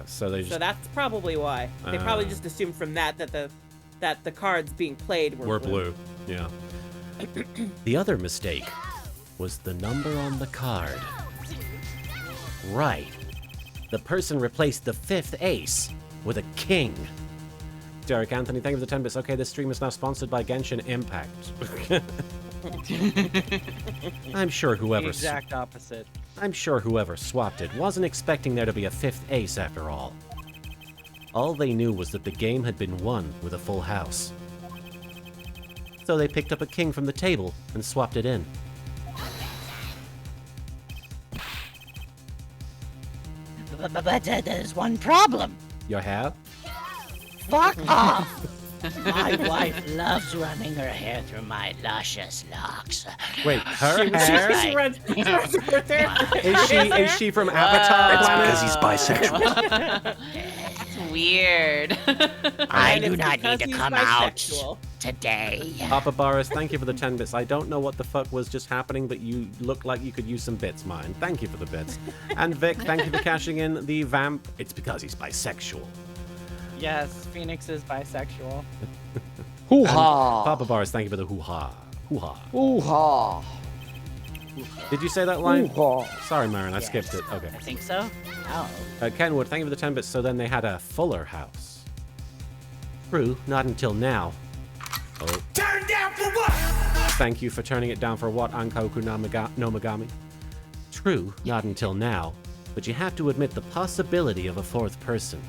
so they just So that's probably why. They probably Ah. just assumed from that the cards being played were blue. Yeah. The other mistake was the number on the card. Right. The person replaced the 5th ace with a king. Derek Anthony, thank you for the 10 bits. Okay, this stream is now sponsored by Genshin Impact. I'm sure whoever Exact opposite. I'm sure whoever swapped it wasn't expecting there to be a 5th ace after all. All they knew was that the game had been won with a full house. So they picked up a king from the table and swapped it in. But there's one problem. Your hair? Fuck off! My wife loves running her hair through my luscious locks. Wait, her hair? She runs with her. Is she from Avatar That's because Planet? he's bisexual. Weird. I And do it's not because need to he's come out bisexual. today. Papa Boris, thank you for the 10 bits. I don't know what the fuck was just happening, but you look like you could use some bits, mine. Thank you for the bits. And Vic, thank you for cashing in the vamp. It's because he's bisexual. Yes, Phoenix is bisexual. Hoo-ha! Papa Boris, thank you for the hoo-ha. Hoo-ha. Hoo-ha! Did you say that line? Hoo-ha! Sorry, Marin, I Yes. skipped it. Okay. I think so. Oh. Kenwood, thank you for the 10 bits. So then they had a fuller house. True, not until now. Oh. Turn down for what? Thank you for turning it down for what, Ankoku no Megami? True, not until now, but you have to admit the possibility of a 4th person.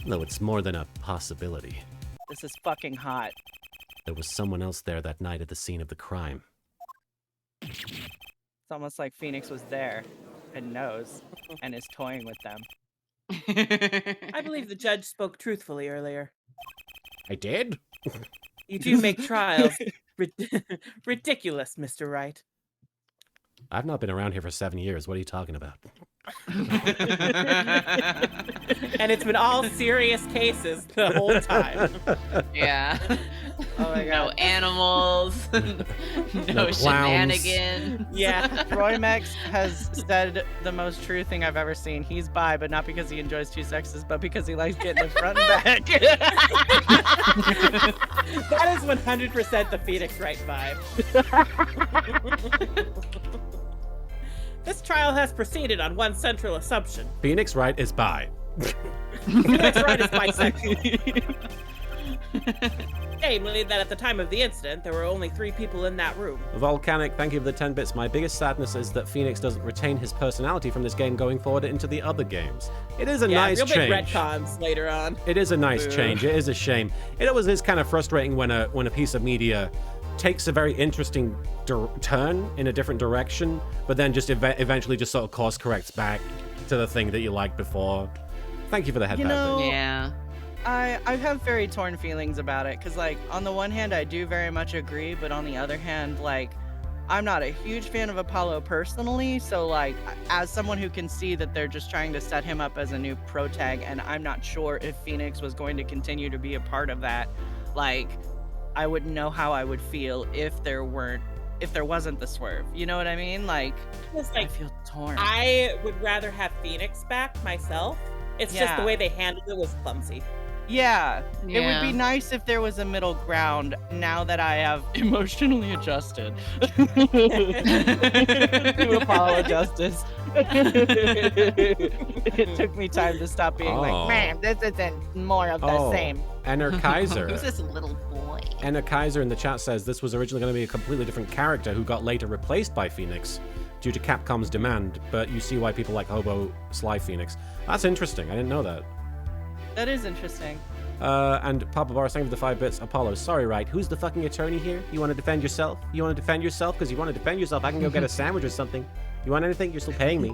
Though it's more than a possibility. This is fucking hot. There was someone else there that night at the scene of the crime. It's almost like Phoenix was there and knows and is toying with them. I believe the judge spoke truthfully earlier. I did? You do make trials ridiculous, Mr. Wright. I've not been around here for 7 years. What are you talking about? And it's been all serious cases the whole time. Yeah. Oh my No god. animals. No clowns. shenanigans. Yeah. Roymex has said the most true thing I've ever seen. He's bi, but not because he enjoys 2 sexes, but because he likes getting the front and back. That is 100% the Phoenix Wright vibe. This trial has proceeded on one central assumption. Phoenix Wright is bi. Phoenix Wright is bisexual. Namely, that at the time of the incident, there were only 3 people in that room. Volcanic, thank you for the 10 bits. My biggest sadness is that Phoenix doesn't retain his personality from this game going forward into the other games. It is a nice real change. big retcons later on. It is a nice Boo. change. It is a shame. It always is kind of frustrating when a piece of media takes a very interesting turn in a different direction, but then just eventually just sort of course corrects back to the thing that you liked before. Thank you for the head You pat, know- Vic. Yeah. I have very torn feelings about it because, like, on the one hand, I do very much agree, but on the other hand, like, I'm not a huge fan of Apollo personally, so like as someone who can see that they're just trying to set him up as a new protag, and I'm not sure if Phoenix was going to continue to be a part of that, like I wouldn't know how I would feel if there wasn't the swerve. You know what I mean? Like, It's I like feel torn. I would rather have Phoenix back myself. It's just Yeah. the way they handled it was clumsy. Yeah, it would be Yeah. nice if there was a middle ground now that I have emotionally adjusted to Apollo Justice. It took me time to stop being Oh. like, man, this isn't more of the Oh. same. Enner Who's Kaiser. this little boy? Enner Kaiser in the chat says this was originally going to be a completely different character who got later replaced by Phoenix due to Capcom's demand, but you see why people like Hobo Sly Phoenix. That's interesting. I didn't know that. That is interesting. And Papa Bar saying for the 5 bits, Apollo, sorry, right? Who's the fucking attorney here? You want to defend yourself? You want to defend yourself? Because you want to defend yourself, I can go get a sandwich or something. You want anything? You're still paying me.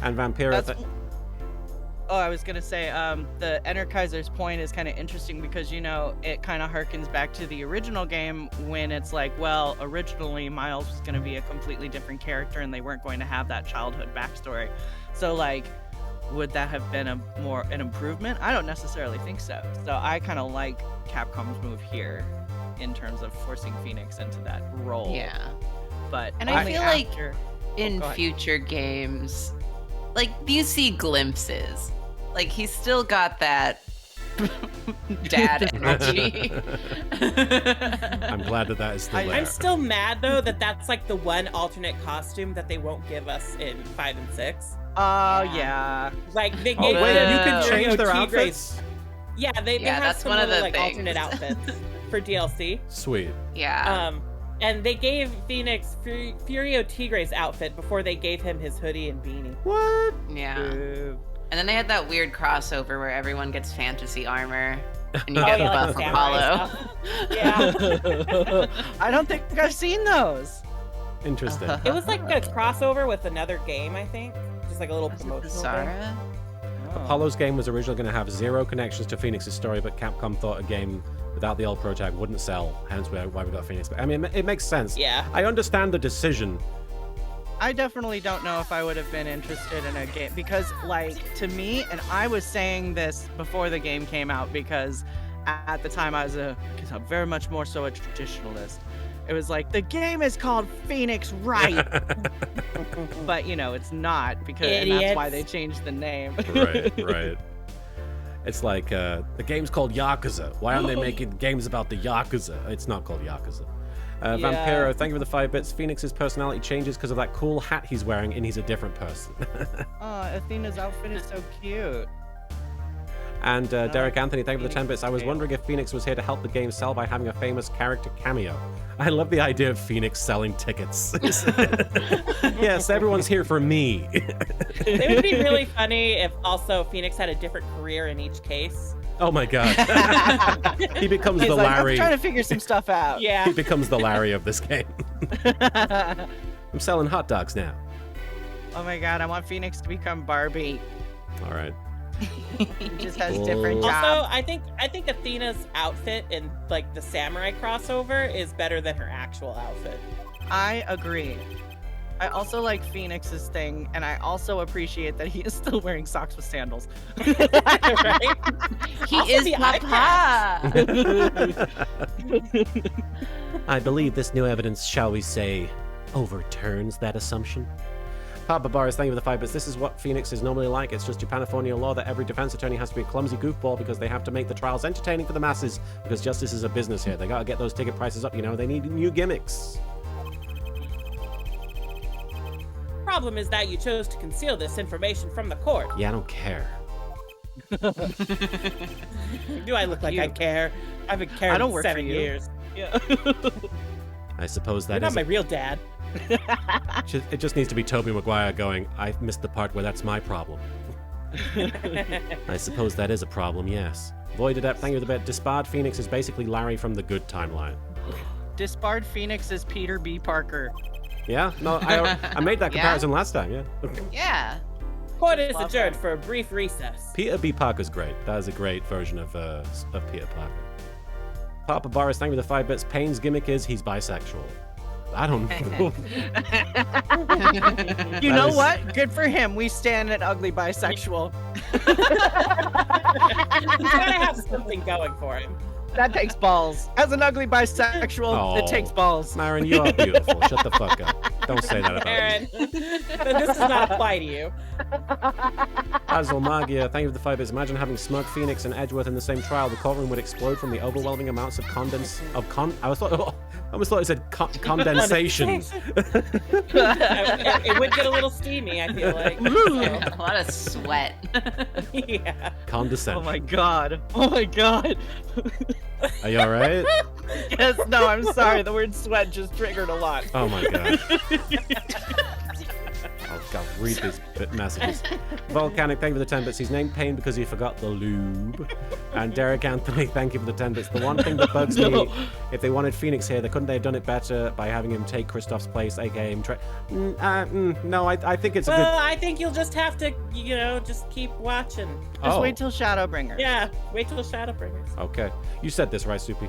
And Vampiro, That's. Oh, I was gonna say, the Enner Kaiser's point is kind of interesting because it kind of harkens back to the original game when it's like, well, originally Miles was gonna be a completely different character and they weren't going to have that childhood backstory. So like, would that have been an improvement? I don't necessarily think so. So I kind of like Capcom's move here in terms of forcing Phoenix into that role. Yeah. But And I only feel like after- in go ahead. future games, like you see glimpses. Like he's still got that dad energy. I'm glad that is still there. I'm still mad though that that's like the one alternate costume that they won't give us in 5 and 6. Oh Yeah. yeah. Like they Oh, gave wait, the you can Furio change their Tigres- outfits? Yeah, they Yeah, have that's some one of little, the like things. alternate outfits for DLC. Sweet. Yeah. And they gave Phoenix Furio Tigre's outfit before they gave him his hoodie and beanie. What? Yeah. Boo. And then they had that weird crossover where everyone gets fantasy armor and you Oh, get yeah, like buff the samurai Apollo. Yeah. I don't think I've seen those. Interesting. It was like a crossover with another game, I think. Just like a little Was it promotional thing. Zara? Apollo's game was originally going to have 0 connections to Phoenix's story, but Capcom thought a game without the old protag wouldn't sell, hence why we got Phoenix. I mean, it makes sense. Yeah. I understand the decision. I definitely don't know if I would have been interested in a game because, like, to me, and I was saying this before the game came out because at the time I was I'm very much more so a traditionalist. It was like the game is called Phoenix Wright, but it's not because and that's why they Idiots. changed the name. Right. It's like the game's called Yakuza. Why aren't they making games about the Yakuza? It's not called Yakuza. Yeah. Vampiro, thank you for the 5 bits. Phoenix's personality changes because of that cool hat he's wearing, and he's a different person. Oh, Athena's outfit is so cute. And Derek Anthony, thank you for the 10 Phoenix bits. I was scale. wondering if Phoenix was here to help the game sell by having a famous character cameo. I love the idea of Phoenix selling tickets. Yes, everyone's here for me. It would be really funny if also Phoenix had a different career in each case. Oh my god. He becomes He's the like, Larry. I'm trying to figure some stuff out. Yeah. He becomes the Larry of this game. I'm selling hot dogs now. Oh my god, I want Phoenix to become Barbie. All right. He just has different Cool. Also, jobs. I think Athena's outfit in like the samurai crossover is better than her actual outfit. I agree. I also like Phoenix's thing, and I also appreciate that he is still wearing socks with sandals. Right? He Also is the Papa. I believe this new evidence, shall we say, overturns that assumption. Papa Boris, thank you for the 5 bits. This is what Phoenix is normally like. It's just Japanifornia law that every defense attorney has to be a clumsy goofball because they have to make the trials entertaining for the masses because justice is a business here. They gotta get those ticket prices up, They need new gimmicks. Problem is that you chose to conceal this information from the court. Yeah, I don't care. Do I look like I care? I've been caring I don't for work for 7 you. years. Yeah. I suppose You're that not is. my real dad. It just needs to be Tobey Maguire going, I missed the part where that's my problem. I suppose that is a problem, yes. Voided up, thank you for the bit. Disbarred Phoenix is basically Larry from the good timeline. Disbarred Phoenix is Peter B. Parker. Yeah? No, I made that Yeah. comparison last time, yeah. Yeah. Court is Love adjourned that. for a brief recess. Peter B. Parker's great. That is a great version of Peter Parker. Papa Boris, thank you for the 5 bits. Payne's gimmick is he's bisexual. I don't know. You That know is- what? Good for him. We stand an ugly bisexual. He's gotta have something going for him. That takes balls. As an ugly bisexual, it takes Oh. balls. Marin, you are beautiful. Shut the fuck up. Don't say that about me. Aaron, this does not apply to you. Basil Magia, thank you for the 5 bits. Imagine having Smug, Phoenix, and Edgeworth in the same trial. The courtroom would explode from the overwhelming amounts of I almost thought it said condensation. It would get a little steamy, I feel like. A lot of sweat. Yeah. Condescension. Oh my god. Oh my god. Are you alright? Yes, no, I'm sorry. The word sweat just triggered a lot. Oh my god. Oh god, read these messages. Volcanic, thank you for the 10 bits. He's named Pain because he forgot the lube. And Derek Anthony, thank you for the 10 bits. The one thing that bugs me, if they wanted Phoenix here, couldn't they have done it better by having him take Kristoff's place, aka him no, I think it's a Well, I think you'll just have to, just keep watching. good... Just Oh, wait till Shadowbringer. Yeah, wait till Shadowbringers. okay. You said this, right, Soupy?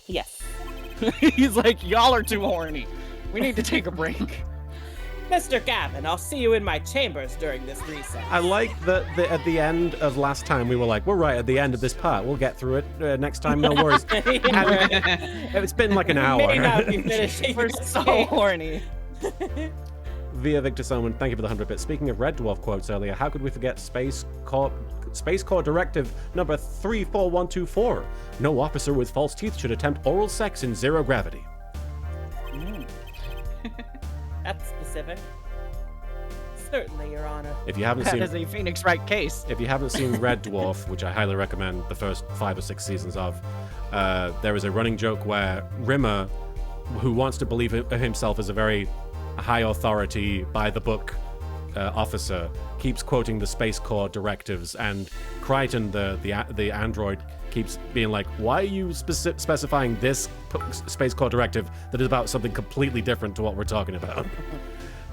Yes. He's like, y'all are too horny. We need to take a break. Mr. Gavin, I'll see you in my chambers during this recess. I like that at the end of last time we were like, we're right at the end of this part. We'll get through it next time, no worries. And it's been like an hour. May not be finishing. We're so horny. Via Victor Solomon, thank you for the 100 bits. Speaking of Red Dwarf quotes earlier, how could we forget Space Corps Directive number 34124? No officer with false teeth should attempt oral sex in zero gravity. That's specific. Certainly, Your Honor. If you haven't That seen is a Phoenix Wright case. If you haven't seen Red Dwarf, which I highly recommend the first 5 or 6 seasons of, there is a running joke where Rimmer, who wants to believe himself as a very high authority, by the book officer, keeps quoting the Space Corps directives, and Crichton, the android, keeps being like, why are you specifying this Space Corps directive that is about something completely different to what we're talking about?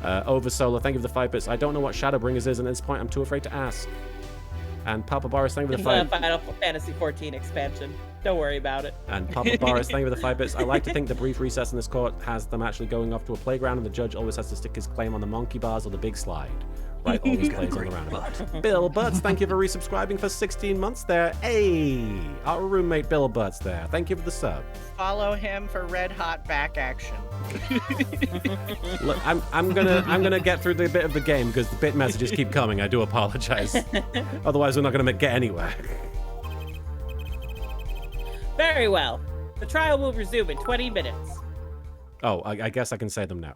Over Solar, thank you for the 5 bits. I don't know what Shadowbringers is, and at this point I'm too afraid to ask. And Papa Boris, thank you for the 5. Final Fantasy 14 expansion. Don't worry about it. And Papa Boris, thank you for the 5 bits. I like to think the brief recess in this court has them actually going off to a playground, and the judge always has to stick his claim on the monkey bars or the big slide. Right, always plays on the roundabout. Bill Butts, thank you for resubscribing for 16 months there. Hey, our roommate Bill Butts there. Thank you for the sub. Follow him for red hot back action. Look, I'm gonna get through the bit of the game because the bit messages keep coming. I do apologize. Otherwise, we're not gonna get anywhere. Very well. The trial will resume in 20 minutes. Oh, I guess I can say them now.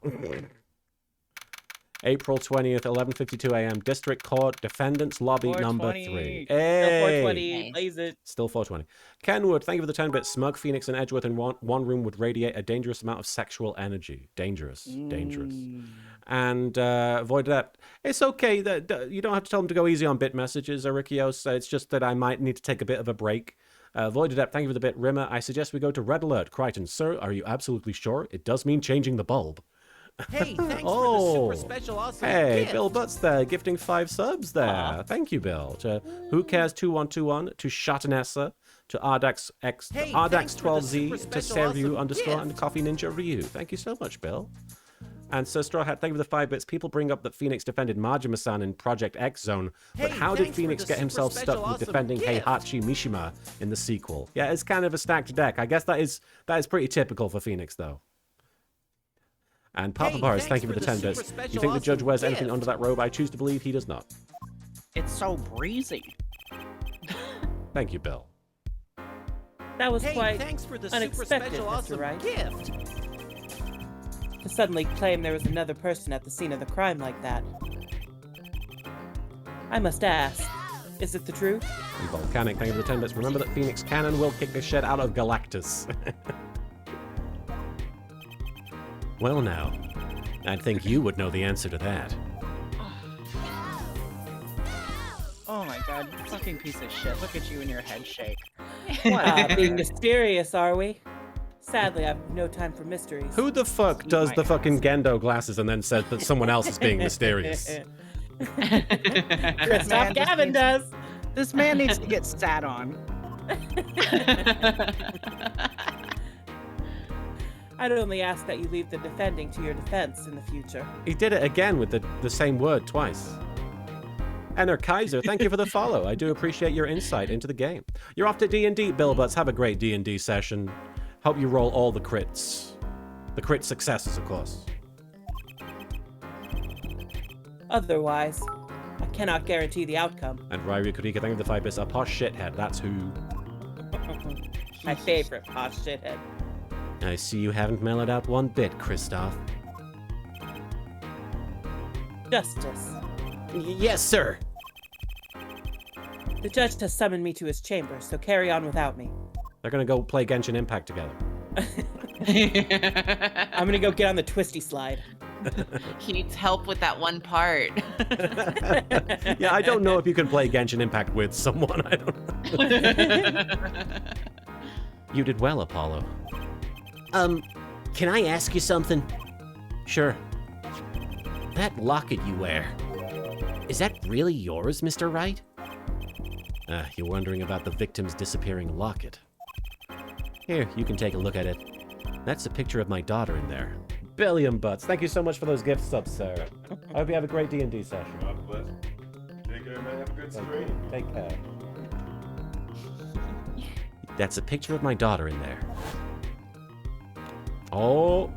April 20th, 11:52 a.m. District Court, Defendants Lobby number 3. Still Hey! 420. Blaze it. Still 420. Kenwood, thank you for the 10 bits. Smug, Phoenix, and Edgeworth in one room would radiate a dangerous amount of sexual energy. Dangerous. Dangerous. And Void Adept, it's okay. That you don't have to tell them to go easy on bit messages, Arikios. It's just that I might need to take a bit of a break. Void Adept, thank you for the bit. Rimmer, I suggest we go to Red Alert. Crichton, sir, are you absolutely sure? It does mean changing the bulb. Hey, thanks Oh. for the super special awesome Hey, gift. Bill Butts there, gifting 5 subs there. Thank you, Bill. To Who Cares 2121, to Shatanessa, to Ardax X, Hey, Ardax thanks for the 12Z, super to special Seru awesome _ and gift. Coffee Ninja Ryu. Thank you so much, Bill. And Sir Straw Hat, thank you for the 5 bits. People bring up that Phoenix defended Majima-san in Project X Zone, but Hey, how did thanks for Phoenix the get super himself special stuck with awesome defending gift. Heihachi Mishima in the sequel? Yeah, it's kind of a stacked deck. I guess that is pretty typical for Phoenix, though. And Papa Hey, Boris, thanks thank you for for the the 10 bits. super special You think the judge awesome wears anything gift. under that robe? I choose to believe he does not. It's so breezy. Thank you, Bill. That was Hey, quite thanks for the super unexpected, special Mr. awesome Wright. gift. to suddenly claim there was another person at the scene of the crime like that. I must ask, is it the truth? And Volcanic, thank you for the 10 bits. Remember that Phoenix Cannon will kick the shit out of Galactus. Well now, I think you would know the answer to that. Oh my god, you fucking piece of shit. Look at you and your head shake. Being mysterious, are we? Sadly, I have no time for mysteries. Who the fuck does the fucking Gendo glasses and then says that someone else is being mysterious? Christoph Gavin does. This man needs to get sat on. I'd only ask that you leave the defending to your defense in the future. He did it again with the same word twice. Enner Kaiser, thank you for the follow. I do appreciate your insight into the game. You're off to D&D, Billbutts. Have a great D&D session. Hope you roll all the crits. The crit successes, of course. Otherwise, I cannot guarantee the outcome. And Ryrie Kurika, thank you for the 5 bits. A posh shithead, that's who. My favorite posh shithead. I see you haven't mellowed out one bit, Kristoff. Justice. Yes, sir. The judge has summoned me to his chamber, so carry on without me. They're gonna go play Genshin Impact together. I'm gonna go get on the twisty slide. He needs help with that one part. Yeah, I don't know if you can play Genshin Impact with someone. I don't know. You did well, Apollo. Can I ask you something? Sure. That locket you wear, is that really yours, Mr. Wright? You're wondering about the victim's disappearing locket. Here, you can take a look at it. That's a picture of my daughter in there. Billion butts. Thank you so much for those gift subs, Sarah. I hope you have a great D&D session. God bless. Take care, man. Have a good stream. Take care. That's a picture of my daughter in there. Oh.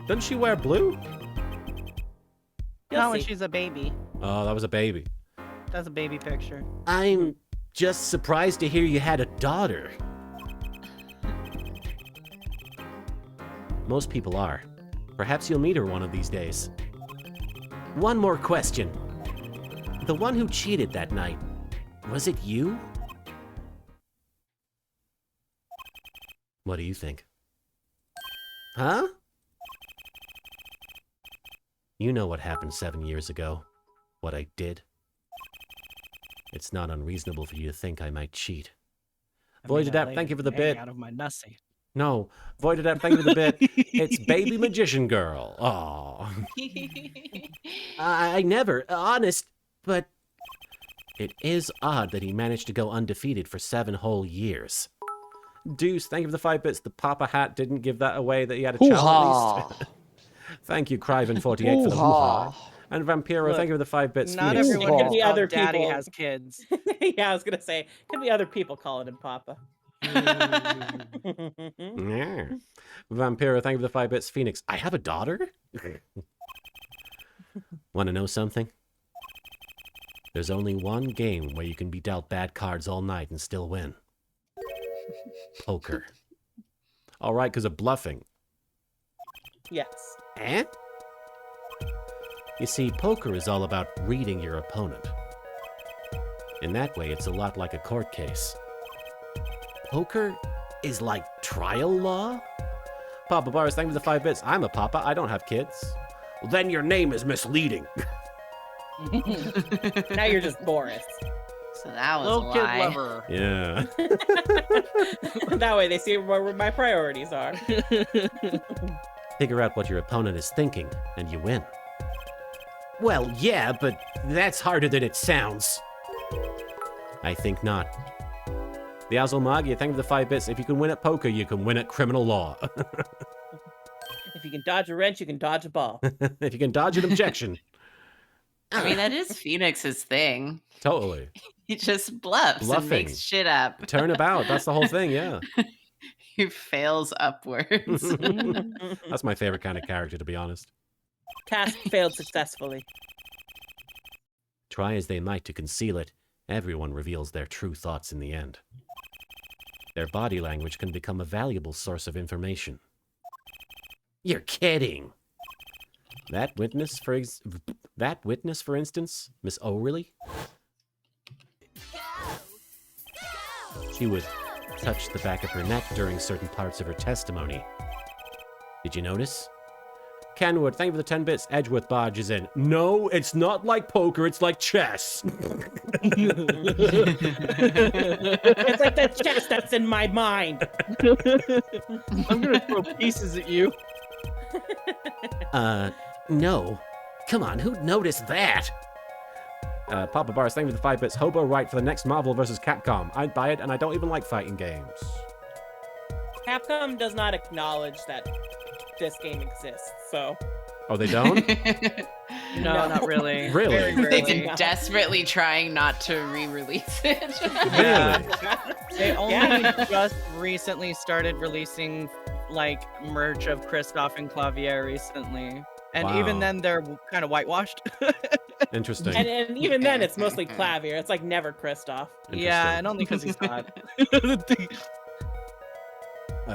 Doesn't she wear blue? Not when see. she's a baby. Oh, that was a baby. That's a baby picture. I'm just surprised to hear you had a daughter. Most people are. Perhaps you'll meet her one of these days. One more question. The one who cheated that night, was it you? What do you think? Huh? You know what happened 7 years ago. What I did. It's not unreasonable for you to think I might cheat. Void Adept, thank you for the bit. Out of my nussy. No, Void Adept, thank you for the bit. It's Baby Magician Girl. Oh. I never, honest, but It is odd that he managed to go undefeated for 7 whole years. Deuce, thank you for the 5 bits. The Papa Hat didn't give that away that he had a child at least. Thank you, Cryven48 for the hoo-ha. And Vampiro, Look, thank you for the 5 bits. Not Phoenix. everyone Could can be tell other daddy people. has kids. Yeah, I was gonna say, could be other people calling him Papa. Yeah. Vampiro, thank you for the 5 bits. Phoenix, I have a daughter? Want to know something? There's only one game where you can be dealt bad cards all night and still win. Poker. All right, because of bluffing. Yes. Eh? You see, poker is all about reading your opponent. In that way, it's a lot like a court case. poker is like trial law? Papa Boris, thank you for the 5 bits. I'm a papa. I don't have kids. Well, then your name is misleading. Now you're just Boris. So that was Little a kid lie. lover. Yeah. That way they see where my priorities are. Figure out what your opponent is thinking, and you win. Well, yeah, but that's harder than it sounds. I think not. The Azulmag, you thank you for the 5 bits. If you can win at poker, you can win at criminal law. If you can dodge a wrench, you can dodge a ball. If you can dodge an objection. I mean, that is Phoenix's thing. Totally. He just bluffs and Bluffing. makes shit up. Turnabout. That's the whole thing, yeah. He fails upwards. That's my favorite kind of character, to be honest. Task failed successfully. Try as they might to conceal it, everyone reveals their true thoughts in the end. Their body language can become a valuable source of information. You're kidding. That witness, for instance, Miss O'Reilly, she would touch the back of her neck during certain parts of her testimony. Did you notice? Kenwood, thank you for the 10 bits. Edgeworth barges in. No, it's not like poker, it's like chess. It's like the chest that's in my mind. I'm gonna throw pieces at you. No. Come on, who'd notice that? Papa Boris, thank you for the 5 bits. Hobo right for the next Marvel vs. Capcom. I'd buy it, and I don't even like fighting games. Capcom does not acknowledge that this game exists, so Oh, they don't? No, not really. Really? Very They've rarely. been desperately trying not to re-release it. Really? They only Yeah. just recently started releasing like merch of Kristoff and Clavier recently. And even Wow. then they're kind of whitewashed. Interesting. and even then it's mostly Clavier. It's like never Kristoff. Yeah, Interesting. and only because he's hot.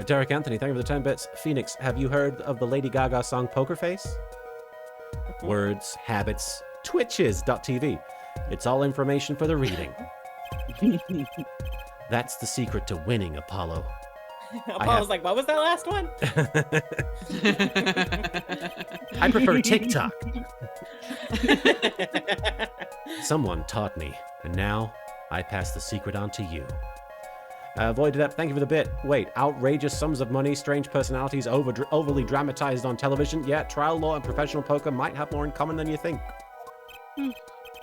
Derek Anthony, thank you for the 10 bits. Phoenix, have you heard of the Lady Gaga song Poker Face? Words, habits, twitches.tv. It's all information for the reading. That's the secret to winning, Apollo. Apollo's like, what was that last one? I prefer TikTok. Someone taught me, and now I pass the secret on to you. Voided Up, thank you for the bit. Wait, outrageous sums of money, strange personalities, overly dramatized on television. Yeah, trial law and professional poker might have more in common than you think.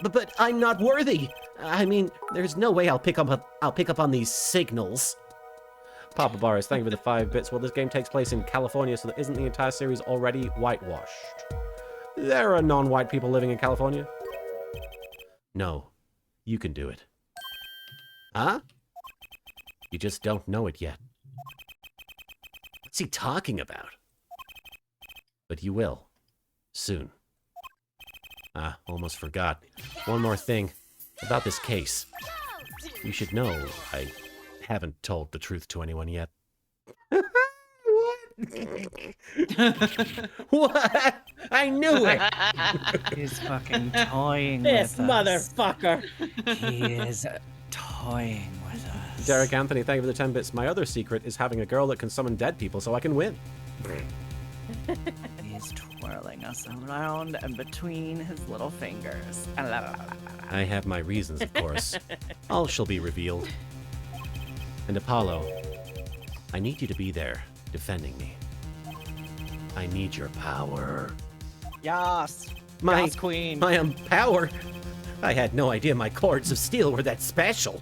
But I'm not worthy. I mean, there's no way I'll pick up on these signals. Papa Boris, thank you for the 5 bits. Well, this game takes place in California, so isn't the entire series already whitewashed? There are non-white people living in California. No, you can do it. Huh? You just don't know it yet. What's he talking about? But you will. Soon. Ah, almost forgot. One more thing. About this case. You should know I haven't told the truth to anyone yet. What? I knew it! He's fucking toying This with us. motherfucker. He is toying with us. Derek Anthony, thank you for the 10 bits. My other secret is having a girl that can summon dead people so I can win. He's twirling us around and between his little fingers. I have my reasons, of course. All shall be revealed. And Apollo, I need you to be there, defending me. I need your power. Yes. My Yes, queen. My power? I had no idea my cords of steel were that special.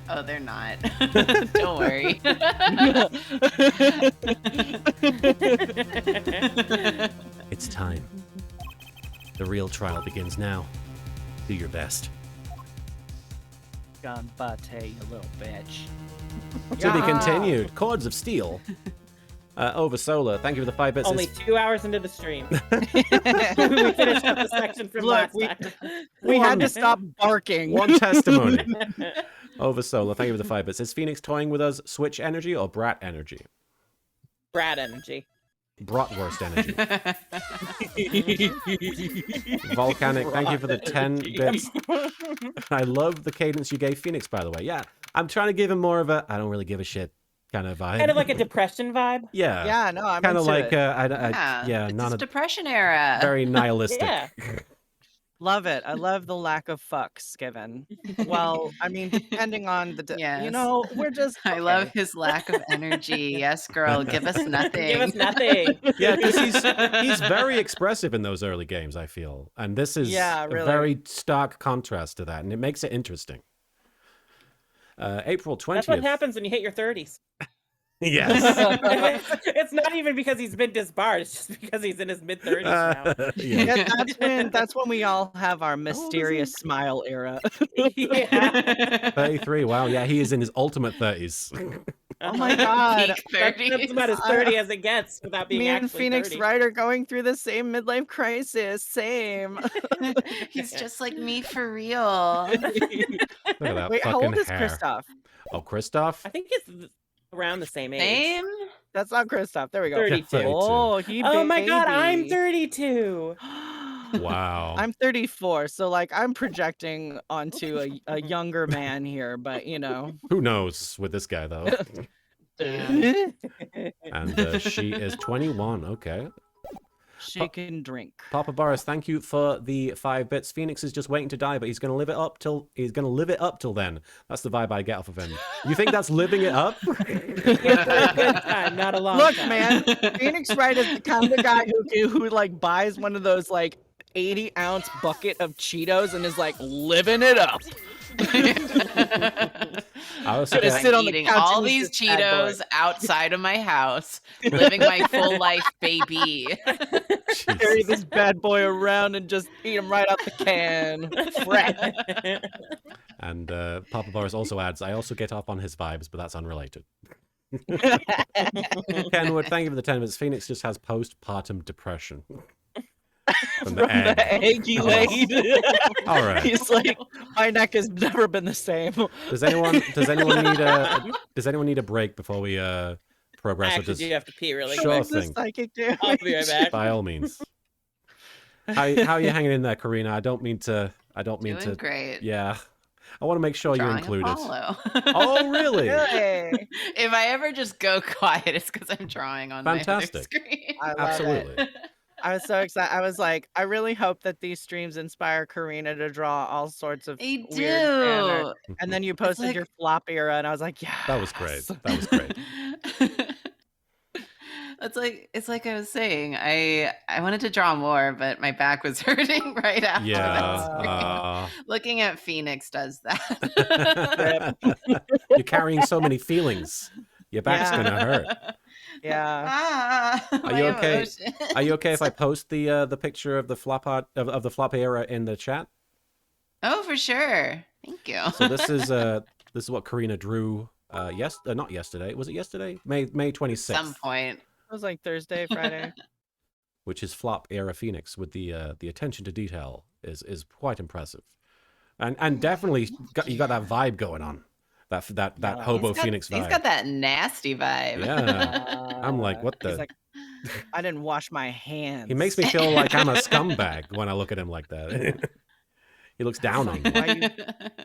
Oh, they're not. Don't worry. It's time. The real trial begins now. Do your best. Ganbate, you little bitch. To be Yeah. continued. Cords of steel. Over Solar, thank you for the 5 bits. Only 2 hours into the stream. We finished up the section from Look, last time. We had to stop barking. One testimony. Over Solar, thank you for the 5 bits. Is Phoenix toying with us Switch energy or Brat energy? Brat energy. Bratwurst energy. Volcanic, thank you for the 10 bits. I love the cadence you gave Phoenix, by the way. Yeah, I'm trying to give him more of a I don't really give a shit kind of vibe. Kind of like a depression vibe. Yeah. Yeah, no, I'm Kind of into like, it. yeah, it's not a a depression era. very nihilistic. Yeah. Love it. I love the lack of fucks given. Well, I mean, depending on the, Yes. you know, we're just. I love his lack of energy. Yes, girl, give us nothing. Give us nothing. Yeah, because he's very expressive in those early games, I feel. And this is Yeah, a really. very stark contrast to that, and it makes it interesting. April 20th. That's what happens when you hit your 30s. Yes. It's not even because he's been disbarred. It's just because he's in his mid 30s now. Yeah. Yeah, that's when we all have our mysterious smile era. Yeah. 33. Wow. Yeah, he is in his ultimate 30s. Oh my god. Peak That's 30s. about as 30 as it gets without being Me and actually Phoenix 30. Wright are going through the same midlife crisis. Same. He's just like me for real. Look at that Wait, how fucking old is hair. Kristoff? Oh, Christoph? I think it's around the same age. Same? That's not Kristoff. There we go. 32. 32. Oh, he Oh my god, I'm baby. 32. Wow. I'm 34, so like I'm projecting onto a younger man here, but you know. Who knows with this guy, though? Yeah. And she is 21. Okay. She can drink. Papa Boris, thank you for the 5 bits. Phoenix is just waiting to die, but he's gonna live it up till then. That's the vibe I get off of him. You think that's living it up? It's a good time, not a long Look, time. man, Phoenix Wright is the kind of guy who like buys one of those like 80-ounce bucket of Cheetos and is like living it up. I also Gonna get, sit on the eating couch all and eat these this bad boy. Cheetos outside of my house, living my full life, baby. Carry Jesus. this bad boy around and just eat him right out the can. Fresh. And Papa Boris also adds, I also get off on his vibes, but that's unrelated. Kenwood, thank you for the 10 minutes. Phoenix just has postpartum depression. From the egg. The egg he Oh. laid. All right. He's like, my neck has never been the same. Does anyone need a break before we progress? Or Actually, just, do you have to pee really Sure quick? This thing. psychic damage. I'll be right back. by all means. How are you hanging in there, Karina? I don't mean to. Doing great. Yeah. I want to make sure you're Drawing included. Apollo. Oh, really? Really? If I ever just go quiet, it's because I'm drawing on Fantastic. my other screen. I love it. Absolutely. I was so excited. I was like, I really hope that these streams inspire Karina to draw all sorts of They weird banner. do. And then you posted like- your flop era, and I was like, yeah. That was great. That was great. It's like I was saying. I wanted to draw more, but my back was hurting right after. Yeah. Looking at Phoenix does that. You're carrying so many feelings. Your back's Yeah. gonna hurt. Yeah. Are you okay? Are you okay if I post the picture of the flop art of the flop era in the chat? Oh, for sure. Thank you. So this is what Karina drew. Not yesterday. Was it yesterday? May 26th. Some point. It was like Thursday, Friday. Which is flop era Phoenix with the attention to detail is quite impressive, and definitely you got that vibe going on, that hobo Phoenix vibe. He's got that nasty vibe. Yeah, I'm like, what He's the? like, I didn't wash my hands. He makes me feel like I'm a scumbag when I look at him like that. He looks down on me. Why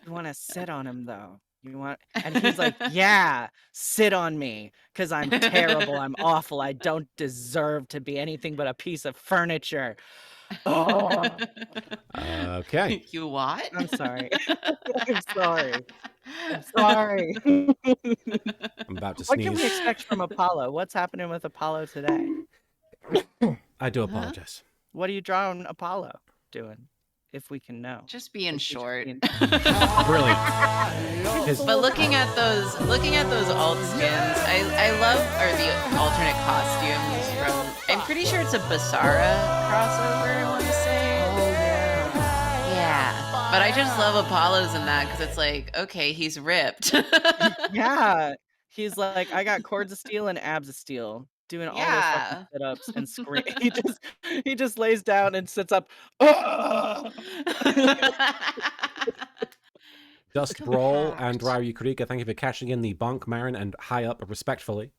you want to sit on him though? You want, and he's like, yeah, sit on me, because I'm terrible, I'm awful, I don't deserve to be anything but a piece of furniture. Oh, Okay. You what? I'm sorry. I'm sorry. I'm sorry. I'm about to What can we sneeze. expect from Apollo? What's happening with Apollo today? I do apologize. What are you drawing Apollo doing? If we can know. Just being short. Brilliant. His, But looking at those alt skins, I love the alternate costumes from. I'm pretty sure it's a Basara crossover. I want to say. Oh yeah. Yeah, but I just love Apollo's in that because it's like, okay, he's ripped. Yeah. He's like, I got cords of steel and abs of steel. Doing all those fucking sit-ups and scream. He just lays down and sits up. Dust Brawl and Ryu Kurika, thank you for cashing in the bonk, Marin, and high up respectfully.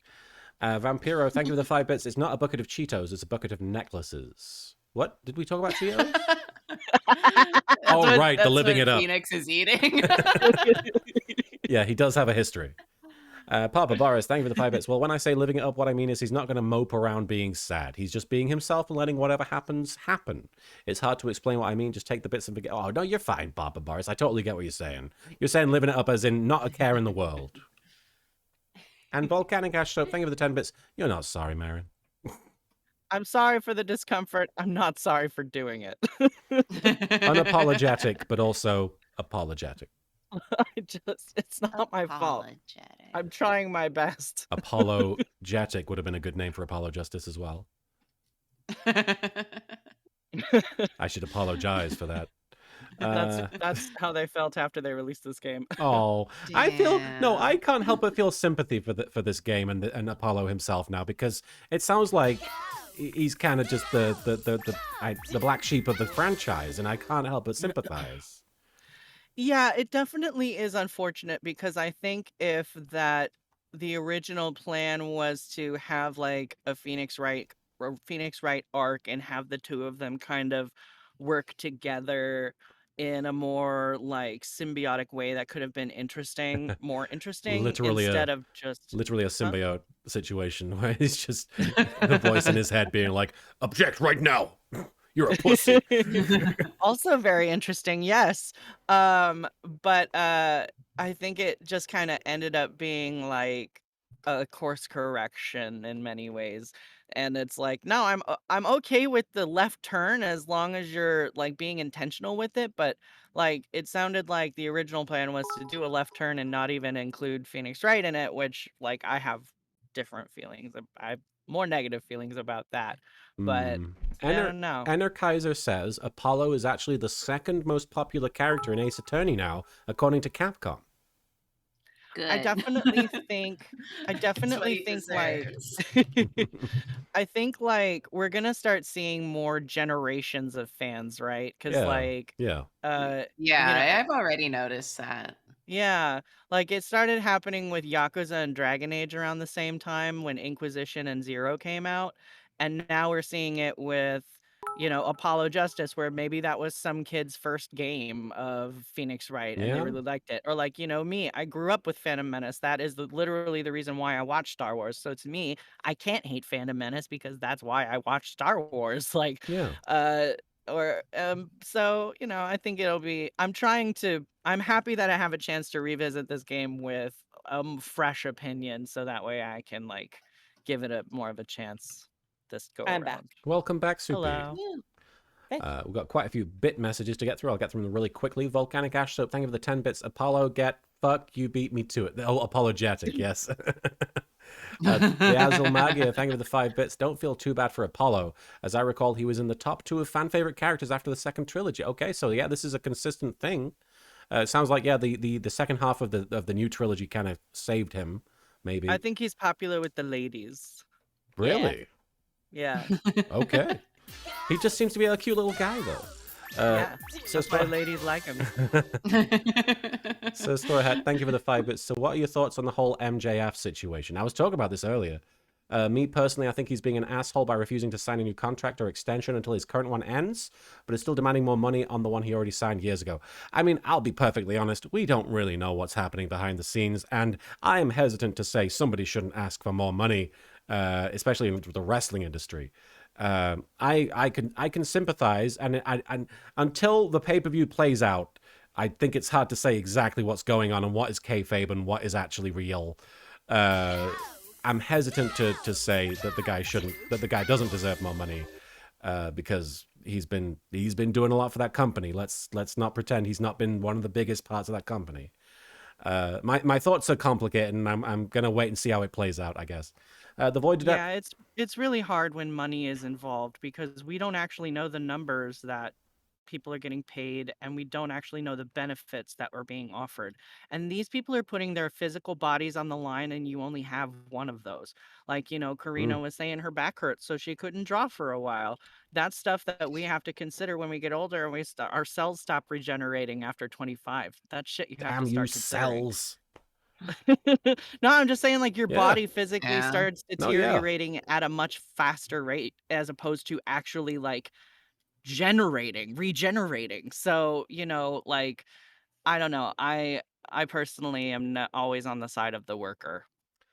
Vampiro, thank you for the 5 bits. It's not a bucket of Cheetos, it's a bucket of necklaces. What? Did we talk about Cheetos? Oh, right, the living it up. Phoenix is eating. Yeah, he does have a history. Papa Boris, thank you for the 5 bits. Well, when I say living it up, what I mean is he's not going to mope around being sad. He's just being himself and letting whatever happens, happen. It's hard to explain what I mean. Just take the bits and forget. Oh, no, you're fine, Papa Boris. I totally get what you're saying. You're saying living it up as in not a care in the world. And Volcanic Ash Soap, thank you for the 10 bits. You're not sorry, Marin. I'm sorry for the discomfort. I'm not sorry for doing it. Unapologetic, but also apologetic. It's not my fault. I'm trying my best. Apollo Jatic would have been a good name for Apollo Justice as well. I should apologize for that. That's how they felt after they released this game. Oh, I feel no. I can't help but feel sympathy for this game and Apollo himself now, because it sounds like he's kind of just the black sheep of the franchise, and I can't help but sympathize. Yeah, it definitely is unfortunate, because I think if the original plan was to have like a Phoenix Wright arc and have the two of them kind of work together in a more like symbiotic way that could have been more interesting Literally instead of just a symbiote situation where he's just the voice in his head being like, "Object right now. You're a pussy." Also very interesting, yes. But I think it just kind of ended up being like a course correction in many ways. And it's like, no, I'm okay with the left turn as long as you're like being intentional with it, but like it sounded like the original plan was to do a left turn and not even include Phoenix Wright in it, which like I have different feelings. I have more negative feelings about that. But I don't know. Enner Kaiser says Apollo is actually the second most popular character in Ace Attorney now, according to Capcom. Good. I definitely think It's what he like deserves. I think like we're gonna start seeing more generations of fans, right? Because Yeah. like Yeah. Yeah, you know, I've already noticed that. yeah, like it started happening with Yakuza and Dragon Age around the same time when Inquisition and Zero came out, and now we're seeing it with Apollo Justice, where maybe that was some kid's first game of Phoenix Wright and they Yeah. really liked it. Or like, me, I grew up with Phantom Menace. That is literally the reason why I watch Star Wars. So to me, I can't hate Phantom Menace because that's why I watch Star Wars. Like, Yeah. so I think I'm happy that I have a chance to revisit this game with fresh opinion, so that way I can like give it more of a chance this go I'm around. back. Welcome back, Soupy. Hello. Thank you. We've got quite a few bit messages to get through. I'll get through them really quickly. Volcanic Ash Soap, thank you for the 10 bits. Apollo, fuck, you beat me to it. Oh, apologetic, yes. The Azul Magia, thank you for the 5 bits. Don't feel too bad for Apollo. As I recall, he was in the top 2 of fan favorite characters after the second trilogy. Okay, so yeah, this is a consistent thing. It sounds like, yeah, the second half of the new trilogy kind of saved him, maybe. I think he's popular with the ladies. Really? Yeah. Okay. He just seems to be a cute little guy, though. Yeah. So That's why ladies like him. So Storehead, thank you for the 5 bits. So what are your thoughts on the whole MJF situation? I was talking about this earlier. Me personally, I think he's being an asshole by refusing to sign a new contract or extension until his current one ends, but is still demanding more money on the one he already signed years ago. I mean, I'll be perfectly honest, we don't really know what's happening behind the scenes, and I am hesitant to say somebody shouldn't ask for more money, especially in the wrestling industry. I can sympathize, and until the pay-per-view plays out, I think it's hard to say exactly what's going on and what is kayfabe and what is actually real. I'm hesitant to say that the guy doesn't deserve more money, because he's been doing a lot for that company. Let's not pretend he's not been one of the biggest parts of that company. My thoughts are complicated, and I'm gonna wait and see how it plays out, I guess. The Void Adept. Yeah, it's really hard when money is involved because we don't actually know the numbers that people are getting paid, and we don't actually know the benefits that are being offered. And these people are putting their physical bodies on the line, and you only have one of those. Like, Karina was saying her back hurts, so she couldn't draw for a while. That's stuff that we have to consider when we get older and our cells stop regenerating after 25. That's shit you have Damn to you start considering. cells. No, I'm just saying, like, your Yeah. body physically Yeah. starts No, yeah. deteriorating at a much faster rate as opposed to actually like regenerating. So, like, I don't know. I personally am not always on the side of the worker.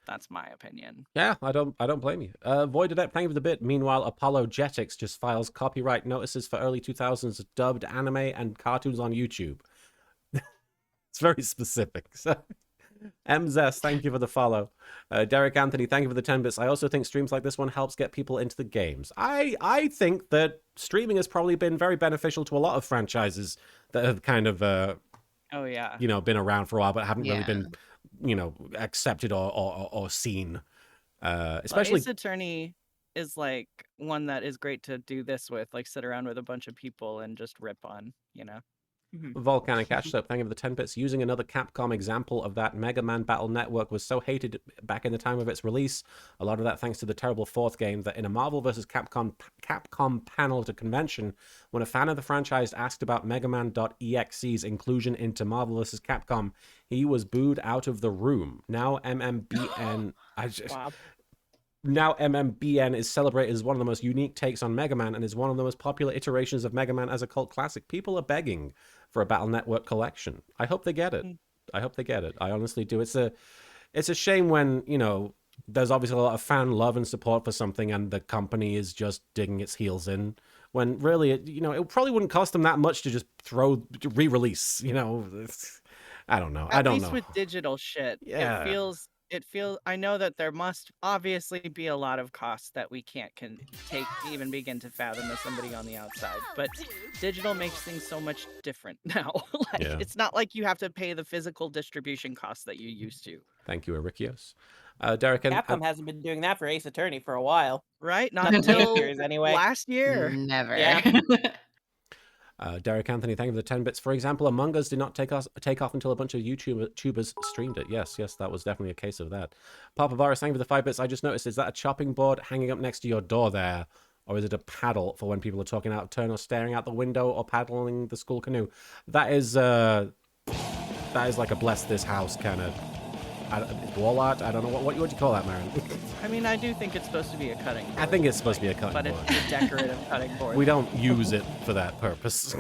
That's my opinion. Yeah, I don't blame you. Void Adept, thank you for the bit. Meanwhile, Apologetics just files copyright notices for early 2000s dubbed anime and cartoons on YouTube. It's very specific. So, MZS, thank you for the follow. Derek Anthony, thank you for the 10 bits. I also think streams like this one helps get people into the games. I think that streaming has probably been very beneficial to a lot of franchises that have kind of Oh yeah. been around for a while but haven't really Yeah. been accepted or seen. Well, Especially Ace Attorney is like one that is great to do this with, like sit around with a bunch of people and just rip on. Volcanic Ash Soap, thank you for the 10 bits. Using another Capcom example of that, Mega Man Battle Network was so hated back in the time of its release. A lot of that thanks to the terrible fourth game, that in a Marvel vs. Capcom panel at a convention, when a fan of the franchise asked about Mega Man.exe's inclusion into Marvel vs. Capcom, he was booed out of the room. Now MMBN... Wow. Now MMBN is celebrated as one of the most unique takes on Mega Man and is one of the most popular iterations of Mega Man as a cult classic. People are begging for a Battle Network collection. I hope they get it. I hope they get it. I honestly do. It's a shame when, there's obviously a lot of fan love and support for something and the company is just digging its heels in, when really, it probably wouldn't cost them that much to just re-release, I don't know. I don't know. At least with digital shit, Yeah. I know that there must obviously be a lot of costs that we can't even begin to fathom as somebody on the outside. But digital makes things so much different now. Yeah. It's not like you have to pay the physical distribution costs that you used to. Thank you, Erikios. Derek and Capcom hasn't been doing that for Ace Attorney for a while. Right? Not Not until years anyway. last year. Never. Yeah. Derek Anthony, thank you for the 10 bits. For example, Among Us did not take off until a bunch of YouTubers streamed it. Yes, that was definitely a case of that. Papa Boris, thank you for the 5 bits. I just noticed, is that a chopping board hanging up next to your door there? Or is it a paddle for when people are talking out of turn or staring out the window or paddling the school canoe? That is like a bless this house kind of wall art. I don't know. What would you call that, Marin? I mean, I do think it's supposed to be a cutting board. I think it's supposed to be a cutting but board. it's a decorative cutting board. We don't use it for that purpose.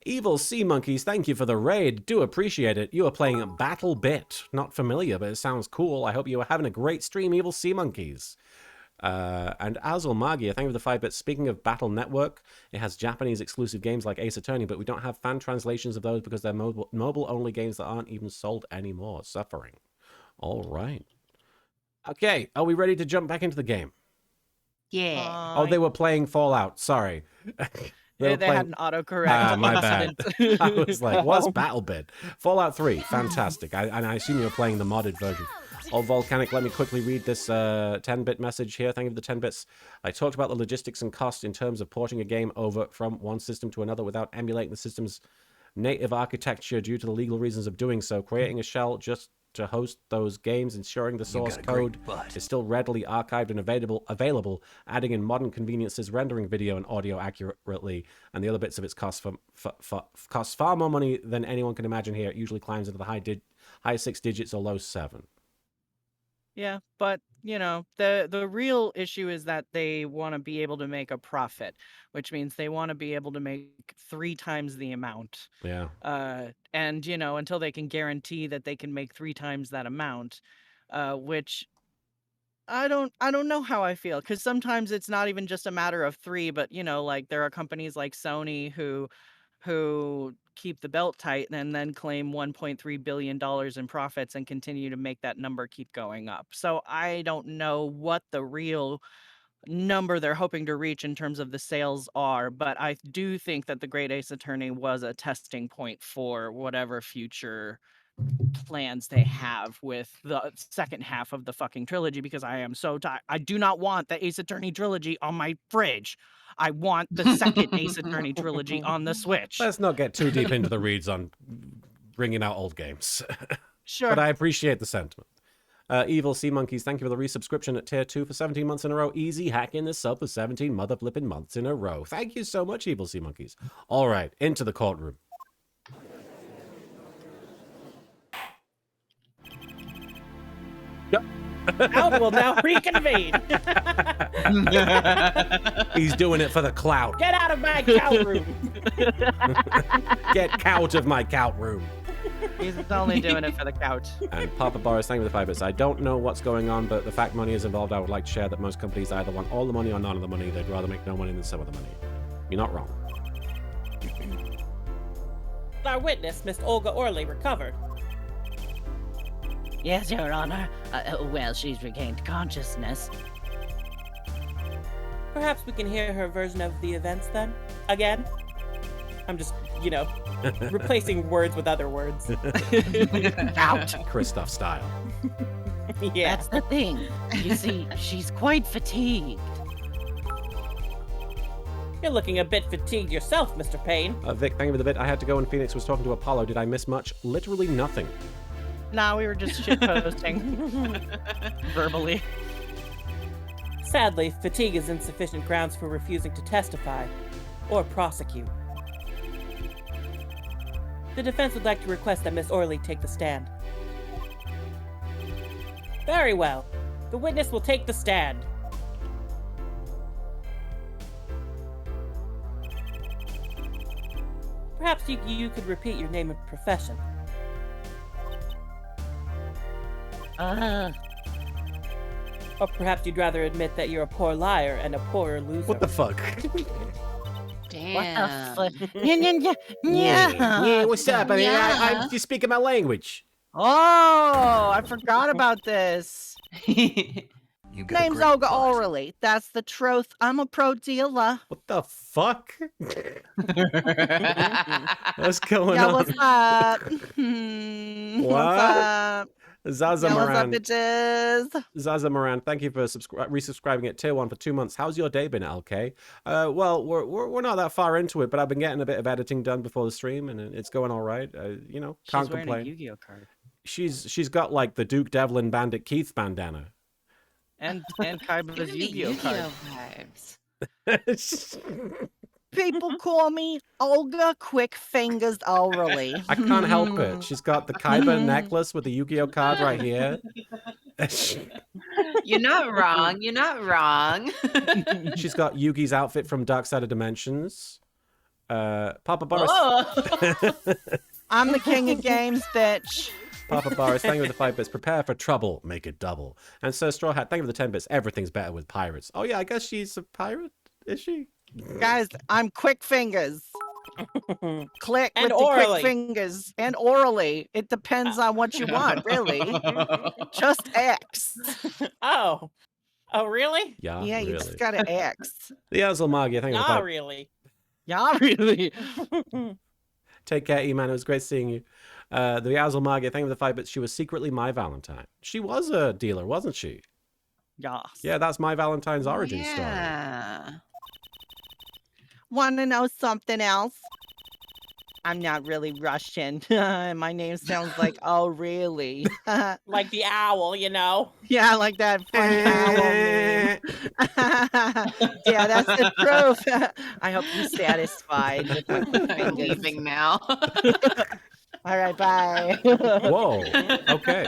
Evil Sea Monkeys, thank you for the raid. Do appreciate it. You are playing Battle Bit. Not familiar, but it sounds cool. I hope you are having a great stream, Evil Sea Monkeys. And Azul Magia, thank you for the 5 bits. Speaking of Battle Network, it has Japanese exclusive games like Ace Attorney, but we don't have fan translations of those because they're mobile-only games that aren't even sold anymore. Suffering. All right. Okay, are we ready to jump back into the game? Yeah. Oh, they were playing Fallout. Sorry. They were playing... had an autocorrect. My bad. accident. I was like, what's BattleBit? Fallout 3, fantastic. And I assume you're playing the modded version. Oh, Volcanic, let me quickly read this 10-bit message here. Thank you for the 10 bits. I talked about the logistics and costs in terms of porting a game over from one system to another without emulating the system's native architecture due to the legal reasons of doing so. Creating a shell just to host those games, ensuring the source code is still readily archived and available, adding in modern conveniences, rendering video and audio accurately, and the other bits of its costs far more money than anyone can imagine here. It usually climbs into the high 6 digits or low 7. Yeah, but the real issue is that they want to be able to make a profit, which means they want to be able to make 3 times the amount. Yeah. And until they can guarantee that they can make 3 times that amount, which I don't know how I feel, because sometimes it's not even just a matter of 3, but like there are companies like Sony who keep the belt tight and then claim $1.3 billion in profits and continue to make that number keep going up. So I don't know what the real number they're hoping to reach in terms of the sales are, but I do think that the Great Ace Attorney was a testing point for whatever future plans they have with the second half of the fucking trilogy, because I am so tired. I do not want the Ace Attorney trilogy on my fridge. I want the second Ace Attorney trilogy on the Switch. Let's not get too deep into the reads on bringing out old games. Sure. But I appreciate the sentiment. Evil Sea Monkeys, thank you for the resubscription at Tier 2 for 17 months in a row. Easy hacking this up for 17 mother flipping months in a row. Thank you so much, Evil Sea Monkeys. All right, into the courtroom. Out will now reconvene. He's doing it for the clout. Get out of my couch room. Get out of my couch room. He's only doing it for the couch. And Papa Boris, thank you for the 5 bits. I don't know what's going on, but the fact money is involved, I would like to share that most companies either want all the money or none of the money. They'd rather make no money than some of the money. You're not wrong. Our witness, Miss Olga Orley, recovered. Yes, Your Honor. Well, she's regained consciousness. Perhaps we can hear her version of the events then? Again? I'm just, replacing words with other words. Out! Kristoff style. Yeah. That's the thing. You see, she's quite fatigued. You're looking a bit fatigued yourself, Mr. Payne. Vic, thank you for the bit. I had to go when Phoenix was talking to Apollo. Did I miss much? Literally nothing. Nah, we were just shitposting. Verbally. Sadly, fatigue is insufficient grounds for refusing to testify or prosecute. The defense would like to request that Miss Orley take the stand. Very well. The witness will take the stand. Perhaps you could repeat your name and profession. Or perhaps you'd rather admit that you're a poor liar and a poorer loser. What the fuck? Damn. What the fuck? Yeah. Yeah, what's up? I mean, I'm just speaking my language. Oh, I forgot about this. You got a Name's great Olga plot. Orally. That's the truth. I'm a pro dealer. What the fuck? What's going Yeah, on? what's up? What's What? up? Zaza Yeah, what's up, Moran. bitches? Zaza Moran, thank you for resubscribing at tier 1 for 2 months. How's your day been, LK? Well, we're not that far into it, but I've been getting a bit of editing done before the stream, and it's going all right. You know, can't She's wearing complain. a Yu-Gi-Oh card. She's got like the Duke Devlin Bandit Keith bandana. And Kaiba's Giving me Yu-Gi-Oh card. vibes. People call me Olga Quick Fingers Orally. I can't help it. She's got the Kaiba necklace with the Yu-Gi-Oh card right here. You're not wrong. You're not wrong. She's got Yugi's outfit from Dark Side of Dimensions. Papa Boris. Oh. I'm the king of games, bitch. Papa Boris, thank you for the 5 bits. Prepare for trouble, make it double. And Sir Straw Hat, thank you for the 10 bits. Everything's better with pirates. Oh yeah, I guess she's a pirate, is she? Guys, I'm Quick Fingers. Click And with the orally. quick fingers. And orally. It depends on what you want, really. Just X. Oh. Oh, really? Yeah, Yeah, you really. just gotta X. The Azulmagia, thank you for the Not 5. really. Yeah, really. Take care, E-Man. It was great seeing you. The Azulmagia, thank you for the 5 bits. She was secretly my Valentine. She was a dealer, wasn't she? Yes. Yeah, that's my Valentine's origin story. Yeah. Want to know something else? I'm not really Russian. My name sounds like, oh, really? Like the owl, you know? Yeah, like that fun owl meme. Yeah, that's the truth. I hope you're satisfied with my quick I'm fingers. leaving now. All right, bye. Whoa, okay.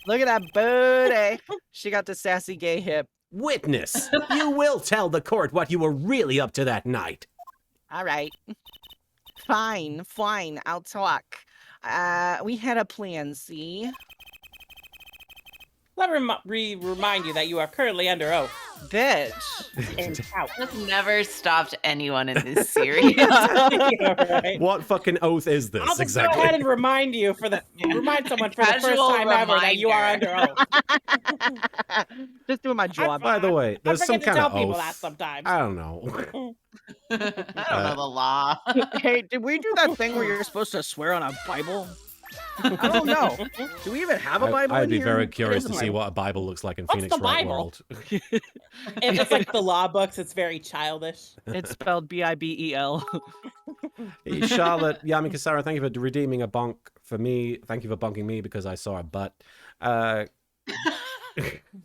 Look at that booty. She got the sassy gay hip. Witness, you will tell the court what you were really up to that night. All right. Fine, I'll talk. We had a plan, see? Let me remind you that you are currently under oath. Bitch. And out. That's never stopped anyone in this series. Yeah, right. What fucking oath is this I'll just exactly? go ahead and remind someone for the first Casual time ever that you are reminder. under oath. Just doing my job. By the way, I there's some forget to kind tell of people oath. that sometimes. I don't know. I don't know the law. Hey, did we do that thing where you're supposed to swear on a Bible? I don't know. Do we even have a Bible? I'd in be here? very What curious is to a see Bible? what a Bible looks like in What's Phoenix the Wright Bible? World. If it's like the law books, it's very childish. It's spelled Bibel. Charlotte Yami Kasara, thank you for redeeming a bonk for me. Thank you for bonking me because I saw a butt.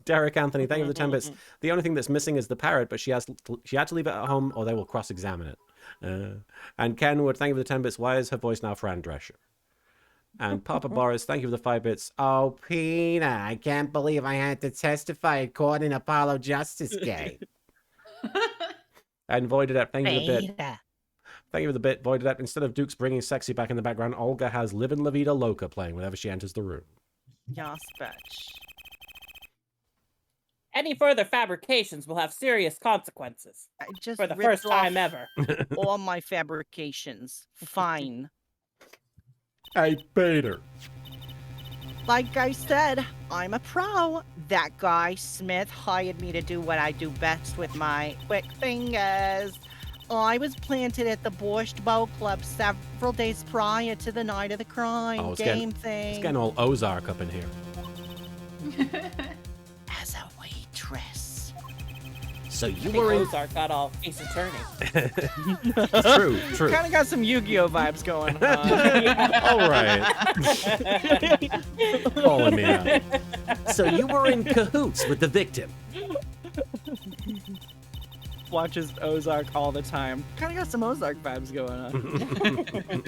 Derek Anthony, thank you for the 10 bits. The only thing that's missing is the parrot, but she had to leave it at home or they will cross-examine it. And Kenwood, thank you for the 10 bits. Why is her voice now Fran Drescher? And Papa Boris, thank you for the 5 bits. Oh, Peter, I can't believe I had to testify at court in Apollo Justice Gate. And Voided Up, thank you for the bit. Beta. Thank you for the bit, Voided Up. Instead of Duke's bringing sexy back in the background, Olga has Livin' La Vida Loca playing whenever she enters the room. Yes, bitch. Any further fabrications will have serious consequences I just for the ripped first time off ever. all my fabrications. Fine. Hey, Peter. Like I said, I'm a pro. That guy, Smith, hired me to do what I do best with my quick fingers. I was planted at the Borscht Boat Club several days prior to the night of the crime. Oh, it's Game It's thing. getting all Ozark up in here. As a waitress. So you I think were in... Ozark got all Ace Attorney. True. Kind of got some Yu-Gi-Oh vibes going on. All right. Calling me out. So you were in cahoots with the victim. Watches Ozark all the time. Kind of got some Ozark vibes going on.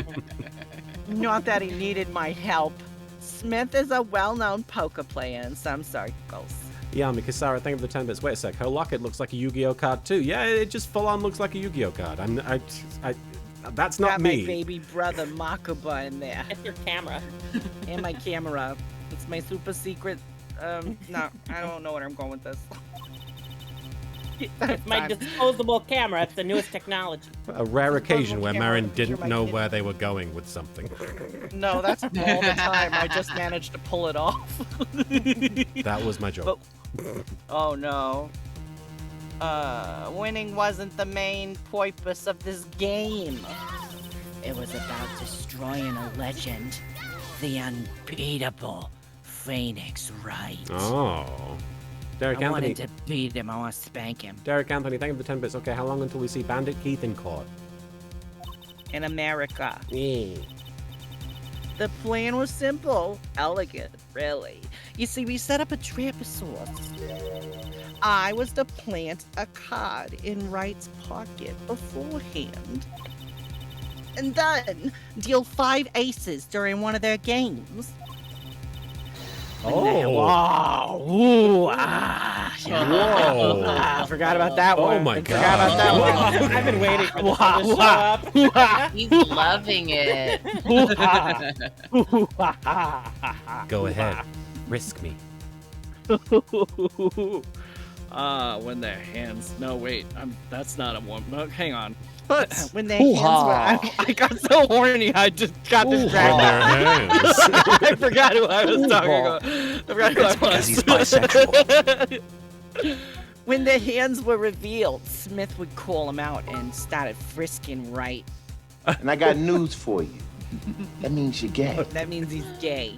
Not that he needed my help. Smith is a well-known poker player in some circles. Yami Kasara, thank you for the 10 bits. Wait a sec, her locket looks like a Yu-Gi-Oh card too. Yeah, it just full on looks like a Yu-Gi-Oh card. That's not Got me. my baby brother Makuba in there. It's your camera. And my camera. It's my super secret. No, I don't know where I'm going with this. It's my disposable camera. It's the newest technology. A rare occasion where camera, Marin picture didn't my know kid. where they were going with something. No, that's all the time. I just managed to pull it off. That was my joke. Oh no. Winning wasn't the main purpose of this game. It was about destroying a legend, the unbeatable Phoenix Wright. Oh. Derek I Anthony. wanted to beat him. I want to spank him. Derek Anthony, thank you for the 10 bits. Okay, how long until we see Bandit Keith in court? In America. Yeah. The plan was simple, elegant, really. You see, we set up a trapezoid. I was to plant a card in Wright's pocket beforehand. And then deal 5 aces during one of their games. Oh. Wow. Ooh, ah, yeah. Whoa. Ah, forgot about that Oh one. my Forgot about that one. I've been waiting for this Wow, one to show wow. up. He's loving it. Go ahead. Risk me. When their hands. No, wait. That's not a one. No, hang on. What? When their hands were. I got so horny, I just got distracted. I forgot who I was talking about. I forgot who I was. Because he's bisexual. When the hands were revealed, Smith would call him out and started frisking Wright. And I got news for you. That means you're gay. That means he's gay.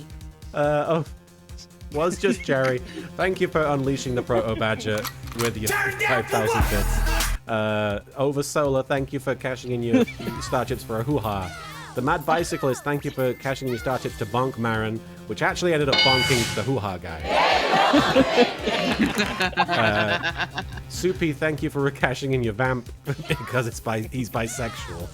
Was just Jerry. Thank you for unleashing the Proto Badger with your 5,000 bits. Over Solar, thank you for cashing in your star chips for a hoo-ha. The Mad Bicyclist, thank you for cashing in your star chips to bonk Marin, which actually ended up bonking the hoo-ha guy. Soupy, thank you for cashing in your vamp because he's bisexual.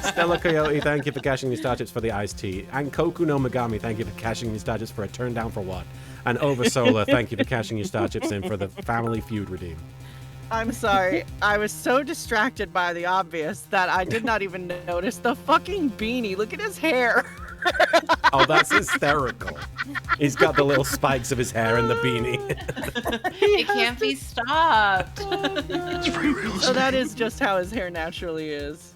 Stella Coyote, thank you for cashing in your star chips for the iced tea. And Koku no Megami, thank you for cashing in your star chips for a turn down for what? And Over Solar, thank you for cashing your star chips in for the Family Feud redeem. I'm sorry. I was so distracted by the obvious that I did not even notice the fucking beanie. Look at his hair. Oh, that's hysterical. He's got the little spikes of his hair in the beanie. It can't be stopped. So that is just how his hair naturally is.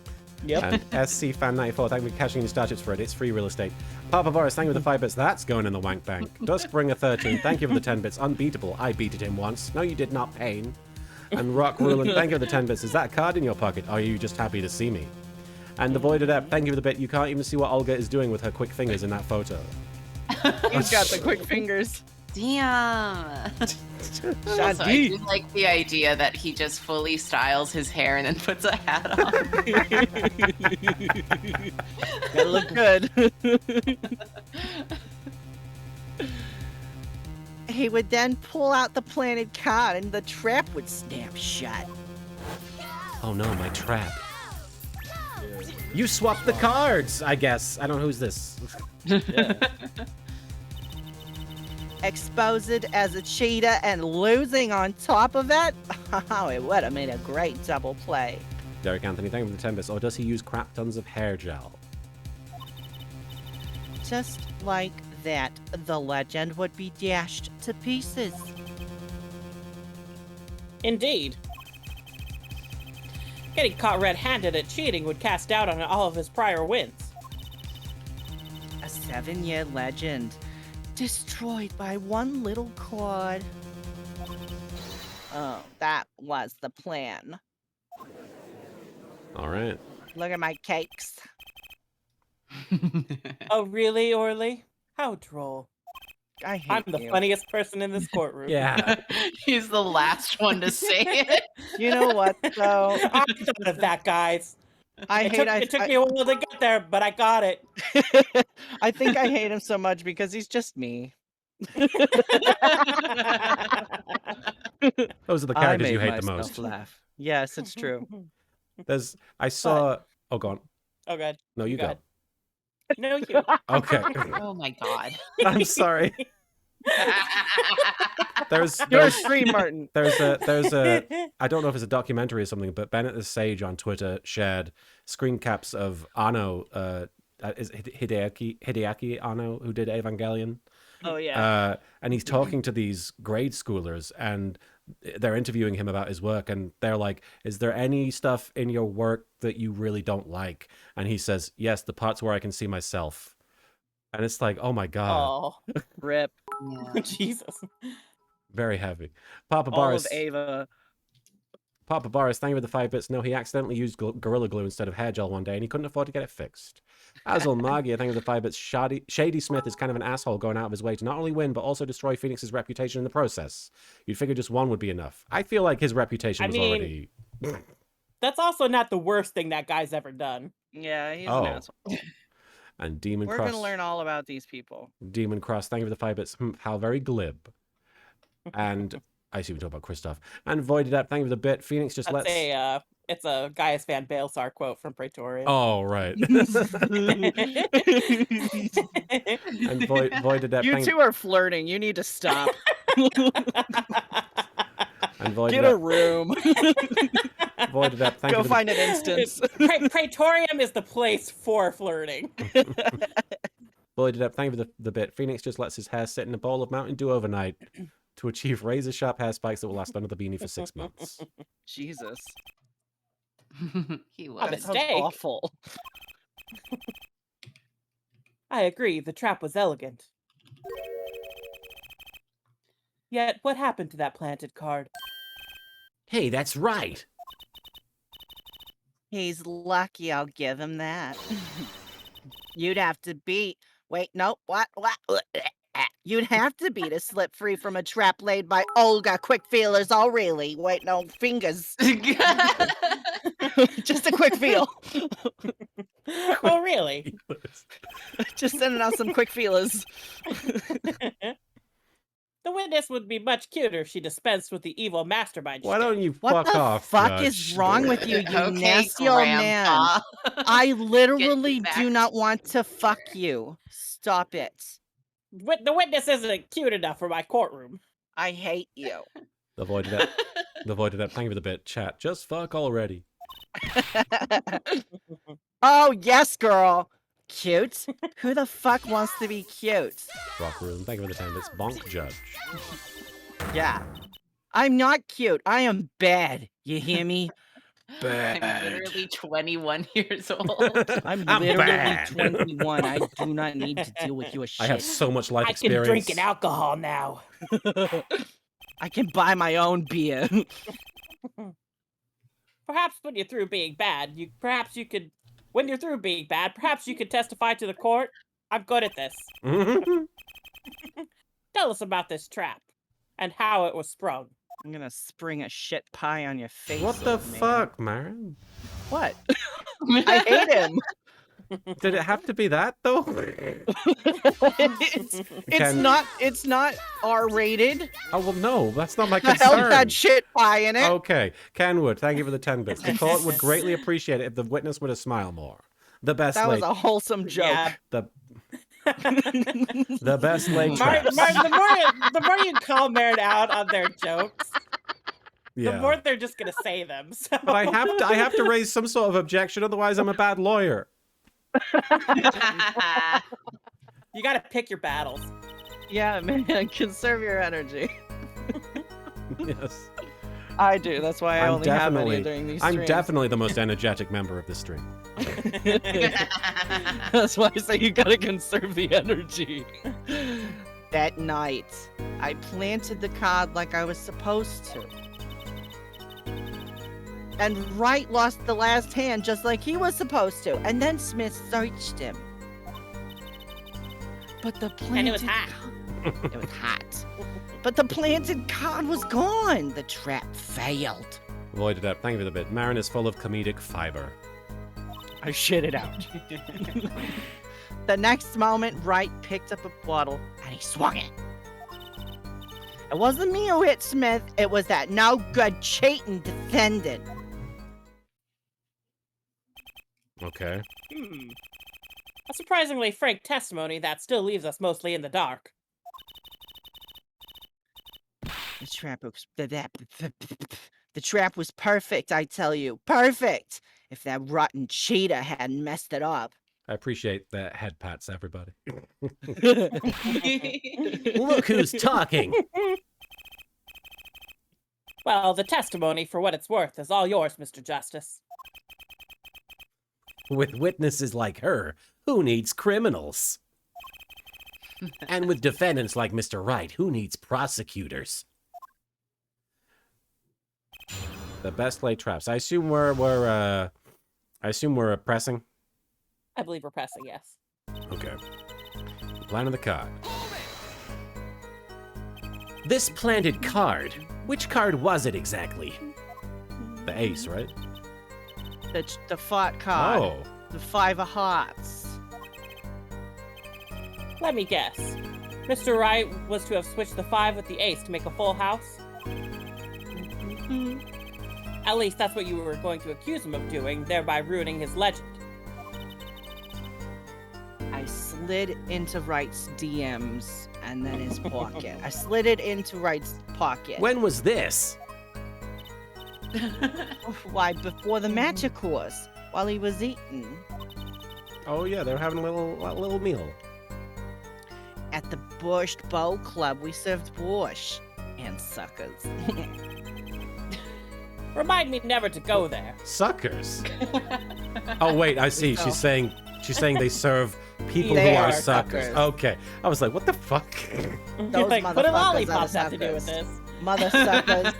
And SC Fan 94, thank you for cashing in star chips for it. It's free real estate. Papa Boris, thank you for the 5 bits. That's going in the wank bank. Duskbringer 13, thank you for the 10 bits. Unbeatable. I beated him once. No, you did not, Pain. And Rock Ruland, thank you for the 10 bits. Is that a card in your pocket? Or are you just happy to see me? And the Voided App, thank you for the bit. You can't even see what Olga is doing with her quick fingers in that photo. He's got the quick fingers. Damn. Also, I do like the idea that he just fully styles his hair and then puts a hat on. Gotta look good. He would then pull out the planted card and the trap would snap shut. Oh no, my trap. You swapped the cards, I guess. I don't know who's this. Expose it as a cheater and losing on top of it? Oh, it would have made a great double play. Derek Anthony, thank you for the 10 bits. Or does he use crap tons of hair gel? Just like that, the legend would be dashed to pieces. Indeed. Getting caught red-handed at cheating would cast doubt on all of his prior wins. A 7-year legend, destroyed by one little chord. Oh, that was the plan. All right. Look at my cakes. Oh, really, Orly? How droll. I hate I'm the you. funniest person in this courtroom. Yeah. He's the last one to say it. You know what, though? I thought of that, guys. It took me a while to get there, but I got it. I think I hate him so much because he's just me. Those are the I characters made you hate the myself most. laugh. Yes, it's true. I saw. Oh, go on. Oh, God. No, you Go go. ahead. No, you. Okay. Oh my god. I'm sorry. There's You're free, Martin. there's a I don't know if it's a documentary or something, but Bennett the Sage on Twitter shared screen caps of Anno, is Hideaki Anno, who did Evangelion. Oh yeah. And he's talking to these grade schoolers, and they're interviewing him about his work, and they're like, is there any stuff in your work that you really don't like? And he says, yes, the parts where I can see myself. And it's like, oh my god, Oh, Rip. Jesus. very heavy. Papa All Boris, of Ava. Papa Boris, thank you for the 5 bits. No, he accidentally used Gorilla Glue instead of hair gel one day, and he couldn't afford to get it fixed. Azul Magia, thank you for the 5 bits. Shady Smith is kind of an asshole going out of his way to not only win, but also destroy Phoenix's reputation in the process. You'd figure just one would be enough. I feel like his reputation was already... That's also not the worst thing that guy's ever done. Yeah, he's Oh. an asshole. And Demon We're Cross... gonna learn all about these people. Demon Cross, thank you for the 5 bits. How very glib. And... I see we talk about Kristoff. And Voided Up, thank you for the bit. Phoenix just That's lets... it's a Gaius Van Baelsar quote from Praetorian. Oh, right. And Voided Up, You two are flirting. You need to stop. And Voided Get a Up, room. Voided Up, thank you Go for the... find an instance. Praetorium is the place for flirting. Voided Up, thank you for the bit. Phoenix just lets his hair sit in a bowl of Mountain Dew overnight to achieve razor-sharp hair spikes that will last under the beanie for 6 months. Jesus. He A was. That sounds mistake. awful. I agree, the trap was elegant. Yet, what happened to that planted card? Hey, that's right. He's lucky, I'll give him that. You'd have to beat. Wait, no, what? You'd have to be to slip free from a trap laid by Olga Quick Feelers. Oh, really? Wait, no, fingers. Just a quick feel. Oh, really? Just sending out some quick feelers. The witness would be much cuter if she dispensed with the evil mastermind. Why don't you What fuck the off, fuck is Judge? wrong with you, you Okay, nasty old man? Grandpa. I literally back. do not want to fuck you. Stop it. The witness isn't cute enough for my courtroom. I hate you. The Voided Up, thank you for the bit. Chat, just fuck already. Oh, yes, girl. Cute? Who the fuck wants to be cute? Rock Room, thank you for the 10 bits. Bonk Judge. Yeah. I'm not cute. I am bad. You hear me? I'm literally 21 years old. I'm I'm literally bad. 21. I do not need to deal with your shit. I have so much life I experience. can drink an alcohol now. I can buy my own beer. Perhaps when you're through being bad, when you're through being bad, perhaps you could testify to the court. I'm good at this. Tell us about this trap and how it was sprung. I'm gonna spring a shit pie on your face. What the old man. fuck, Marin? What? I hate him. Did it have to be that, though? It's not R-rated. Oh, well, no, that's not my The hell concern. had shit pie in it. Okay, Kenwood, thank you for the 10 bits. The court would greatly appreciate it if the witness were to smile more. The best That was late... a wholesome joke. Yeah. The best late Martin, traps. the more you call Marin out on their jokes, the Yeah. more they're just gonna say them. So. But I have to raise some sort of objection, otherwise I'm a bad lawyer. You gotta pick your battles. Yeah, man, conserve your energy. Yes. I do. That's why I I'm only have any definitely, during these I'm streams. definitely the most energetic member of this stream. That's why I say you gotta conserve the energy. That night, I planted the card like I was supposed to. And Wright lost the last hand just like he was supposed to. And then Smith searched him. But the planted And it was hot. It was hot. But the planted card was gone. The trap failed. Voided up. Thank you for the bit. Marin is full of comedic fiber. I shit it out. The next moment, Wright picked up a bottle and he swung it. It wasn't me who hit Smith. It was that no good cheating defendant. Okay. A surprisingly frank testimony that still leaves us mostly in the dark. The trap was perfect, I tell you. Perfect! If that rotten cheetah hadn't messed it up. I appreciate the head pats, everybody. Look who's talking. Well, the testimony, for what it's worth, is all yours, Mr. Justice. With witnesses like her, who needs criminals? And with defendants like Mr. Wright, who needs prosecutors? The best laid traps. I assume we're pressing. I believe we're pressing, yes. Okay. Plan of the card. This planted card, which card was it exactly? The ace, right? The fought card. Oh. The 5 of hearts. Let me guess. Mr. Wright was to have switched the 5 with the ace to make a full house? At least that's what you were going to accuse him of doing, thereby ruining his legend. I slid into Wright's DMs and then his pocket. I slid it into Wright's pocket. When was this? Why, before the magic course, while he was eating. Oh yeah, they were having a little meal. At the Borscht Bow Club, we served borscht and suckers. Remind me never to go there. Suckers. Oh wait, I see. Oh. She's saying they serve people They who are are suckers. suckers. Okay. I was like, what the fuck? Those Like, what do motherfuckers are lollipops the have to do with suckers. this? Mother suckers.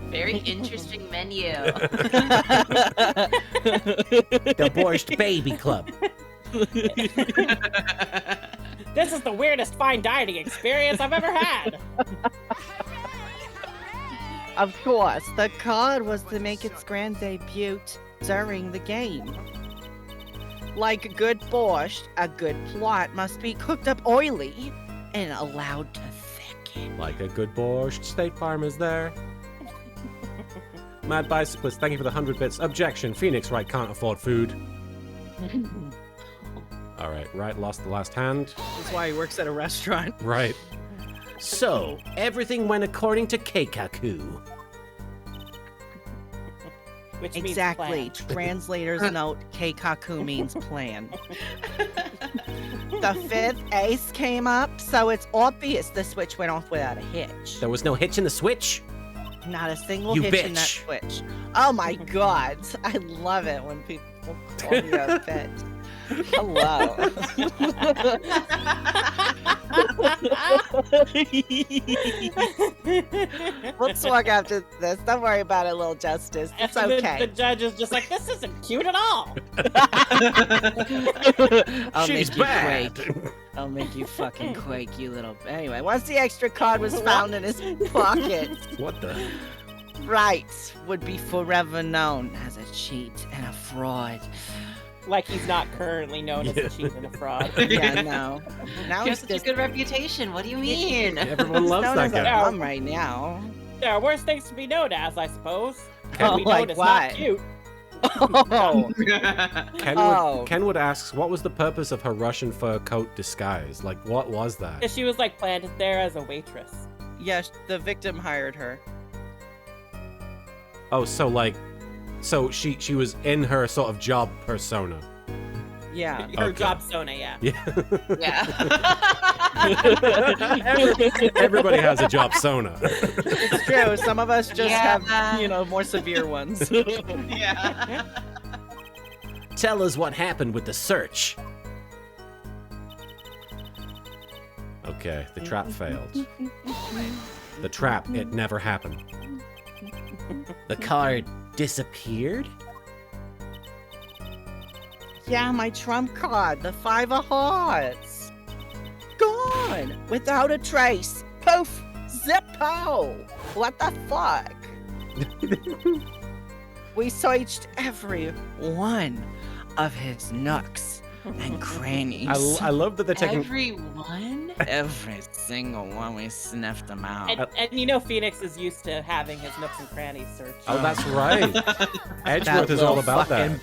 Very interesting menu. The Borscht Baby Club. This is the weirdest fine dining experience I've ever had. Of course, the card was to make its grand debut during the game. Like a good borscht, a good plot must be cooked up oily and allowed to thicken. Like a good borscht, State Farm is there. Mad Bicyclist, thank you for the 100 bits. Objection, Phoenix Wright can't afford food. Alright, Wright lost the last hand. That's why he works at a restaurant. Right. So, everything went according to Keikaku. Which Exactly. means plan. Translator's note, Keikaku means plan. The 5th ace came up, so it's obvious the switch went off without a hitch. There was no hitch in the switch? Not a single You hitch in that bitch. switch. Oh my god. I love it when people call me a bitch. Hello. We'll talk after this. Don't worry about it, little Justice. It's And okay. The judge is just like, this isn't cute at all. I'll She's make you bad. quake. I'll make you fucking quake, you little. Anyway, once the extra card was found in his pocket, What the? Wright would be forever known as a cheat and a fraud. Like he's not currently known as a cheat and a fraud. Yeah, no. Now He he's has such a just good reputation. What do you mean? Everyone loves known that as a guy. bum right now. There are worse things to be known as, I suppose. Oh, Be like known as what? not cute. Oh, Kenwood asks, what was the purpose of her Russian fur coat disguise? Like, what was that? Because she was like planted there as a waitress. yes, the victim hired her. Oh, so she was in her sort of job persona. Yeah. Her Okay. job Sona, yeah. Yeah. Yeah. Everybody has a job sona. It's true. Some of us just Yeah. have, more severe ones. Yeah. Tell us what happened with the search. Okay, the trap failed. The trap, it never happened. The card disappeared? Yeah, my trump card, the 5 of hearts. Gone without a trace. Poof. Zippo. What the fuck? We searched every one of his nooks and crannies. I love that they're taking. Everyone? Every single one. We sniffed them out. And Phoenix is used to having his nooks and crannies searched. Oh, that's right. Edgeworth is all about that.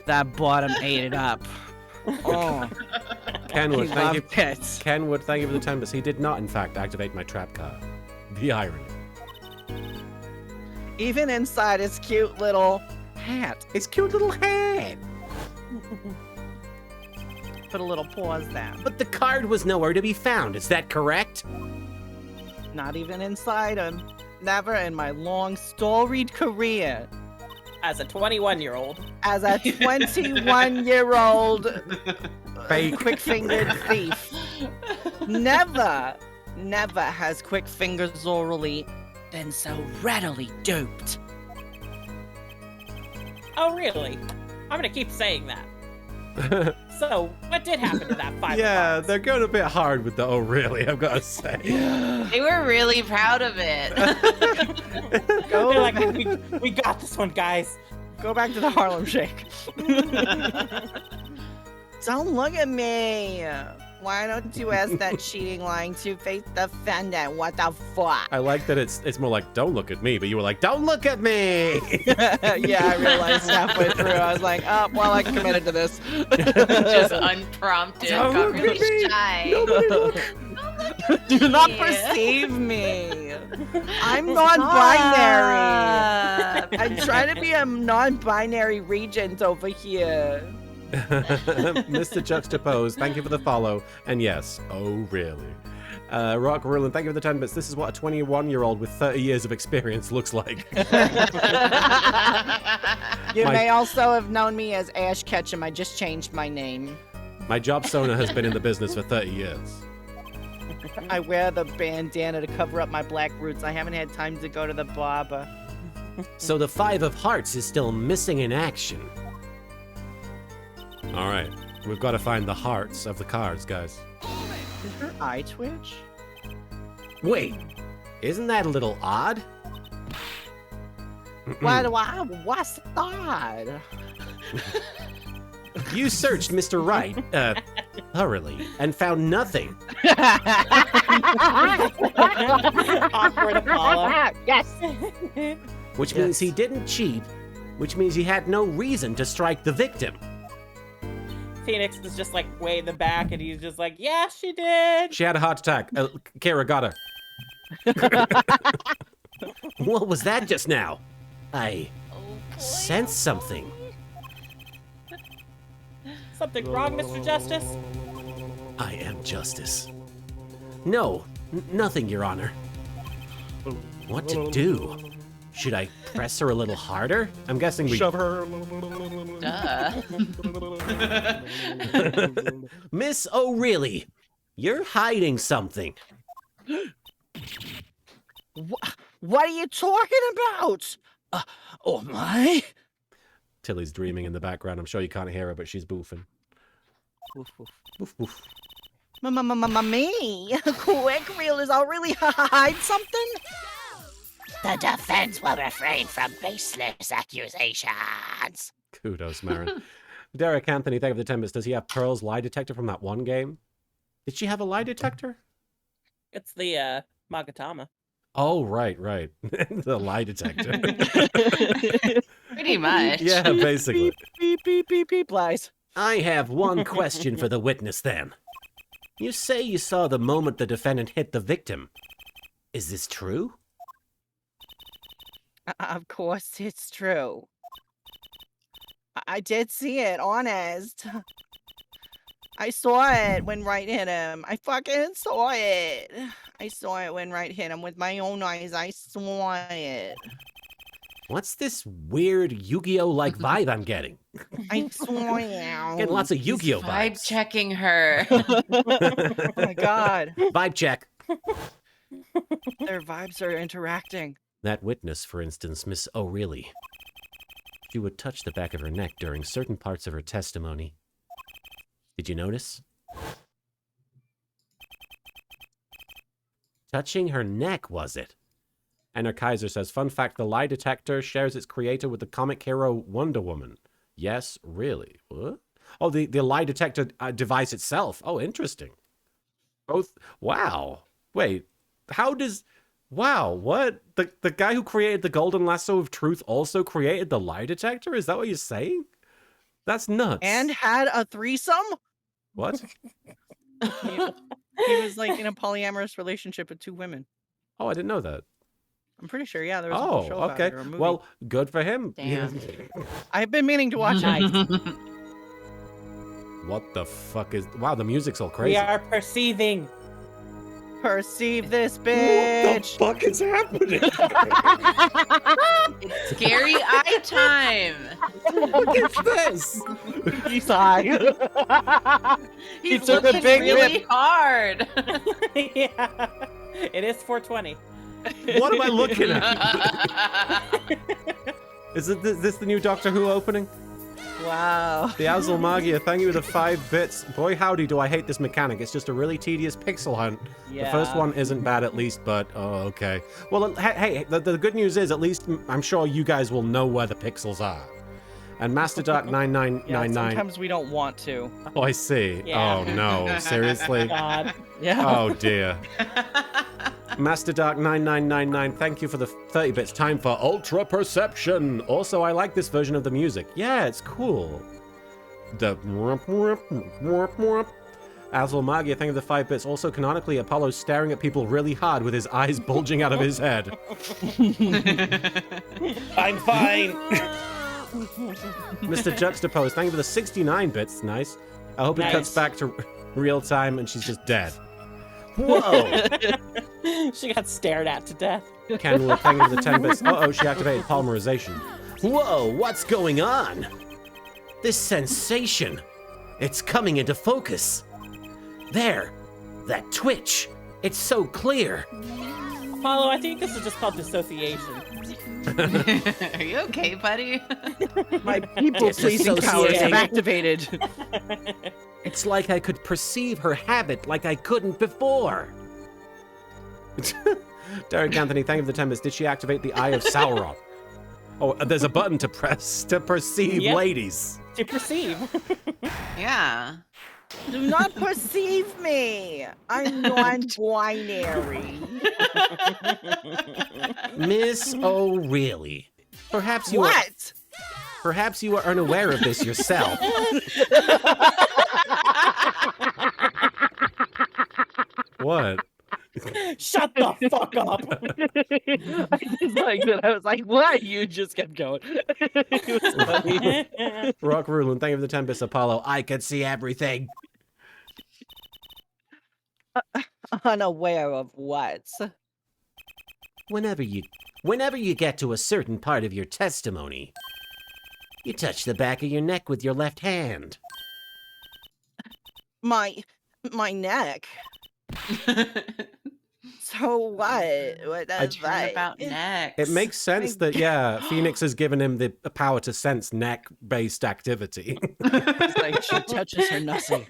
That bottom ate it up. Oh, Kenwood, he thank you. loved it. Kenwood, thank you for the 10 bits. He did not, in fact, activate my trap card. The irony. Even inside his cute little hat. His cute little hat. Put a little pause down. But the card was nowhere to be found, is that correct? Not even inside him. Never in my long storied career As a 21-year-old. as a 21-year-old Fake. quick-fingered thief. Never has Quickfinger Zorley been so readily duped. Oh, really? I'm gonna keep saying that. So, what did happen to that 5 Yeah, of they're going a bit hard with the oh really, I've got to say. They were really proud of it. Go, They're like, we got this one, guys. go back to the Harlem Shake. Don't look at me. Why don't you ask that cheating, lying, two-faced defendant? What the fuck? I like that it's more like, don't look at me, but you were like, don't look at me! Yeah, I realized halfway through. I was like, oh, well, I committed to this. Just unprompted. Don't Got look at really me. shy. Nobody look. Do not me. perceive me. I'm non-binary. I try to be a non-binary regent over here. Mr. Juxtapose, thank you for the follow. And yes, oh really. Rock Ruland, thank you for the 10 bits. This is what a 21-year-old with 30 years of experience looks like. You My- may also have known me as Ash Ketchum. I just changed my name. My job Sona has been in the business for 30 years. I wear the bandana to cover up my black roots. I haven't had time to go to the barber. So the 5 of hearts is still missing in action. All right, we've got to find the hearts of the cards, guys. Is your eye twitch? Wait, isn't that a little odd? What's that? You searched Mr. Right, thoroughly, and found nothing. Awkward Apollo. Yes. Which means he didn't cheat, which means he had no reason to strike the victim. Phoenix is just like way in the back, and he's just like, yeah, she did. She had a heart attack. Kara got her. What was that just now? I sense something. Something wrong, Mr. Justice? I am justice. No, nothing, Your Honor. What to do? Should I press her a little harder? I'm guessing we Shove her. Duh. Miss O'Reilly, you're hiding something. What are you talking about? Oh my! Tilly's dreaming in the background. I'm sure you can't hear her, but she's boofing. Boof, boof. Me? Quick reel is really hide something? The defense will refrain from baseless accusations. Kudos, Marin. Derek Anthony, thank you for the 10 bits. Does he have Pearl's lie detector from that one game? Did she have a lie detector? It's the Magatama. Oh, right. The lie detector. Pretty much. Yeah, basically. Beep, lies. I have one question for the witness then. You say you saw the moment the defendant hit the victim. Is this true? Of course it's true. I did see it, honest. I saw it when Wright hit him. I fucking saw it. I saw it when Wright hit him with my own eyes. I saw it. What's this weird Yu-Gi-Oh-like vibe I'm getting? I saw it. Getting lots of Yu-Gi-Oh Vibe vibes. checking her. Oh my god. Vibe check. Their vibes are interacting. That witness, for instance, Miss O'Reilly. She would touch the back of her neck during certain parts of her testimony. Did you notice? Touching her neck, was it? Enner Kaiser says, fun fact, the lie detector shares its creator with the comic hero Wonder Woman. Yes, really? What? Oh, the lie detector device itself. Oh, interesting. Both. Wow. Wait, how does... Wow, what? The guy who created the Golden Lasso of Truth also created the lie detector? Is that what you're saying? That's nuts. And had a threesome? What? He was like in a polyamorous relationship with 2 women. Oh, I didn't know that. I'm pretty sure, yeah, there was a whole show Oh, about okay. it, or a movie. Well, good for him. Damn. I've been meaning to watch it. What the fuck is... Wow, the music's all crazy. We are perceiving. Perceive this What the bitch. fuck is happening? It's scary eye time. What is this? He's high. He's took a looking big really rip. hard. Yeah. It is 420. What am I looking at? Is this the new Doctor Who opening? Wow. The Azul Magia, thank you for the 5 bits. Boy, howdy, do I hate this mechanic. It's just a really tedious pixel hunt. The first one isn't bad, at least, but oh, okay. Well, hey, the good news is, at least I'm sure you guys will know where the pixels are. And Master Dark Yeah, 9999. sometimes we don't want to. Oh, I see. Yeah. Oh no, seriously? God. Yeah. Oh dear. Master Dark 9999, thank you for the 30 bits. Time for Ultra Perception. Also, I like this version of the music. Yeah, it's cool. The Azul Magia, thank you for the 5 bits. Also, canonically, Apollo's staring at people really hard with his eyes bulging out of his head. I'm fine. Mr. Juxtapose, thank you for the 69 bits. Nice. I hope it cuts Nice. back to real time and she's just dead. Whoa! She got stared at to death. Kenwood, thank you for the 10 bits. Uh-oh, she activated polymerization. Whoa, what's going on? This sensation. It's coming into focus. There, that twitch. It's so clear. Apollo, I think this is just called dissociation. Are you okay, buddy? My people-pleasing powers have activated. It's like I could perceive her habit like I couldn't before. Derek Anthony, thank you for the 10 bits. Did she activate the Eye of Sauron? Oh, there's a button to press to perceive Yep. ladies. To perceive. Yeah. Do not perceive me. I'm non-binary. Miss O'Reilly. Perhaps you What? Perhaps you are unaware of this yourself. What? Shut the fuck up. I just like that. I was like, what? You just kept going. It was funny. Rock Rulin, thank you for the 10 bits. Apollo, I could see everything. Unaware of what? Whenever you get to a certain part of your testimony, you touch the back of your neck with your left hand. My neck. So what? What does Turn that? about next. it makes sense that, yeah, Phoenix has given him the power to sense neck-based activity. It's like she touches her nussy.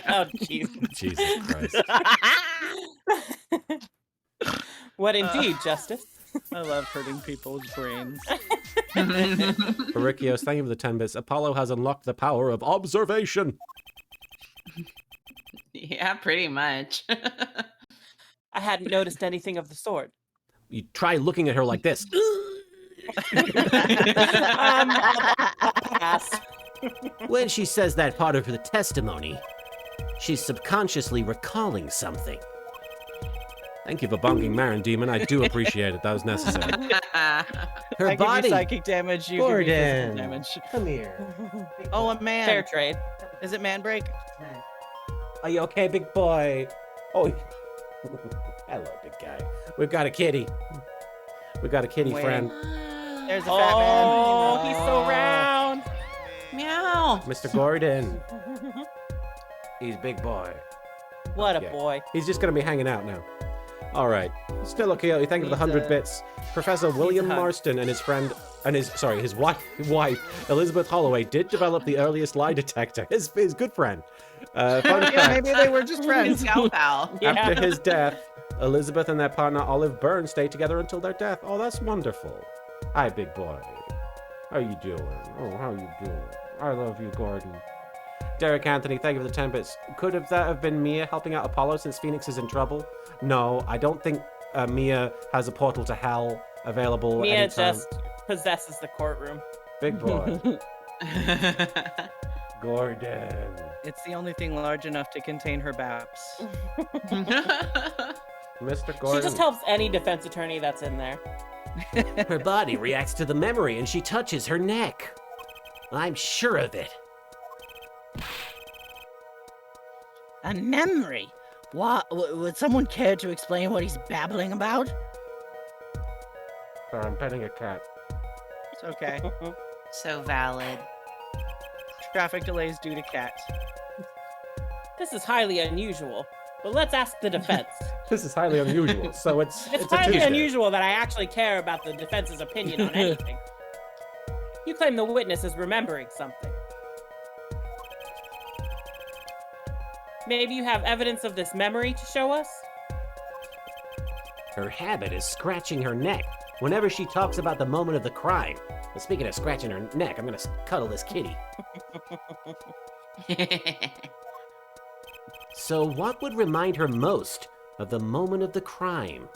Oh, jeez. Jesus Christ. What indeed, Justice? I love hurting people's brains. Barikios, thank you for the 10 bits. Apollo has unlocked the power of observation. Yeah, pretty much. I hadn't noticed anything of the sort. You try looking at her like this. I'll pass. When she says that part of her testimony, she's subconsciously recalling something. Thank you for bonking Marin Demon. I do appreciate it. That was necessary. I Her give you body. psychic damage. You give me physical Gordon. damage. Come here. Oh, a man. Fair trade. Is it man break? Are you okay, big boy? Oh, hello, big guy. We've got a kitty. We've got a kitty Wait. friend. There's a fat man. Oh, he's so round. Meow. Mr. Gordon. He's big boy. What a Yeah. boy. He's just going to be hanging out now. All right. Still okay. Thank you for the 100 bits. Professor William hug. Marston and his friend, and his wife, Elizabeth Holloway, did develop the earliest lie detector. His good friend. Fun Yeah, fact. maybe they were just friends. Gal pal. Yeah. After his death, Elizabeth and their partner Olive Byrne stayed together until their death. Oh, that's wonderful. Hi, big boy. How you doing? Oh, how you doing? I love you, Gordon. Derek Anthony, thank you for the 10 bits. Could that have been Mia helping out Apollo since Phoenix is in trouble? No, I don't think Mia has a portal to hell available. Mia anytime. just possesses the courtroom. Big boy. Gordon. It's the only thing large enough to contain her baps. Mr. She Gordon. just helps any defense attorney that's in there. Her body reacts to the memory and she touches her neck. I'm sure of it. A memory? What? Would someone care to explain what he's babbling about? Sorry, I'm petting a cat. It's okay. So valid. Traffic delays due to cats. This is highly unusual, but let's ask the defense. This is highly unusual, so it's It's a highly Tuesday. unusual that I actually care about the defense's opinion on anything. You claim the witness is remembering something. Maybe you have evidence of this memory to show us? Her habit is scratching her neck whenever she talks about the moment of the crime. And speaking of scratching her neck, I'm gonna cuddle this kitty. So what would remind her most of the moment of the crime?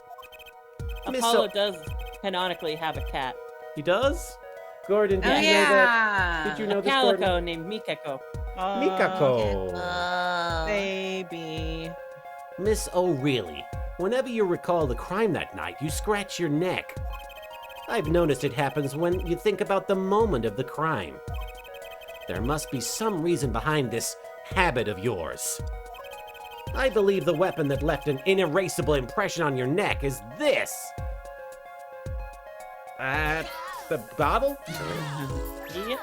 Miss Apollo does canonically have a cat. He does? Gordon, did Oh, you know that? yeah. Did you know A this, calico Gordon? named Mikako. Mikako. Oh. Baby. Miss O'Reilly, whenever you recall the crime that night, you scratch your neck. I've noticed it happens when you think about the moment of the crime. There must be some reason behind this habit of yours. I believe the weapon that left an inerasable impression on your neck is this. The bottle? Yeah.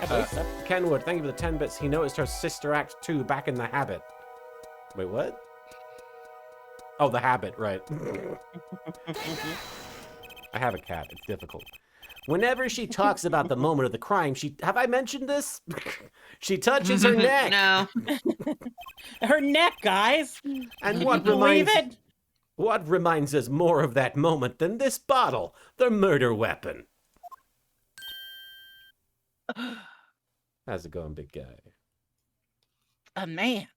I believe so. Kenwood, thank you for the 10 bits. He noticed her sister act 2 back in the habit. Wait, what? Oh, the habit, right. I have a cat. It's difficult. Whenever she talks about the moment of the crime, have I mentioned this? She touches her neck. No. Her neck, guys! And what Believe reminds it? What reminds us more of that moment than this bottle, the murder weapon? How's it going, big guy? A man.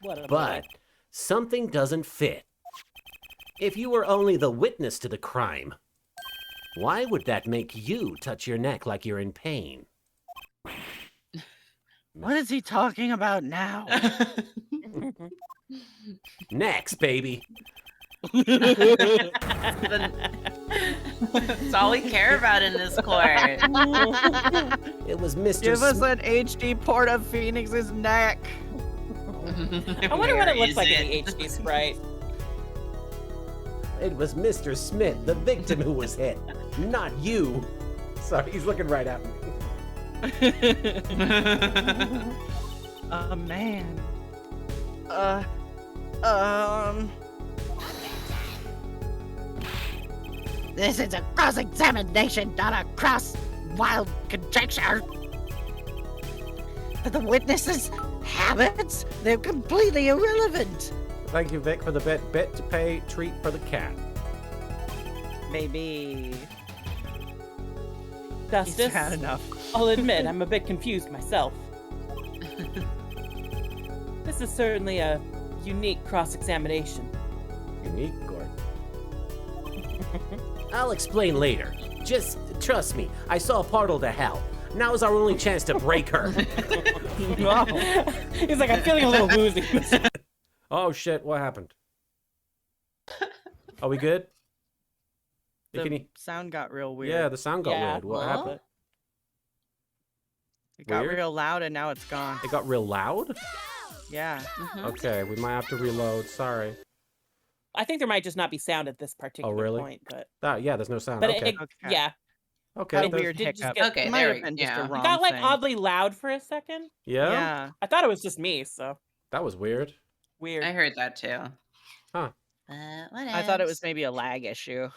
What a But something doesn't fit. If you were only the witness to the crime, why would that make you touch your neck like you're in pain? What is he talking about now? Next, baby. That's all we care about in this court. It was Mr. Give us Smith. an HD port of Phoenix's neck. I wonder what Where it looks is like it? in the HD sprite. It was Mr. Smith, the victim who was hit, not you. Sorry, he's looking right at me. A man. Um. This is a cross-examination, not a wild conjecture. The witnesses' habits, they're completely irrelevant. Thank you, Vic, for the bit to pay treat for the cat. Maybe. Justice, He's had enough. I'll admit I'm a bit confused myself. This is certainly a unique cross-examination. Unique, Gordon. I'll explain later. Just trust me, I saw a portal to hell. Now is our only chance to break her. He's like, I'm feeling a little woozy. Oh shit! What happened? Are we good? The Can you- sound got real weird. Yeah, the sound got Yeah, weird. What well. happened? It got Weird? real loud and now it's gone. It got real loud? Yeah. Okay, we might have to reload. Sorry. I think there might just not be sound at this particular really? point, but Yeah, there's no sound. but Okay. it, yeah, Okay. Had a there's- weird did just hiccup. get- Okay, Might there have we been just yeah. a It wrong it got like thing. oddly loud for a second. Yeah? Yeah. I thought it was just me, so That was weird. weird. I heard that too. Huh. What I thought it else? was maybe a lag issue.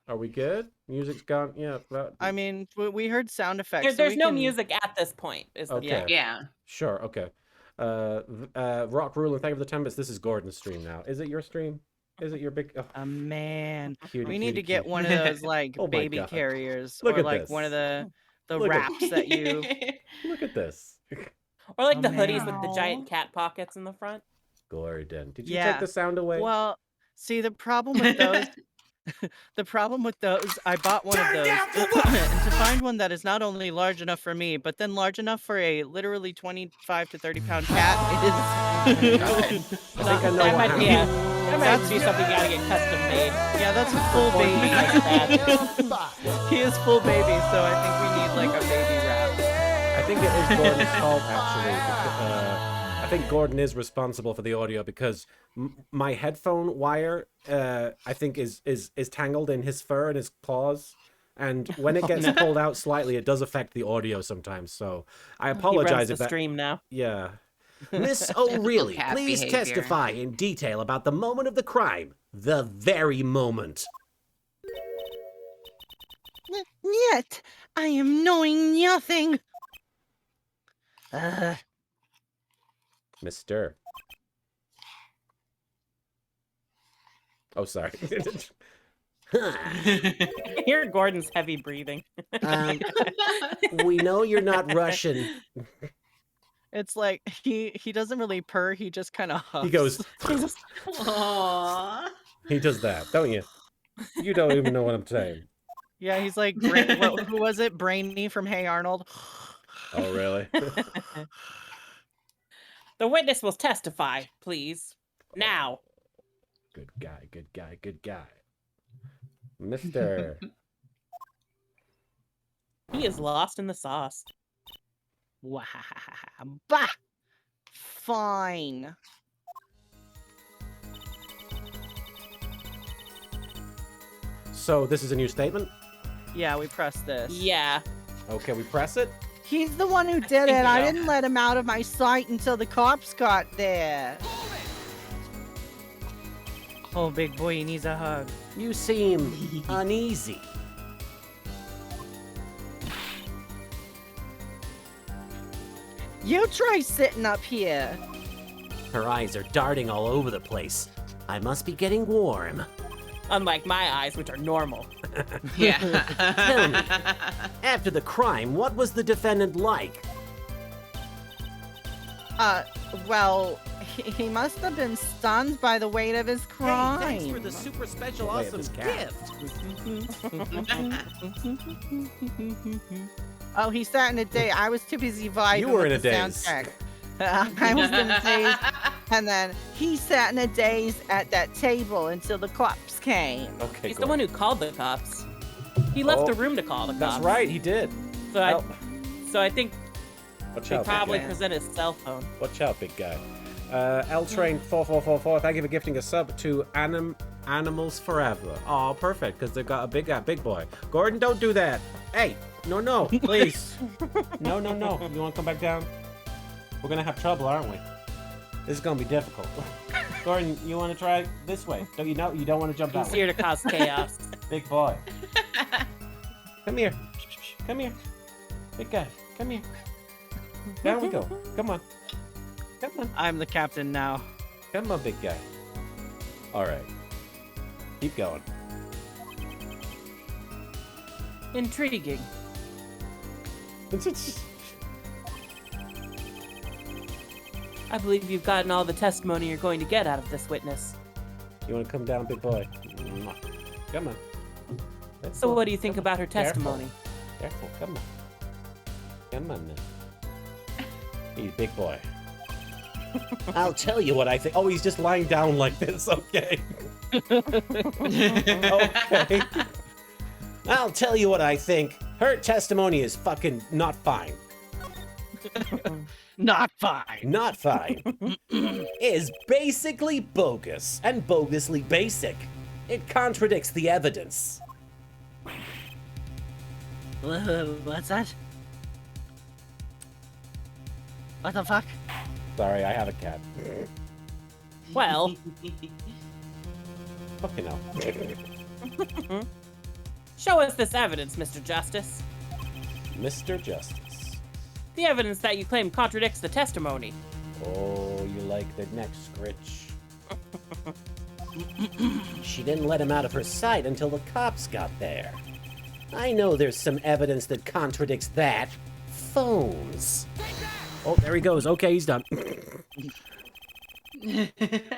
Are we good? Music's gone. Yeah. I mean, we heard sound effects. There- so there's we no can- music at this point. Is the Okay. thing. Yeah. Sure. Okay. Rock Ruler, thank you for the 10 bits. This is Gordon's stream now. Is it your stream? Is it your big? Oh, A man. cutie, We need cutie, to get cutie. one of those like Oh my baby God. carriers, Look or at like this. one of the Look at- wraps that you. Look at this. Or like Oh, the hoodies with the man. giant cat pockets in the front. Gordon, did you Yeah. take the sound away? Well, see, the problem with those. The problem with those, I bought one of those, and to find one that is not only large enough for me, but then large enough for a literally 25 to 30-pound cat is. I think I know That what might be happened. that might be something you gotta get custom made. Yeah, that's a full baby. He is full baby, so I think we need like a baby wrap. I think it is Gordon's fault actually. I think Gordon is responsible for the audio because my headphone wire, I think, is tangled in his fur and his claws. And when it gets pulled out slightly, it does affect the audio sometimes. So I He runs apologize the if that. stream now. Yeah. Miss O'Reilly, cat please behavior. testify in detail about the moment of the crime. The very moment. Yet, I am knowing nothing. Mr. Oh, sorry. Hear Gordon's heavy breathing. We know you're not Russian. It's like he doesn't really purr. He just kind of huffs. He goes, Aww. he does that, don't you? You don't even know what I'm saying. Yeah, he's like, who was it? Brainy from Hey Arnold. Oh, really? The witness will testify, please. Now. Good guy, good guy, good guy. Mr. He is lost in the sauce. Wah, bah. Fine. So this is a new statement? Yeah, we press this. Yeah. Okay, we press it? He's the one who did it. I didn't let him out of my sight until the cops got there. Oh, big boy, he needs a hug. You seem uneasy. You try sitting up here. Her eyes are darting all over the place. I must be getting warm. Unlike my eyes, which are normal. Yeah. Tell me, after the crime, what was the defendant like? Well, he must have been stunned by the weight of his crime. Hey, thanks for the super special Wait, awesome this cat. gift. Oh, he sat in a daze. I was too busy vibing You were with in a the daze. soundtrack. I was in a daze, and then he sat in a daze at that table until the cops came. Okay, He's good. the one who called the cops. He left Oh, the room to call the cops. That's right, he did. So I think Watch they out, probably big guy. present his cell phone. Watch out, big guy. L Train 4444. Thank you for gifting a sub to Animals Forever. Oh, perfect, because they've got a big boy. Gordon, don't do that. Hey, no, please. No. You want to come back down? We're gonna have trouble, aren't we? This is gonna be difficult. Gordon, you want to try this way? Don't you know? You don't want to jump He's that way. here to cause chaos. Big boy. Come here. Come here. Big guy. Come here. Down we go. Come on. Come on. I'm the captain now. Come on, big guy. All right. Keep going. Intriguing. I believe you've gotten all the testimony you're going to get out of this witness. You want to come down, big boy? Come on. Let's So go. what do you think about her Careful. testimony? Careful. Come on. Come on now. He's big boy. I'll tell you what I think. Oh, he's just lying down like this. Okay. Okay. I'll tell you what I think. Her testimony is fucking not fine. Not fine. Not fine. Is basically bogus and bogusly basic. It contradicts the evidence. What's that? What the fuck? Sorry, I have a cat. Well, Fucking hell. show us this evidence, Mr. Justice. Mr. Justice. The evidence that you claim contradicts the testimony. Oh, you like the neck scritch. She didn't let him out of her sight until the cops got there. I know there's some evidence that contradicts that. Phones. Oh, there he goes. Okay, he's done.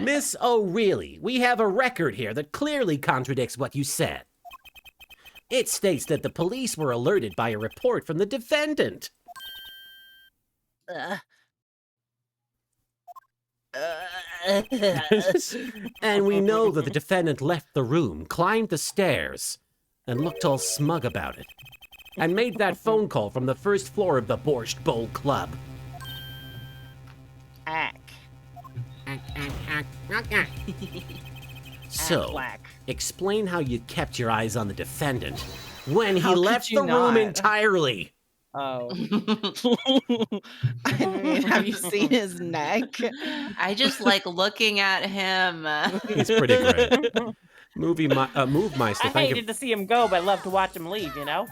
Miss O'Reilly, we have a record here that clearly contradicts what you said. It states that the police were alerted by a report from the defendant. And we know that the defendant left the room, climbed the stairs, and looked all smug about it, and made that phone call from the first floor of the Borscht Bowl Club. Ack. So, Whack. explain how you kept your eyes on the defendant when he How could left you the room not? entirely. Oh. I mean, have you seen his neck? I just like looking at him. He's pretty great. Move Meister, I thank you. hated to see him go, but I love to watch him leave, you know?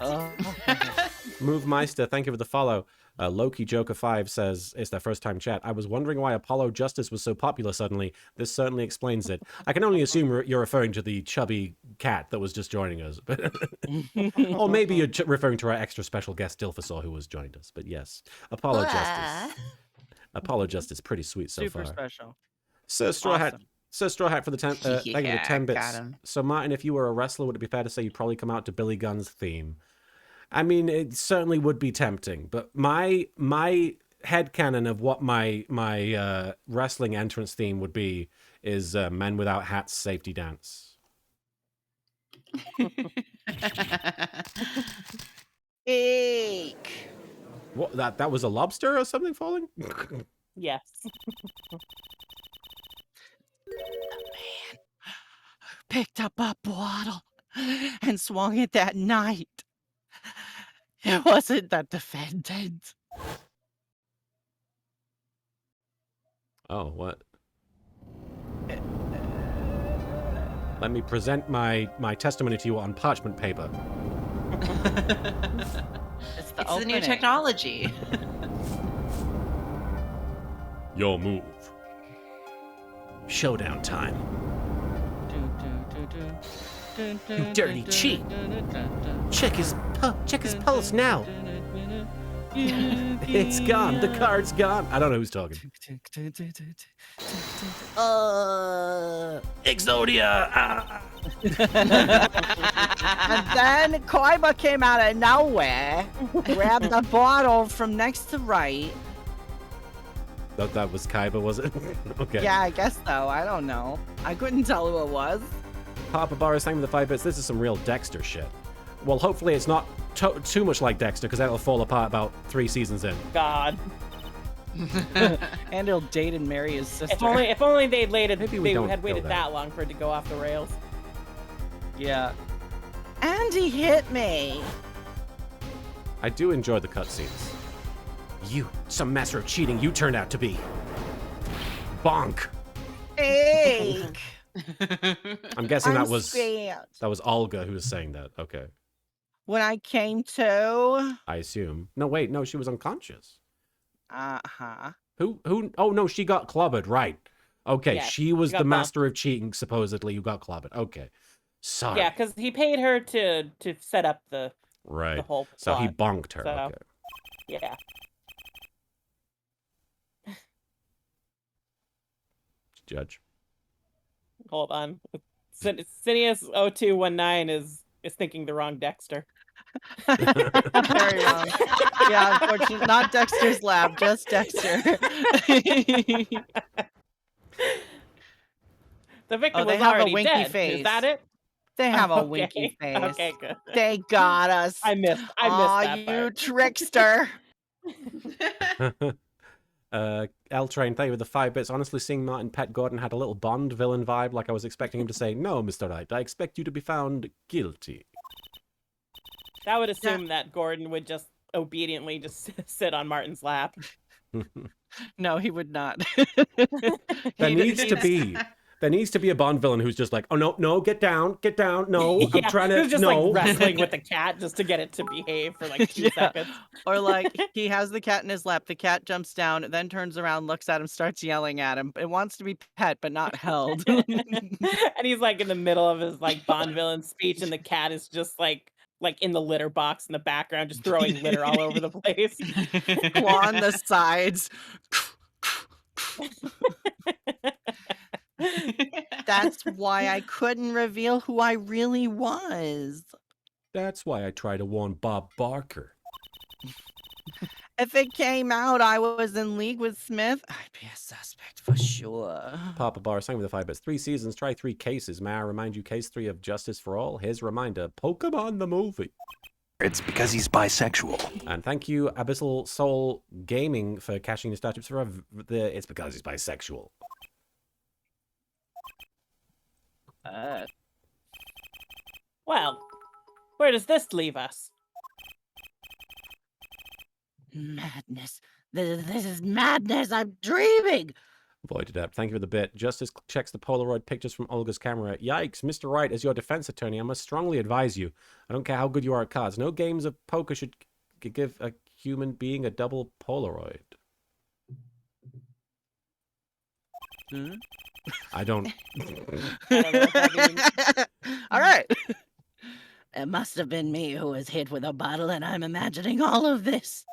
Move Meister, thank you for the follow. Loki Joker 5 says it's their first time chat. I was wondering why Apollo Justice was so popular suddenly. This certainly explains it. I can only assume you're referring to the chubby cat that was just joining us. Or maybe you're referring to our extra special guest Dilphasaur who was joined us. But yes, Apollo Justice. Apollo Justice, pretty sweet so Super far. special. Sir Straw Hat. Awesome. Sir Straw Hat for the 10, thank you for the Yeah, 10 bits. got him. So Martin, if you were a wrestler, would it be fair to say you'd probably come out to Billy Gunn's theme? I mean, it certainly would be tempting, but my headcanon of what my wrestling entrance theme would be is Men Without Hats Safety Dance. Eek. What, that was a lobster or something falling? Yes. Picked up a bottle and swung it that night. It wasn't the defendant. Oh, what? Let me present my testimony to you on parchment paper. It's the It's the new opening. technology. Your move. Showdown time. You dirty cheat. Check his pulse now. It's gone. The card's gone. I don't know who's talking. Exodia. And then Koiba came out of nowhere, grabbed the bottle from next to right. That was Kaiba, was it? Okay. Yeah, I guess so. I don't know. I couldn't tell who it was. Papa Bar is saying with the 5 bits, this is some real Dexter shit. Well, hopefully it's not too much like Dexter, because that'll fall apart about 3 seasons in. God. And he'll date and marry his sister. If only they Maybe we don't had go waited there. that long for it to go off the rails. Yeah. And he hit me. I do enjoy the cutscenes. You, some master of cheating you turned out to be. Bonk. Eek. I'm guessing I'm that was scared. Olga who was saying that. Okay. When I came to, I assume. No, wait, no, she was unconscious. uh-huh. Who oh no, she got clobbered, right. Okay, Yeah, she was she got the bumped. master of cheating, supposedly, who got clobbered. Okay. Sorry. Yeah, because he paid her to set up the Right. whole So he plot. bonked her. So- Okay. Yeah. Judge. Hold on. Cineas0219 is thinking the wrong Dexter. Very wrong. Yeah, unfortunately, not Dexter's lab, just Dexter. The victim Oh, they was have a already winky dead. face. Is that it? They have a Okay, winky face. Okay, good. They got us. I missed Aw, that you part. trickster. L Train, thank you with the 5 bits. Honestly, seeing Martin Pet Gordon had a little Bond villain vibe, like I was expecting him to say, "No, Mr. Right, I expect you to be found guilty." That would assume that Gordon would just obediently just sit on Martin's lap. No, he would not. There needs to be a Bond villain who's just like, "Oh no, get down, no, I'm Yeah, trying to who's just no." like wrestling with the cat just to get it to behave for like 2 seconds. Or like he has the cat in his lap, the cat jumps down, then turns around, looks at him, starts yelling at him. It wants to be pet, but not held. And he's like in the middle of his like Bond villain speech, and the cat is just like in the litter box in the background, just throwing litter all over the place. Claw on the sides. That's why I couldn't reveal who I really was. That's why I try to warn Bob Barker. If it came out I was in league with Smith, I'd be a suspect for sure. Papa Bar, sang with the 5 bits. 3 seasons, try 3 cases. May I remind you, case 3 of Justice for All? Here's a reminder: Pokemon the movie. It's because he's bisexual. And thank you, Abyssal Soul Gaming, for cashing the statues for it's because he's bisexual. Well, where does this leave us? Madness. This is madness. I'm dreaming. Voided up. Thank you for the bit. Justice checks the Polaroid pictures from Olga's camera. Yikes, Mr. Wright, as your defense attorney, I must strongly advise you. I don't care how good you are at cards. No games of poker should give a human being a double Polaroid. I don't... I don't know what that means. All right. It must have been me who was hit with a bottle, and I'm imagining all of this.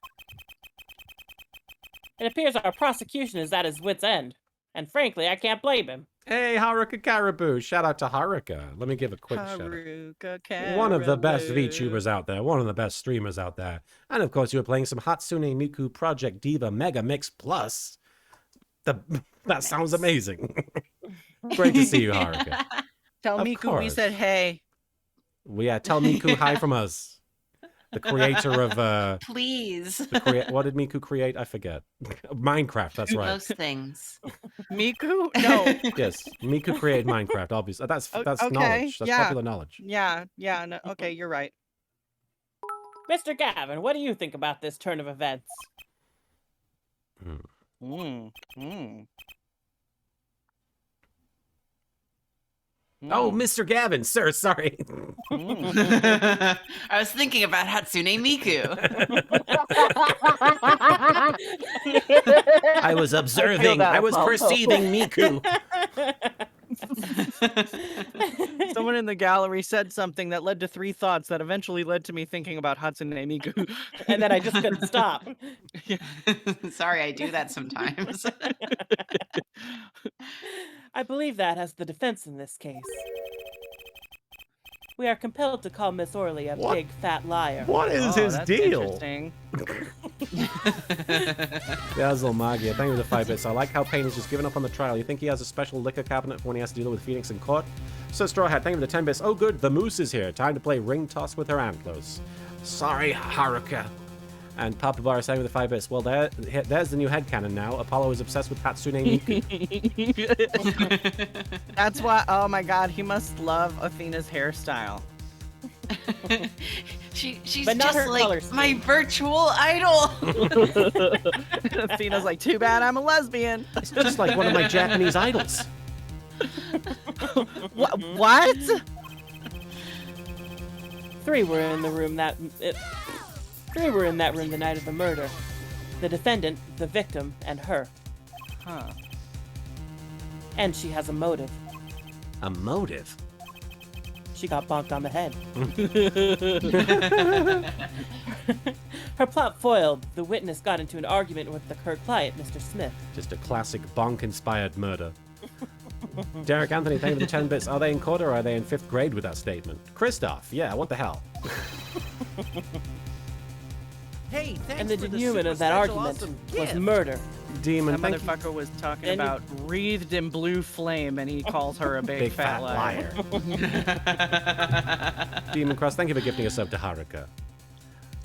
It appears our prosecution is at his wit's end. And frankly, I can't blame him. Hey, Haruka Caribou. Shout out to Haruka. Let me give a quick shout out. Haruka One of the best Caribou. VTubers out there. One of the best streamers out there. And of course, you were playing some Hatsune Miku Project Diva Mega Mix Plus. That sounds amazing. Great to see you, Haruka. Tell Of Miku we course. said hey. Tell Miku hi from us. The creator of Please. what did Miku create? I forget. Minecraft, that's right. Most things. Miku? No. Yes, Miku created Minecraft, obviously. That's okay, knowledge. That's yeah. popular knowledge. Yeah, no, okay, you're right. Mr. Gavin, what do you think about this turn of events? Oh, Mr. Gavin, sir, sorry. I was thinking about Hatsune Miku. I was observing. I was perceiving Miku. Someone in the gallery said something that led to 3 thoughts that eventually led to me thinking about Hatsune Miku. And then I just couldn't stop. Sorry, I do that sometimes. I believe that as the defense in this case. We are compelled to call Miss Orley a What? big fat liar. What is his that's deal? interesting. Dazzle Magia, thank you for the 5 bits. I like how Payne is just giving up on the trial. You think he has a special liquor cabinet for when he has to deal with Phoenix in court? So Straw Hat, thank you for the 10 bits. Oh good, the moose is here. Time to play ring toss with her antlers. Sorry, Haruka. And Papa Bar, thank you for the 5 bits. Well, there's the new headcanon now. Apollo is obsessed with Hatsune Miku. That's why, oh my god, he must love Athena's hairstyle. She's But not just her color like scheme. my virtual idol. Athena's like, too bad I'm a lesbian. It's just like one of my Japanese idols. What? 3 were in the room Three were in that room the night of the murder. The defendant, the victim, and her. Huh. And she has a motive. A motive? She got bonked on the head. Her plot foiled. The witness got into an argument with her client, Mr. Smith. Just a classic bonk-inspired murder. Derek Anthony, thank you for the 10 bits. Are they in court or are they in 5th grade with that statement? Christoph, yeah, what the hell? Hey, thanks And the for denouement super of that special argument awesome was gift. murder. Demon, That thank you. motherfucker was talking And you- about breathed in blue flame, and he calls her a big, fat liar. Demon Cross, thank you for gifting a sub to Haruka.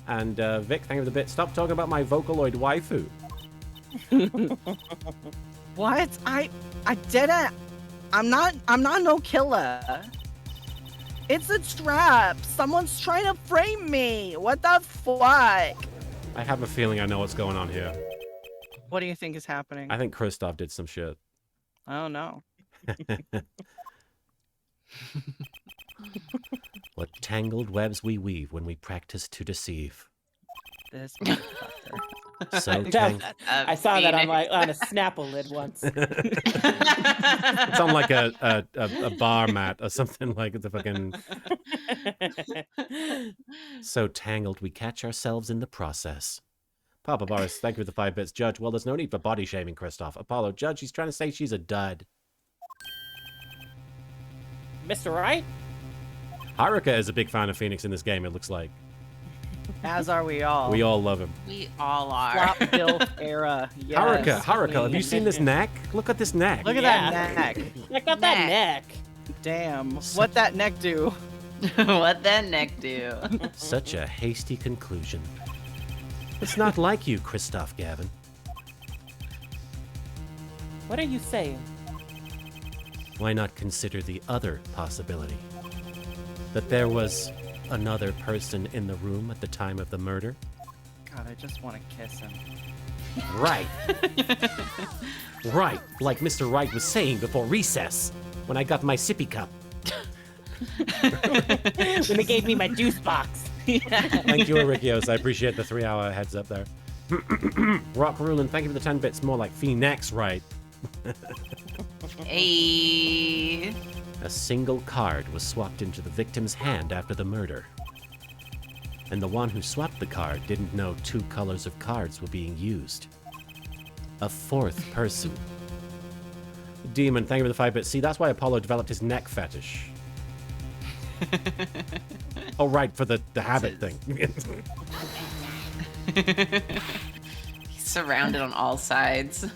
And Vic, thank you for the bit. Stop talking about my Vocaloid waifu. What? I didn't. I'm not no killer. It's a trap. Someone's trying to frame me. What the fuck? I have a feeling I know what's going on here. What do you think is happening? I think Christoph did some shit. Oh no. What tangled webs we weave when we practice to deceive. This motherfucker. So That- I saw that on Phoenix. on a Snapple lid once. It's on like a bar mat or something like the fucking... So tangled we catch ourselves in the process. Papa Boris, thank you for the 5 bits. Judge, well, there's no need for body shaming, Christoph. Apollo, Judge, he's trying to say she's a dud. Mr. Wright? Haruka is a big fan of Phoenix in this game, it looks like. As are we all. We all love him. We all are. Flop built era. Yes, Haruka, have you queen. seen this neck? Look at this neck. Look at Yeah. that neck. Check out that neck. Damn. What that neck do? What that neck do? Such a hasty conclusion. It's not like you, Christoph Gavin. What are you saying? Why not consider the other possibility? That there was another person in the room at the time of the murder? God, I just want to kiss him. Right. Right, like Mr. Wright was saying before recess, when I got my sippy cup. When they gave me my juice box. Thank you, Arikios. I appreciate the 3-hour heads up there. Rock Rulin, thank you for the 10 bits. More like Phoenix, right? Hey. A single card was swapped into the victim's hand after the murder. And the one who swapped the card didn't know 2 colors of cards were being used. A 4th person. Demon, thank you for the 5 bits. See, that's why Apollo developed his neck fetish. Oh, right, for the habit thing. He's surrounded on all sides.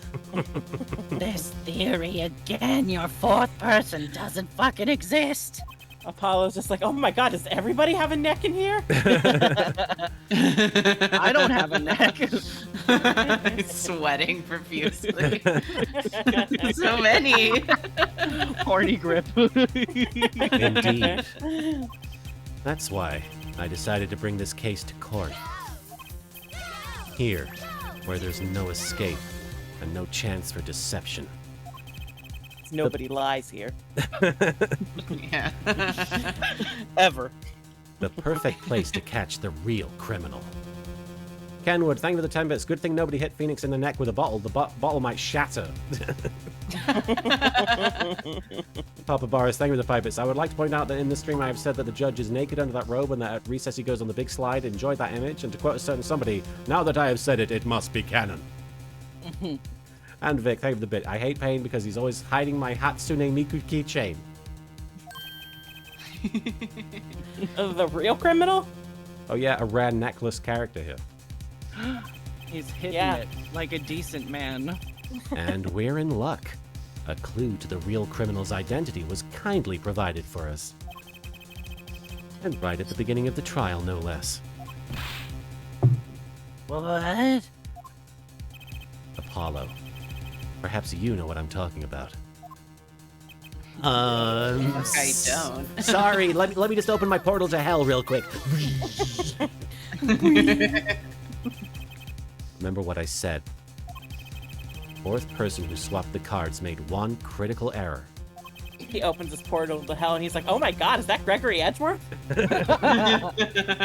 This theory again. Your 4th person doesn't fucking exist. Apollo's just like, oh my god, does everybody have a neck in here? I don't have a neck. He's sweating profusely. So many. Horny grip. Indeed. That's why I decided to bring this case to court. Here, where there's no escape and no chance for deception. Nobody lies here. Yeah. Ever. The perfect place to catch the real criminal. Kenwood, thank you for the 10 bits. Good thing nobody hit Phoenix in the neck with a bottle. The bottle might shatter. Papa Boris, thank you for the 5 bits. I would like to point out that in this stream I have said that the judge is naked under that robe and that at recess he goes on the big slide. Enjoyed that image. And to quote a certain somebody, now that I have said it, it must be canon. And Vic, thank you for the bit. I hate Pain because he's always hiding my Hatsune Miku keychain. The real criminal? Oh yeah, a rare necklace character here. He's hitting Yeah. it like a decent man. And we're in luck. A clue to the real criminal's identity was kindly provided for us. And right at the beginning of the trial, no less. What? Apollo. Perhaps you know what I'm talking about. I don't. Sorry, let me just open my portal to hell real quick. Remember what I said. 4th person who swapped the cards made one critical error. He opens his portal to hell and he's like, oh my god, is that Gregory Edgeworth?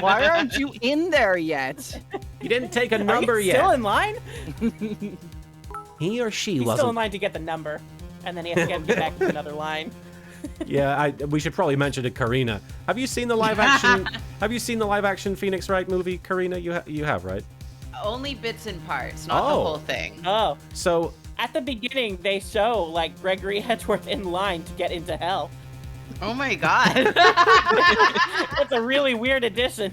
Why aren't you in there yet? You didn't take a Are number you yet. still in line? He or she He's still in wasn't. line to get the number. And then he has to get back to another line. Yeah, we should probably mention to Karina. Have you seen the live action? Have you seen the live action Phoenix Wright movie, Karina? You have, right? Only bits and parts, not the Oh. whole thing. Oh. So At the beginning, they show, like, Gregory Edgeworth in line to get into hell. Oh my god. It's a really weird addition.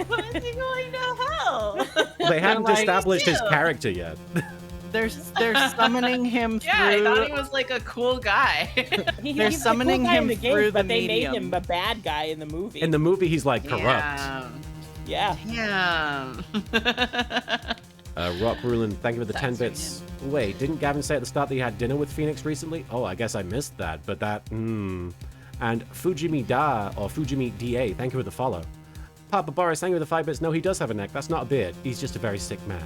Why is he going to hell? they hadn't like, established his "Ew." character yet. They're summoning him through. Yeah, I thought he was like a cool guy. They're He's a summoning cool guy in him the games, through the but they made medium. him a bad guy in the movie. In the movie, he's like corrupt. Yeah. Yeah. Damn. Rock Rulin, thank you for the 10 That's bits. Wait, didn't Gavin say at the start that he had dinner with Phoenix recently? Oh, I guess I missed that, but that, And Fujimi Da, or Fujimi DA, thank you for the follow. Papa Boris, thank you for the 5 bits. No, he does have a neck. That's not a beard. He's just a very sick man.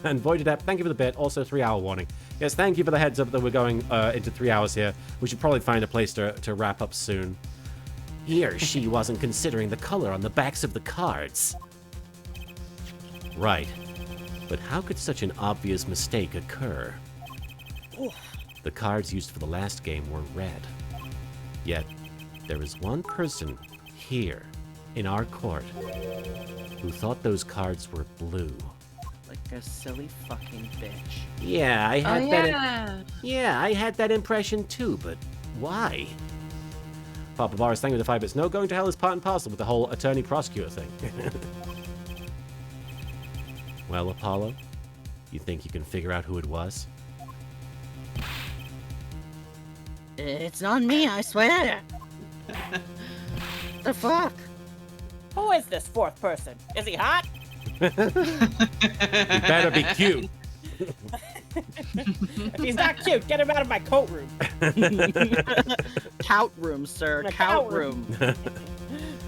And Voided App, thank you for the bit. Also, 3-hour warning. Yes, thank you for the heads up that we're going into 3 hours here. We should probably find a place to wrap up soon. He or she wasn't considering the color on the backs of the cards. Right. But how could such an obvious mistake occur? The cards used for the last game were red. Yet, there is one person here, in our court, who thought those cards were blue. Like a silly fucking bitch. Yeah, I had that. yeah. Yeah, I had that impression too, but why? Papa Boris, thank you for the 5 bits. No, going to hell is part and parcel with the whole attorney-prosecutor thing. Well, Apollo, you think you can figure out who it was? It's not me, I swear. the fuck? Who is this fourth person? Is he hot? You better be cute. If he's not cute, get him out of my coat room. Count room, sir. My Count count room.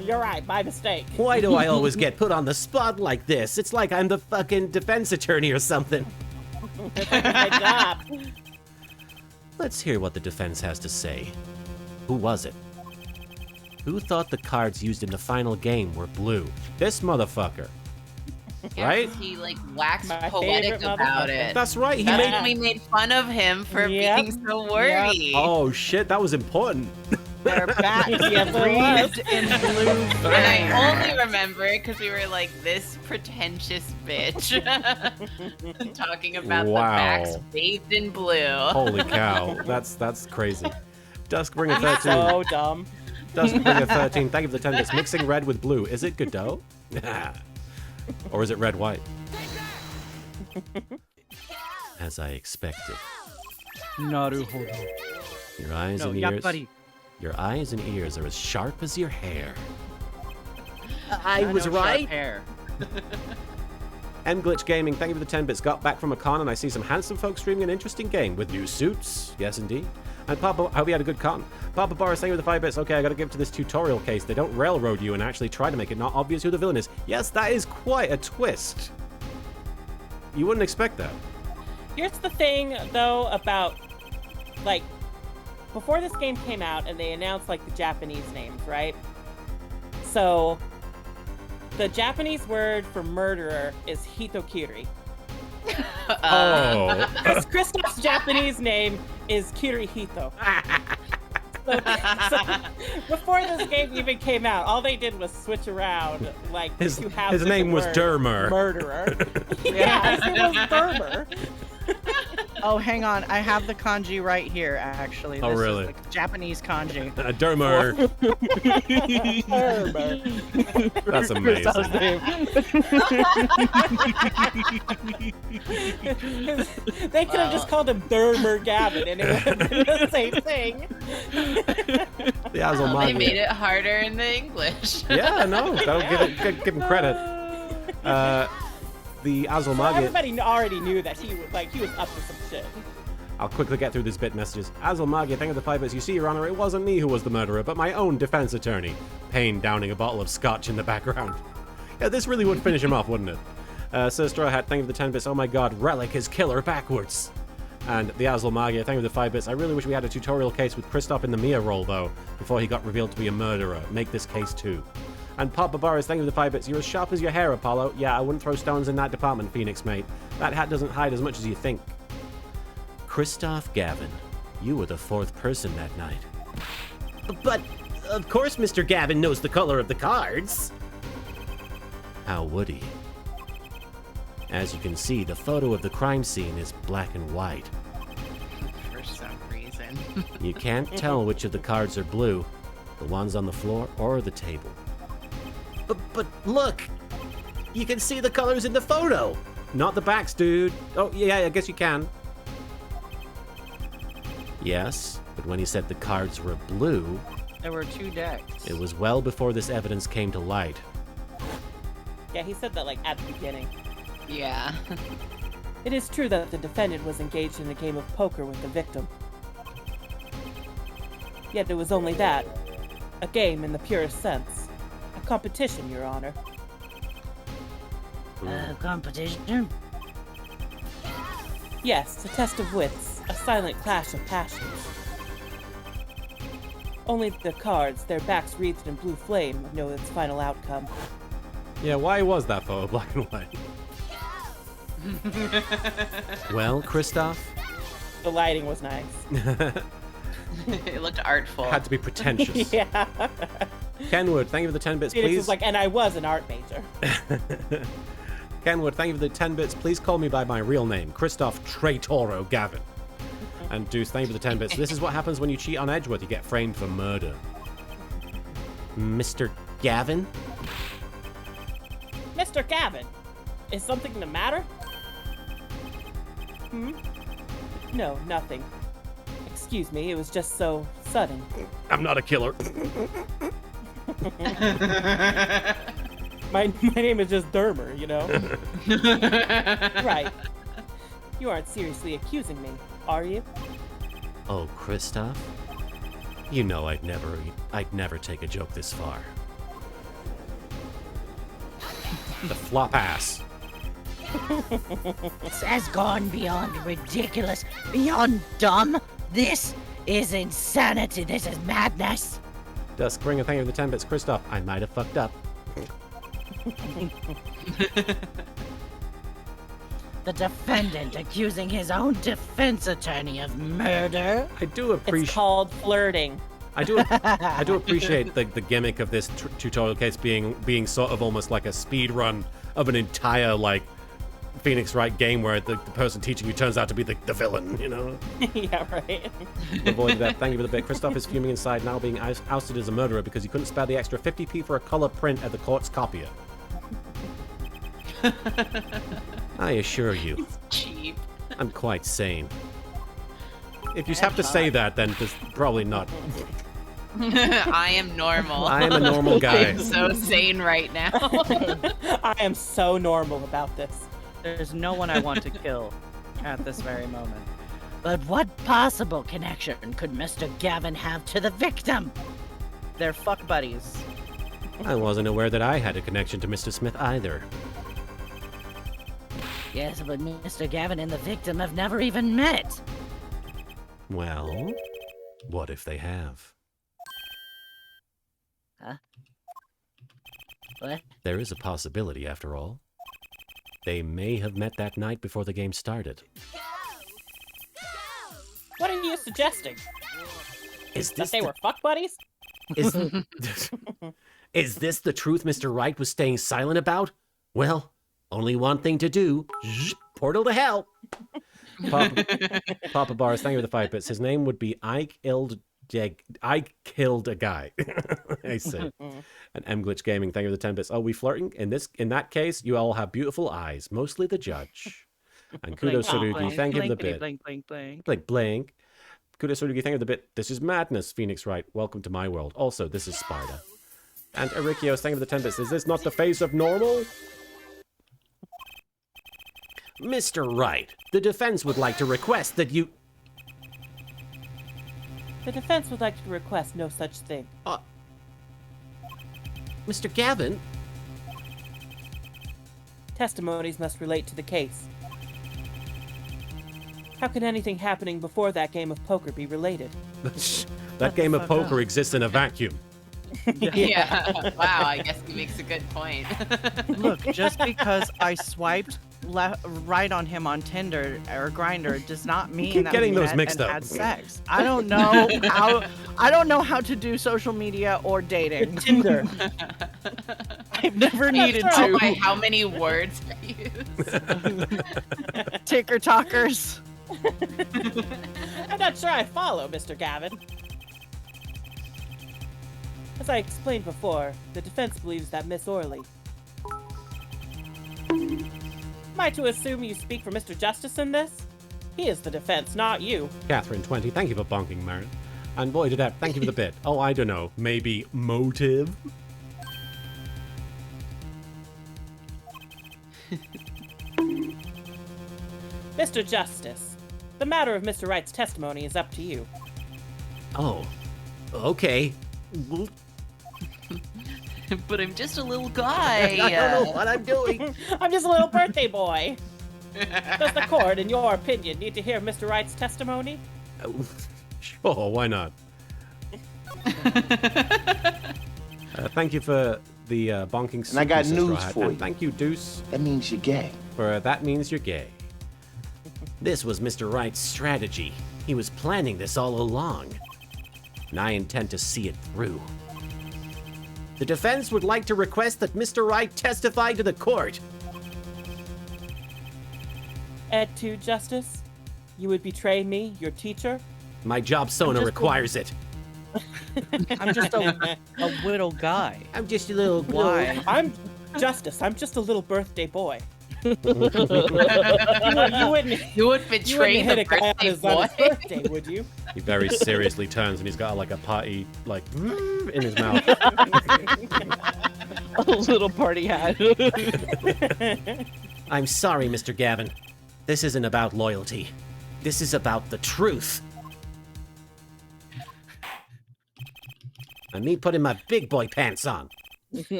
You're right, my mistake. Why do I always get put on the spot like this? It's like I'm the fucking defense attorney or something. It's like my job. Let's hear what the defense has to say. Who was it? Who thought the cards used in the final game were blue? This motherfucker. Yeah, Right? 'cause he like waxed My poetic favorite about motherfucker. it. That's right. He That's made. when we made fun of him for Yep. being so wordy. Oh shit, that was important. Their backs Yes, it breathed in blue And flame. I only remember it because we were like, this pretentious bitch. Talking about Wow. the backs bathed in blue. Holy cow, that's crazy. Duskbringer 13. So dumb. Duskbringer 13. Thank you for the 10 bits. Mixing red with blue. Is it Godot? Or is it red white? As I expected. Naruhodo. Your eyes No, and ears. yappari. Your eyes and ears are as sharp as your hair. I was know sharp right. Hair. Mglitch Gaming, thank you for the 10 bits. Got back from a con and I see some handsome folks streaming an interesting game with new suits. Yes, indeed. And Papa, hope you had a good con. Papa Boris, thank you for the 5 bits. Okay, I gotta give it to this tutorial case. They don't railroad you and actually try to make it not obvious who the villain is. Yes, that is quite a twist. You wouldn't expect that. Here's the thing, though, about, like, before this game came out and they announced, like, the Japanese names, right? So, the Japanese word for murderer is Hitokiri. Oh. Kristoff's Japanese name is Kirihito. So, before this game even came out, all they did was switch around, like, His, two halves his of the name was word, Dermer. Murderer. Yeah, his name was Dermer. Oh, hang on. I have the kanji right here, actually. Oh, This really? Is the Japanese kanji. Dermer. Dermer. That's amazing. They could have just called him Dermer Gavin and it would have been the same thing. The Oh, Azulmagi. they made it harder in the English. Yeah, no, that'll give him credit. The So Azulmagi. everybody already knew that he was up to some shit. I'll quickly get through these bit messages. Azulmagi, thank you for the 5 bits. You see, Your Honor, it wasn't me who was the murderer, but my own defense attorney. Payne downing a bottle of scotch in the background. Yeah, this really would finish him off, wouldn't it? Sir Straw Hat, thank you for the 10 bits. Oh my god, Relic is killer backwards. And the Azulmagi, thank you for the 5 bits. I really wish we had a tutorial case with Kristoff in the Mia role, though, before he got revealed to be a murderer. Make this case too. And Papa Boris, thank you for the 5 bits. You're as sharp as your hair, Apollo. Yeah, I wouldn't throw stones in that department, Phoenix, mate. That hat doesn't hide as much as you think. Kristoff Gavin, you were the fourth person that night. But, of course Mr. Gavin knows the color of the cards. How would he? As you can see, the photo of the crime scene is black and white. For some reason. You can't tell which of the cards are blue, the ones on the floor or the table. But look! You can see the colors in the photo! Not the backs, dude. Oh, yeah, I guess you can. Yes, but when he said the cards were blue, There were 2 decks. it was well before this evidence came to light. Yeah, he said that like at the beginning. Yeah. It is true that the defendant was engaged in a game of poker with the victim. Yet it was only that. A game in the purest sense. A competition, Your Honor. Competition? Yes, a test of wits. A silent clash of passions. Only the cards, their backs wreathed in blue flame, know its final outcome. Yeah, why was that photo black and white? Well, Kristoff, The lighting was nice. It looked artful. Had to be pretentious. Yeah. Kenwood, thank you for the 10 bits, Phoenix please. was like, and I was an art major. Kenwood, thank you for the 10 bits. Please call me by my real name, Kristoff Traitoro Gavin. And Deuce, thank you for the 10 bits. This is what happens when you cheat on Edgeworth. You get framed for murder. Mr. Gavin? Mr. Gavin, is something the matter? No, nothing. Excuse me, it was just so sudden. I'm not a killer. My name is just Dermer, you know? Right. You aren't seriously accusing me, are you? Oh, Kristoff? You know I'd never take a joke this far. The flop ass. This has gone beyond ridiculous, beyond dumb. This is insanity. This is madness. Dusk Bringer, thank you for the 10 bits. Kristoff, I might have fucked up. The defendant accusing his own defense attorney of murder. I do It's appreciate. called flirting. I do appreciate the gimmick of this tutorial case being sort of almost like a speed run of an entire like Phoenix Wright game where the person teaching you turns out to be the villain, you know? Yeah, right. Avoided that. Thank you for the bit. Kristoff is fuming inside now, being ousted as a murderer because he couldn't spare the extra 50p for a color print at the court's copier. I assure you, Cheap. I'm quite sane. If you have to say that, then there's probably not. I am normal. I am a normal guy. I'm so sane right now. I am so normal about this. There's no one I want to kill at this very moment. But what possible connection could Mr. Gavin have to the victim? They're fuck buddies. I wasn't aware that I had a connection to Mr. Smith either. Yes, but Mr. Gavin and the victim have never even met. Well, what if they have? What? There is a possibility, after all. They may have met that night before the game started. What are you suggesting? Is That this they were fuck buddies? Is this the truth Mr. Wright was staying silent about? Well, only one thing to do. Portal to hell. Papa Boris, thank you for the 5 bits. His name would be I Killed a Guy. I see. And M Glitch Gaming, thank you for the 10 bits. Oh, we flirting? In that case, you all have beautiful eyes, mostly the judge. And Kudos Surugi, thank you for the bit. Blink, blink, blink. Blink, blink. Kudos Surugi, thank you for the bit. This is madness, Phoenix Wright. Welcome to my world. Also, this is Sparta. And Erikios, thank you for the 10 bits. Is this not the face of normal? Mr. Wright, the defense would like to request that you... The defense would like to request no such thing. Mr. Gavin? Testimonies must relate to the case. How can anything happening before that game of poker be related? That game of poker exists in a vacuum. Yeah. Wow, I guess he makes a good point. Look, just because I swiped right on him on Tinder or Grindr does not mean keep that getting we those met mixed and up. had sex. I don't know how to do social media or dating. Tinder. I've never needed Oh to. my, how many words I use? Ticker talkers. I'm not sure I follow, Mr. Gavin. As I explained before, the defense believes that Miss Orley. Am I to assume you speak for Mr. Justice in this? He is the defense, not you. Catherine 20, thank you for bonking, Marin. And boy, did that, thank you for the bit. Oh, I don't know, maybe motive? Mr. Justice, the matter of Mr. Wright's testimony is up to you. Oh, okay. But I'm just a little guy. I don't know what I'm doing. I'm just a little birthday boy. Does the court, in your opinion, need to hear Mr. Wright's testimony? Sure, why not? Thank you for the bonking. And I got Sister news Rat. for And you. thank you, Deuce, That means you're gay. for that means you're gay. This was Mr. Wright's strategy. He was planning this all along. And I intend to see it through. The defense would like to request that Mr. Wright testify to the court. Ed 2 Justice, you would betray me, your teacher? My job Sona requires it. I'm just a little guy. I'm just a little Why? I'm Justice. I'm just a little birthday boy. You wouldn't. You would You betray wouldn't hit the a guy on birthday his boy. birthday, would you? He very seriously turns and he's got like a party like in his mouth. A little party hat. I'm sorry, Mr. Gavin. This isn't about loyalty. This is about the truth. And me putting my big boy pants on.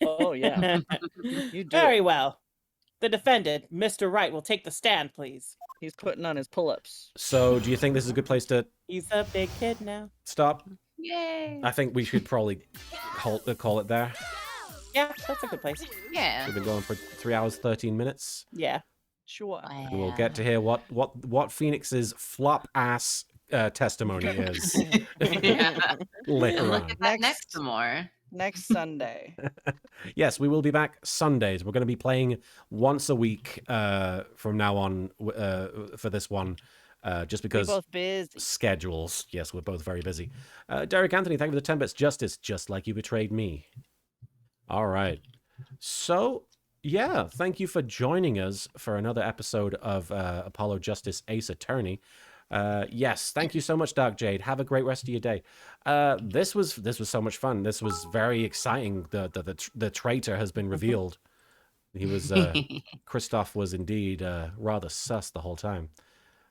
Oh yeah. You do. Very it. well. The defendant, Mr. Wright, will take the stand, please. He's putting on his pull-ups. So, do you think this is a good place to He's a big kid now. stop? Yay. I think we should probably call it there. Yeah, that's a good place. Yeah. We've been going for 3 hours 13 minutes. Yeah. Sure. And we'll get to hear what Phoenix's flop ass testimony is Yeah. later Look on. at that next some more. Next Sunday. Yes, we will be back Sundays. We're going to be playing once a week from now on for this one, just We're because both busy. schedules. Yes, we're both very busy. Derek Anthony, thank you for the 10 bits. Justice, just like you betrayed me. All right. So, yeah, thank you for joining us for another episode of Apollo Justice Ace Attorney. Yes, thank you so much, Dark Jade. Have a great rest of your day. This was so much fun. This was very exciting. The traitor has been revealed. He was Christoph was indeed rather sus the whole time.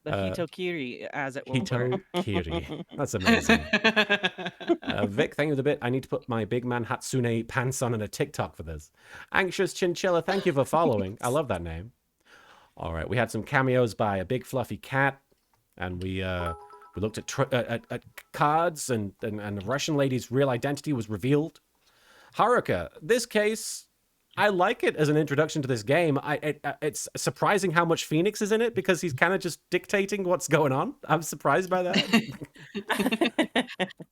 The Hitokiri, as it were. Hitokiri. That's amazing. Vic, thank you for the bit. I need to put my big man Hatsune pants on in a TikTok for this. Anxious Chinchilla, thank you for following. I love that name. All right, we had some cameos by a big fluffy cat, and we looked at cards, and the Russian lady's real identity was revealed. Haruka, this case, I like it as an introduction to this game. It's surprising how much Phoenix is in it because he's kind of just dictating what's going on. I'm surprised by that.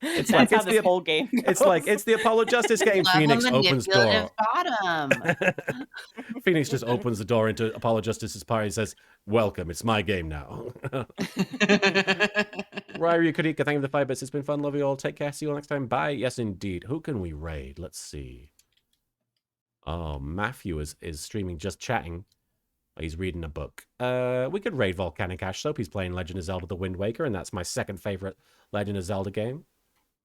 It's That's like how it's this the whole game goes. it's like it's the Apollo Justice game. Love Phoenix a opens door. manipulative bottom. Phoenix just opens the door into Apollo Justice's party and says, "Welcome, it's my game now." Ryu Kadika, thank you for the 5 bits. It's been fun. Love you all. Take care. See you all next time. Bye. Yes, indeed. Who can we raid? Let's see. Oh, Matthew is streaming, just chatting. Oh, he's reading a book. We could raid Volcanic Ash Soap. He's playing Legend of Zelda: The Wind Waker, and that's my second favorite Legend of Zelda game.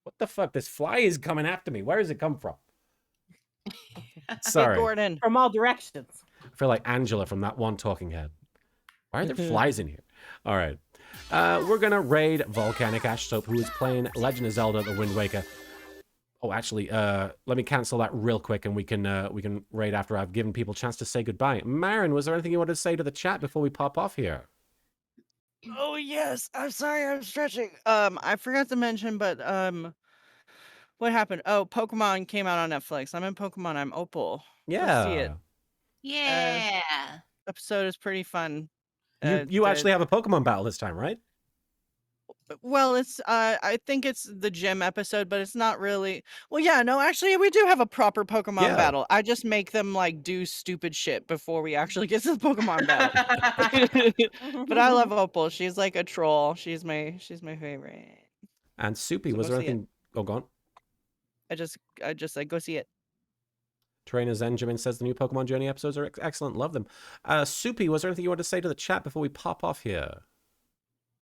What the fuck? This fly is coming after me. Where does it come from? Sorry. Hey, Gordon. From all directions. I feel like Angela from that one Talking Head. Why are there flies in here? All right. We're going to raid Volcanic Ash Soap, who is playing Legend of Zelda: The Wind Waker. Oh, actually, let me cancel that real quick, and we can raid after I've given people a chance to say goodbye. Marin, was there anything you wanted to say to the chat before we pop off here? Oh yes, I'm sorry, I'm stretching. I forgot to mention, but what happened? Oh, Pokemon came out on Netflix. I'm in Pokemon. I'm Opal. Go Yeah. see it. Yeah. Episode is pretty fun. You actually have a Pokemon battle this time, right? Well, it's I think it's the gym episode, but it's not really. Well, yeah, no, actually, we do have a proper Pokemon Yeah. battle. I just make them like do stupid shit before we actually get to the Pokemon battle. But I love Opal. She's like a troll. She's my favorite. And Soupy, So was go there see it. anything? Oh, go on. I just like go see it. Trainer Zenjamin says the new Pokemon Journey episodes are excellent. Love them. Soupy, was there anything you wanted to say to the chat before we pop off here?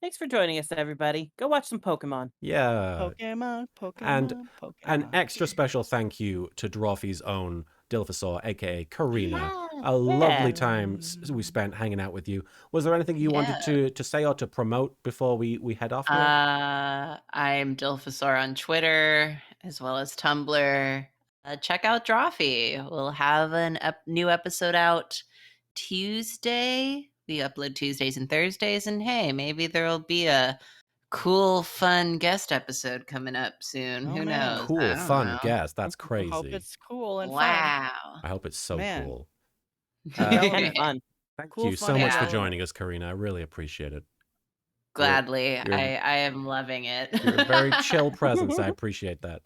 Thanks for joining us, everybody. Go watch some Pokemon. Yeah. Pokemon. And an extra special thank you to Drawfy's own Dilphosaur, aka Karina. A lovely time we spent hanging out with you. Was there anything you wanted to say or to promote before we head off here? I'm Dilphosaur on Twitter as well as Tumblr. Check out Drawfy. We'll have a new episode out Tuesday. We upload Tuesdays and Thursdays, and hey, maybe there'll be a cool, fun guest episode coming up soon. Who knows? I Cool, don't fun know. guest. That's crazy. Hope it's cool and Wow. I hope it's so Man. cool. Kind of fun. Thank Cool, you so fun much for episode. joining us, Karina. I really appreciate it. Gladly. You're- I am loving it. You're a very chill presence. I appreciate that.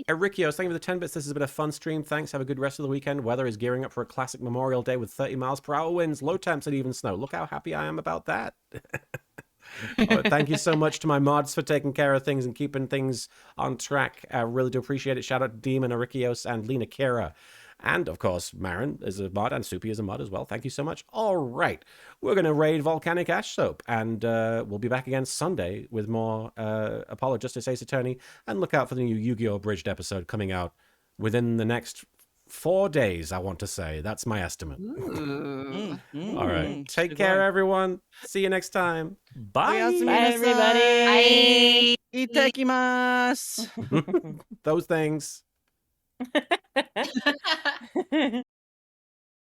Erikios, thank you for the 10 bits. This has been a fun stream. Thanks. Have a good rest of the weekend. Weather is gearing up for a classic Memorial Day with 30 miles per hour winds, low temps, and even snow. Look how happy I am about that. Thank you so much to my mods for taking care of things and keeping things on track. I really do appreciate it. Shout out to Demon, Erikios, and Lena Kira. And, of course, Marin is a mod and Soupy is a mod as well. Thank you so much. All right. We're going to raid Volcanic Ash Soap, and we'll be back again Sunday with more Apollo Justice Ace Attorney. And look out for the new Yu-Gi-Oh! Abridged episode coming out within the next 4 days, I want to say. That's my estimate. Ooh. All right. Take care, everyone. See you next time. Bye. Bye, everybody. Bye. Itakimasu. Those things.